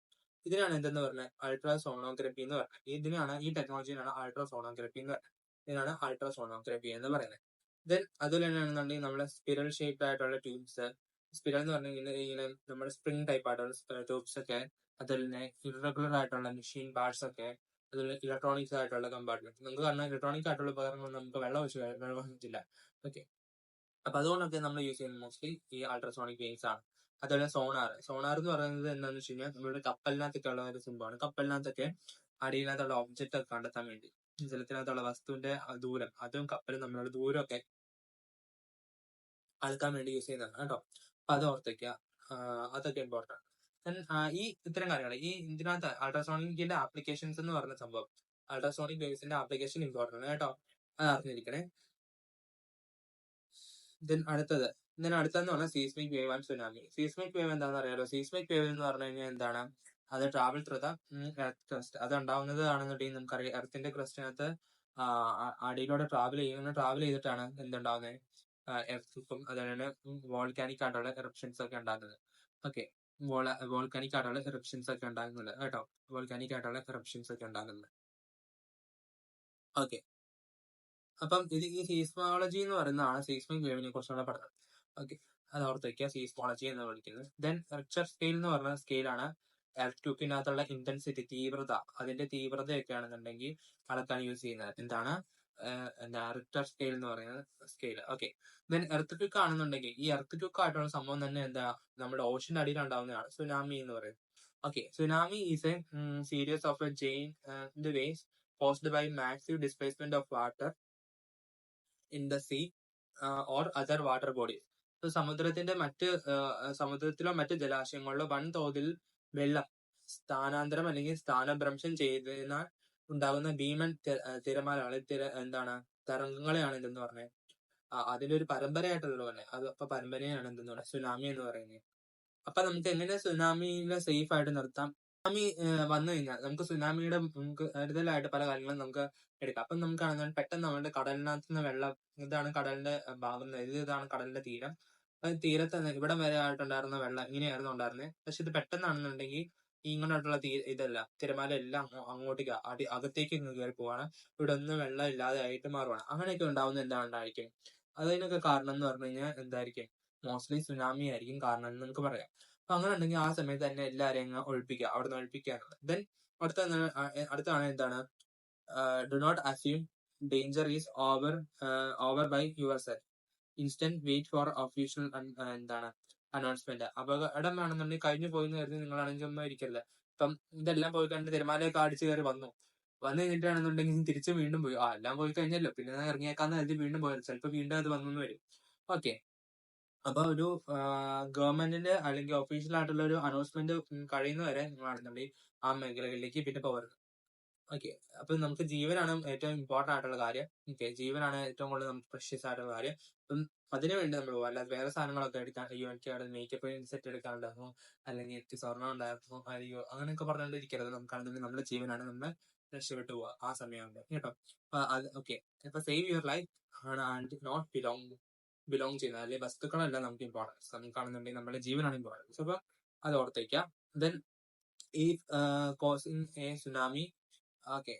ഇതിനാണ് എന്തെന്ന് പറഞ്ഞാൽ അൾട്രാസോണോഗ്രഫി എന്ന് പറയുന്നത്. ഇതിനാണ് ഈ ടെക്നോളജിയാണ് അൾട്രാസോണോഗ്രഫി എന്ന് പറയുന്നത്. ഇതിനാണ് അൾട്രാസോണോഗ്രഫി എന്ന് പറയുന്നത്. ദെൻ അതുപോലെ തന്നെയാണെന്നുണ്ടെങ്കിൽ നമ്മളെ സ്പിരൽ ഷേപ്ഡ് ആയിട്ടുള്ള ട്യൂബ്സ്, സ്പിരൽ എന്ന് പറഞ്ഞാൽ ഇങ്ങനെ നമ്മുടെ സ്പ്രിംഗ് ടൈപ്പ് ആയിട്ടുള്ള ട്യൂബ്സ് ഒക്കെ, അതുപോലെ തന്നെ ഇറഗുലർ ആയിട്ടുള്ള മെഷീൻ പാർട്സ് ഒക്കെ, അതുപോലെ ഇലക്ട്രോണിക്സ് ആയിട്ടുള്ള കമ്പാർട്ട്മെന്റ്. നമുക്ക് കാരണം ഇലക്ട്രോണിക് ആയിട്ടുള്ള ഉപകരണങ്ങൾ നമുക്ക് വെള്ളം പറ്റില്ല. ഓക്കെ അപ്പൊ അതുകൊണ്ടൊക്കെ നമ്മൾ യൂസ് ചെയ്യുന്നത് മോസ്റ്റ്ലി ഈ അൾട്രാസോണിക് വേവ്സ് ആണ്. അതുപോലെ സോണാർ എന്ന് പറയുന്നത് എന്താണെന്ന് വെച്ച് കഴിഞ്ഞാൽ നമ്മുടെ കപ്പലിനകത്തൊക്കെ ഉള്ള ഒരു സംഭവമാണ്. കപ്പലിനകത്തൊക്കെ അടിയിനകത്തുള്ള ഒബ്ജക്റ്റ് ഒക്കെ കണ്ടെത്താൻ വേണ്ടി, ജലത്തിനകത്തുള്ള വസ്തുവിന്റെ ദൂരം, അതും കപ്പലും തമ്മിലുള്ള ദൂരമൊക്കെ അളക്കാൻ വേണ്ടി യൂസ് ചെയ്യുന്നതാണ് കേട്ടോ. അപ്പൊ അത് ഓർത്തേക്കുക, അതൊക്കെ ഇമ്പോർട്ടന്റ്. ഈ ഇത്തരം കാര്യങ്ങൾ ഈ ഇതിനകത്ത് അൾട്രാസോണിക്കിന്റെ ആപ്ലിക്കേഷൻസ് എന്ന് പറഞ്ഞ സംഭവം, അൾട്രാസോണിക് വേവ്സിന്റെ ആപ്ലിക്കേഷൻ ഇമ്പോർട്ടന്റ് ആണ് കേട്ടോ, അത് അറിഞ്ഞിരിക്കണേ. അടുത്തെന്ന് പറഞ്ഞാൽ seismic wave and tsunami. Seismic wave എന്താണെന്ന് അറിയാലോ. സീസ്മിക് വേവ് എന്ന് പറഞ്ഞു കഴിഞ്ഞാൽ എന്താണ്, അത് travel through the earth crust. അത് ഉണ്ടാവുന്നതാണെന്നുണ്ടെങ്കിൽ നമുക്കറിയാം എർത്തിന്റെ ക്രസ്റ്റിനകത്ത് അടിയിലൂടെ ട്രാവൽ ചെയ്തിട്ടാണ് എന്തുണ്ടാവുന്നത്, എർത്തും അതുപോലെ വോൾക്കാനിക് ആയിട്ടുള്ള എറപ്ഷൻസ് ഒക്കെ ഉണ്ടാകുന്നത്. ഓക്കെ വോൾക്കാനിക് ആയിട്ടുള്ള എറപ്ഷൻസ് ഒക്കെ ഉണ്ടാകുന്നത് കേട്ടോ, വോൾക്കാനിക് ആയിട്ടുള്ള എറപ്ഷൻസ് ഒക്കെ ഉണ്ടാകുന്നത്. ഓക്കെ അപ്പം ഇത് ഈ സീസ്മോളജി എന്ന് പറയുന്നതാണ് സീസ്മിക് വേവിനെ കുറിച്ചുള്ള പഠനം. ഓക്കെ അത് ഓർത്ത് വയ്ക്കുക, സീസ്മോളജി എന്ന് വിളിക്കുന്നത്. ദെൻ റിക്ടർ സ്കെയിൽ എന്ന് പറഞ്ഞ സ്കെയിലാണ് എർത്ത് ഇന്റൻസിറ്റി, തീവ്രത, അതിന്റെ തീവ്രതയൊക്കെ ആണെന്നുണ്ടെങ്കിൽ അളക്കാൻ യൂസ് ചെയ്യുന്നത്. എന്താണ് റിക്ടർ സ്കെയിൽ എന്ന് പറയുന്നത് scale. Okay then earth quick ആണെന്നുണ്ടെങ്കിൽ ഈ എർത്ത് ക്വിക്ക് ആയിട്ടുള്ള സംഭവം തന്നെ എന്താ, നമ്മുടെ ഓഷന്റെ അടിയിൽ ഉണ്ടാവുന്നതാണ് സുനാമി എന്ന് പറയുന്നത്. Okay tsunami is A series of A chain waves caused by massive displacement of water in the sea or other water bodies. സമുദ്രത്തിലോ മറ്റ് ജലാശയങ്ങളിലോ വൻതോതിൽ വെള്ളം സ്ഥാനാന്തരം അല്ലെങ്കിൽ സ്ഥാനഭ്രംശം ചെയ്തതിനാൽ ഉണ്ടാകുന്ന ഭീമൻ തിരമാലകളെ എന്താണ് തരംഗങ്ങളെയാണ് എന്തെന്ന് പറഞ്ഞത്, അതിന്റെ ഒരു പരമ്പരയായിട്ടുള്ള പറഞ്ഞത്. അത് അപ്പൊ പരമ്പരയാണ് എന്തെന്ന് പറയുന്നത് സുനാമി എന്ന് പറയുന്നത്. അപ്പൊ നമുക്ക് എങ്ങനെ സുനാമിനെ സേഫ് ആയിട്ട് നിർത്താം. സുനാമി വന്നു കഴിഞ്ഞാൽ നമുക്ക് സുനാമിയുടെ മുൻകരുതലായിട്ട് പല കാര്യങ്ങളും നമുക്ക് എടുക്കാം. അപ്പം നമുക്കാണെങ്കിൽ പെട്ടെന്ന് നമ്മുടെ കടലിനകത്ത് നിന്ന് വെള്ളം, ഇതാണ് കടലിന്റെ ഭാഗം, ഇതാണ് കടലിന്റെ തീരം. തീരത്ത് ഇവിടം വരെ ആയിട്ടുണ്ടായിരുന്ന വെള്ളം ഇങ്ങനെയായിരുന്നു ഉണ്ടായിരുന്നത്. പക്ഷെ ഇത് പെട്ടെന്നാണെന്നുണ്ടെങ്കിൽ ഇങ്ങോട്ടുള്ള ഇതല്ല തിരമാല എല്ലാം അങ്ങോട്ടേക്ക് അകത്തേക്ക് കയറി പോവാണ്. ഇവിടെ ഒന്നും വെള്ളം ഇല്ലാതെ ആയിട്ട് മാറുവാണ്. അങ്ങനെയൊക്കെ ഉണ്ടാവുന്ന എന്താണ്ടായിരിക്കും, അതിനൊക്കെ കാരണം എന്ന് പറഞ്ഞു കഴിഞ്ഞാൽ എന്തായിരിക്കും, മോസ്റ്റ്ലി സുനാമി ആയിരിക്കും കാരണം എന്ന് നമുക്ക് പറയാം. അപ്പൊ അങ്ങനെ ഉണ്ടെങ്കിൽ ആ സമയത്ത് തന്നെ എല്ലാവരെയും അങ്ങ് ഒഴിപ്പിക്കുക, അവിടെ നിന്ന് ഒഴിപ്പിക്കാനുള്ളത്. ദെൻ അടുത്താണ് എന്താണ്, do not assume danger is over by yourself. Instant wait for official എന്താണ് അനൗൺസ്മെന്റ്. അപകടം വേണമെന്നുണ്ടെങ്കിൽ കഴിഞ്ഞു പോയെന്ന് കരുതി നിങ്ങളാണെങ്കിൽ ഒന്നും ഇരിക്കരുത്. ഇപ്പം ഇതെല്ലാം പോയി കണ്ട് തിരമാലയൊക്കെ അടിച്ചു കയറി വന്നു കഴിഞ്ഞിട്ടാണെന്നുണ്ടെങ്കിൽ തിരിച്ച് വീണ്ടും പോയി, എല്ലാം പോയി കഴിഞ്ഞല്ലോ പിന്നെ ഇറങ്ങിയേക്കാന്ന് കരുതി വീണ്ടും പോയത്, ചിലപ്പോൾ വീണ്ടും അത് വന്നു വരും. ഓക്കെ അപ്പൊ ഒരു ഗവൺമെന്റിന്റെ അല്ലെങ്കിൽ ഒഫീഷ്യൽ ആയിട്ടുള്ള ഒരു അനൗൺസ്മെന്റ് കഴിയുന്നവരെ നിങ്ങളാണെന്നുണ്ടെങ്കിൽ ആ മേഖലകളിലേക്ക് പിന്നെ പോകരുത്. ഓക്കെ അപ്പൊ നമുക്ക് ജീവനാണ് ഏറ്റവും ഇമ്പോർട്ടന്റ് ആയിട്ടുള്ള കാര്യം. ഓക്കെ ജീവനാണ് ഏറ്റവും കൂടുതൽ നമുക്ക് പ്രഷ്യസ് ആയിട്ടുള്ള കാര്യം. അപ്പം അതിനു വേണ്ടി നമ്മൾ പോകും, അല്ലാതെ വേറെ സാധനങ്ങളൊക്കെ എടുക്കാൻ, അയ്യോ എനിക്ക് അവിടെ മേക്കപ്പ് സെറ്റ് എടുക്കാനുണ്ടായിരുന്നു, അല്ലെങ്കിൽ എനിക്ക് സ്വർണ്ണം ഉണ്ടായിരുന്നു, അയ്യോ അങ്ങനെയൊക്കെ പറഞ്ഞുകൊണ്ടിരിക്കരുത്. നമുക്കാണെന്നുണ്ടെങ്കിൽ നമ്മുടെ ജീവനാണ് നമ്മൾ രക്ഷപ്പെട്ടു പോവുക ആ സമയമാകുമ്പോൾ കേട്ടോ. അത് ഓക്കെ അപ്പൊ സേവ് യുവർ ലൈഫ് ആണ് ആൻഡ് നോട്ട് ബിലോങ് ചെയ്യുന്നത്, അല്ലെങ്കിൽ വസ്തുക്കളല്ല നമുക്ക് ഇമ്പോർട്ടൻസ്, നമുക്കാണെന്നുണ്ടെങ്കിൽ നമ്മുടെ ജീവനാണ് ഇമ്പോർട്ടൻസ്. അപ്പൊ അത് ഓർത്തേക്കാം. ദെൻ ഈ കോസിങ് എ സുനാമി. ഓക്കെ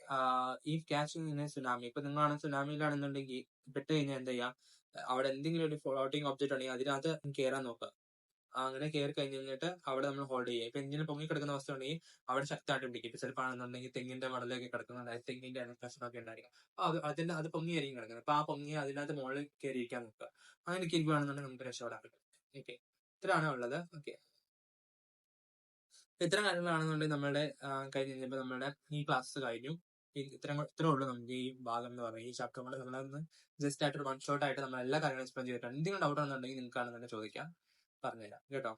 ഈ ക്യാച്ചിങ് സുനാമി, ഇപ്പൊ നിങ്ങളാണ് സുനാമിയിലാണെന്നുണ്ടെങ്കിൽ പെട്ട് കഴിഞ്ഞാൽ എന്താ ചെയ്യാം, അവിടെ എന്തെങ്കിലും ഒരു ഫ്ലോട്ടിംഗ് ഒബ്ജക്റ്റ് ഉണ്ടെങ്കിൽ അതിനകത്ത് കയറാൻ നോക്കുക. അങ്ങനെ കയറി കഴിഞ്ഞിട്ട് അവിടെ നമ്മൾ ഹോൾഡ് ചെയ്യുക. ഇപ്പൊ എന്തെങ്കിലും പൊങ്ങി കിടക്കുന്ന വസ്തു ഉണ്ടെങ്കിൽ അവിടെ ശക്തമായിട്ട് പിടിക്കും. ഇപ്പൊ ചിലപ്പോൾ ആണെന്നുണ്ടെങ്കിൽ തെങ്ങിന്റെ മടലൊക്കെ കിടക്കുന്നുണ്ടായി, തെങ്ങിന്റെ കഷ്ണമൊക്കെ ഉണ്ടായിരിക്കും. അപ്പൊ അത് പൊങ്ങിയായിരിക്കും കിടക്കുന്നത്. അപ്പൊ ആ പൊങ്ങി അതിനകത്ത് മുകളിൽ കയറിയിരിക്കാൻ നോക്കുക. അങ്ങനെയൊക്കെ ഇരിക്കുകയാണെന്നുണ്ടെങ്കിൽ നമുക്ക് രക്ഷപ്പെടാൻ പറ്റും. ഓക്കെ ഇത്രയാണ് ഉള്ളത്. ഓക്കെ ഇത്തരം കാര്യങ്ങളാണെന്നുണ്ടെങ്കിൽ നമ്മുടെ കഴിഞ്ഞ് കഴിഞ്ഞപ്പോൾ നമ്മുടെ ഈ ക്ലാസ് കഴിഞ്ഞു. ഇത്രേ ഉള്ളൂ നമുക്ക് ഈ ഭാഗം എന്ന് പറയുന്നത്. ഈ ചാപ്റ്റർ കൊണ്ട് നമ്മളൊന്ന് ജസ്റ്റ് ആയിട്ട് വൺ ഷോട്ട് ആയിട്ട് നമ്മൾ എല്ലാ കാര്യങ്ങളും എക്സ്പ്ലെയിൻ ചെയ്തിട്ടുണ്ട്. എന്തെങ്കിലും ഡൗട്ട് ആണെന്നുണ്ടെങ്കിൽ നിങ്ങൾക്ക് ആണെന്നുണ്ടെങ്കിൽ ചോദിക്കാം, പറഞ്ഞുതരാം കേട്ടോ.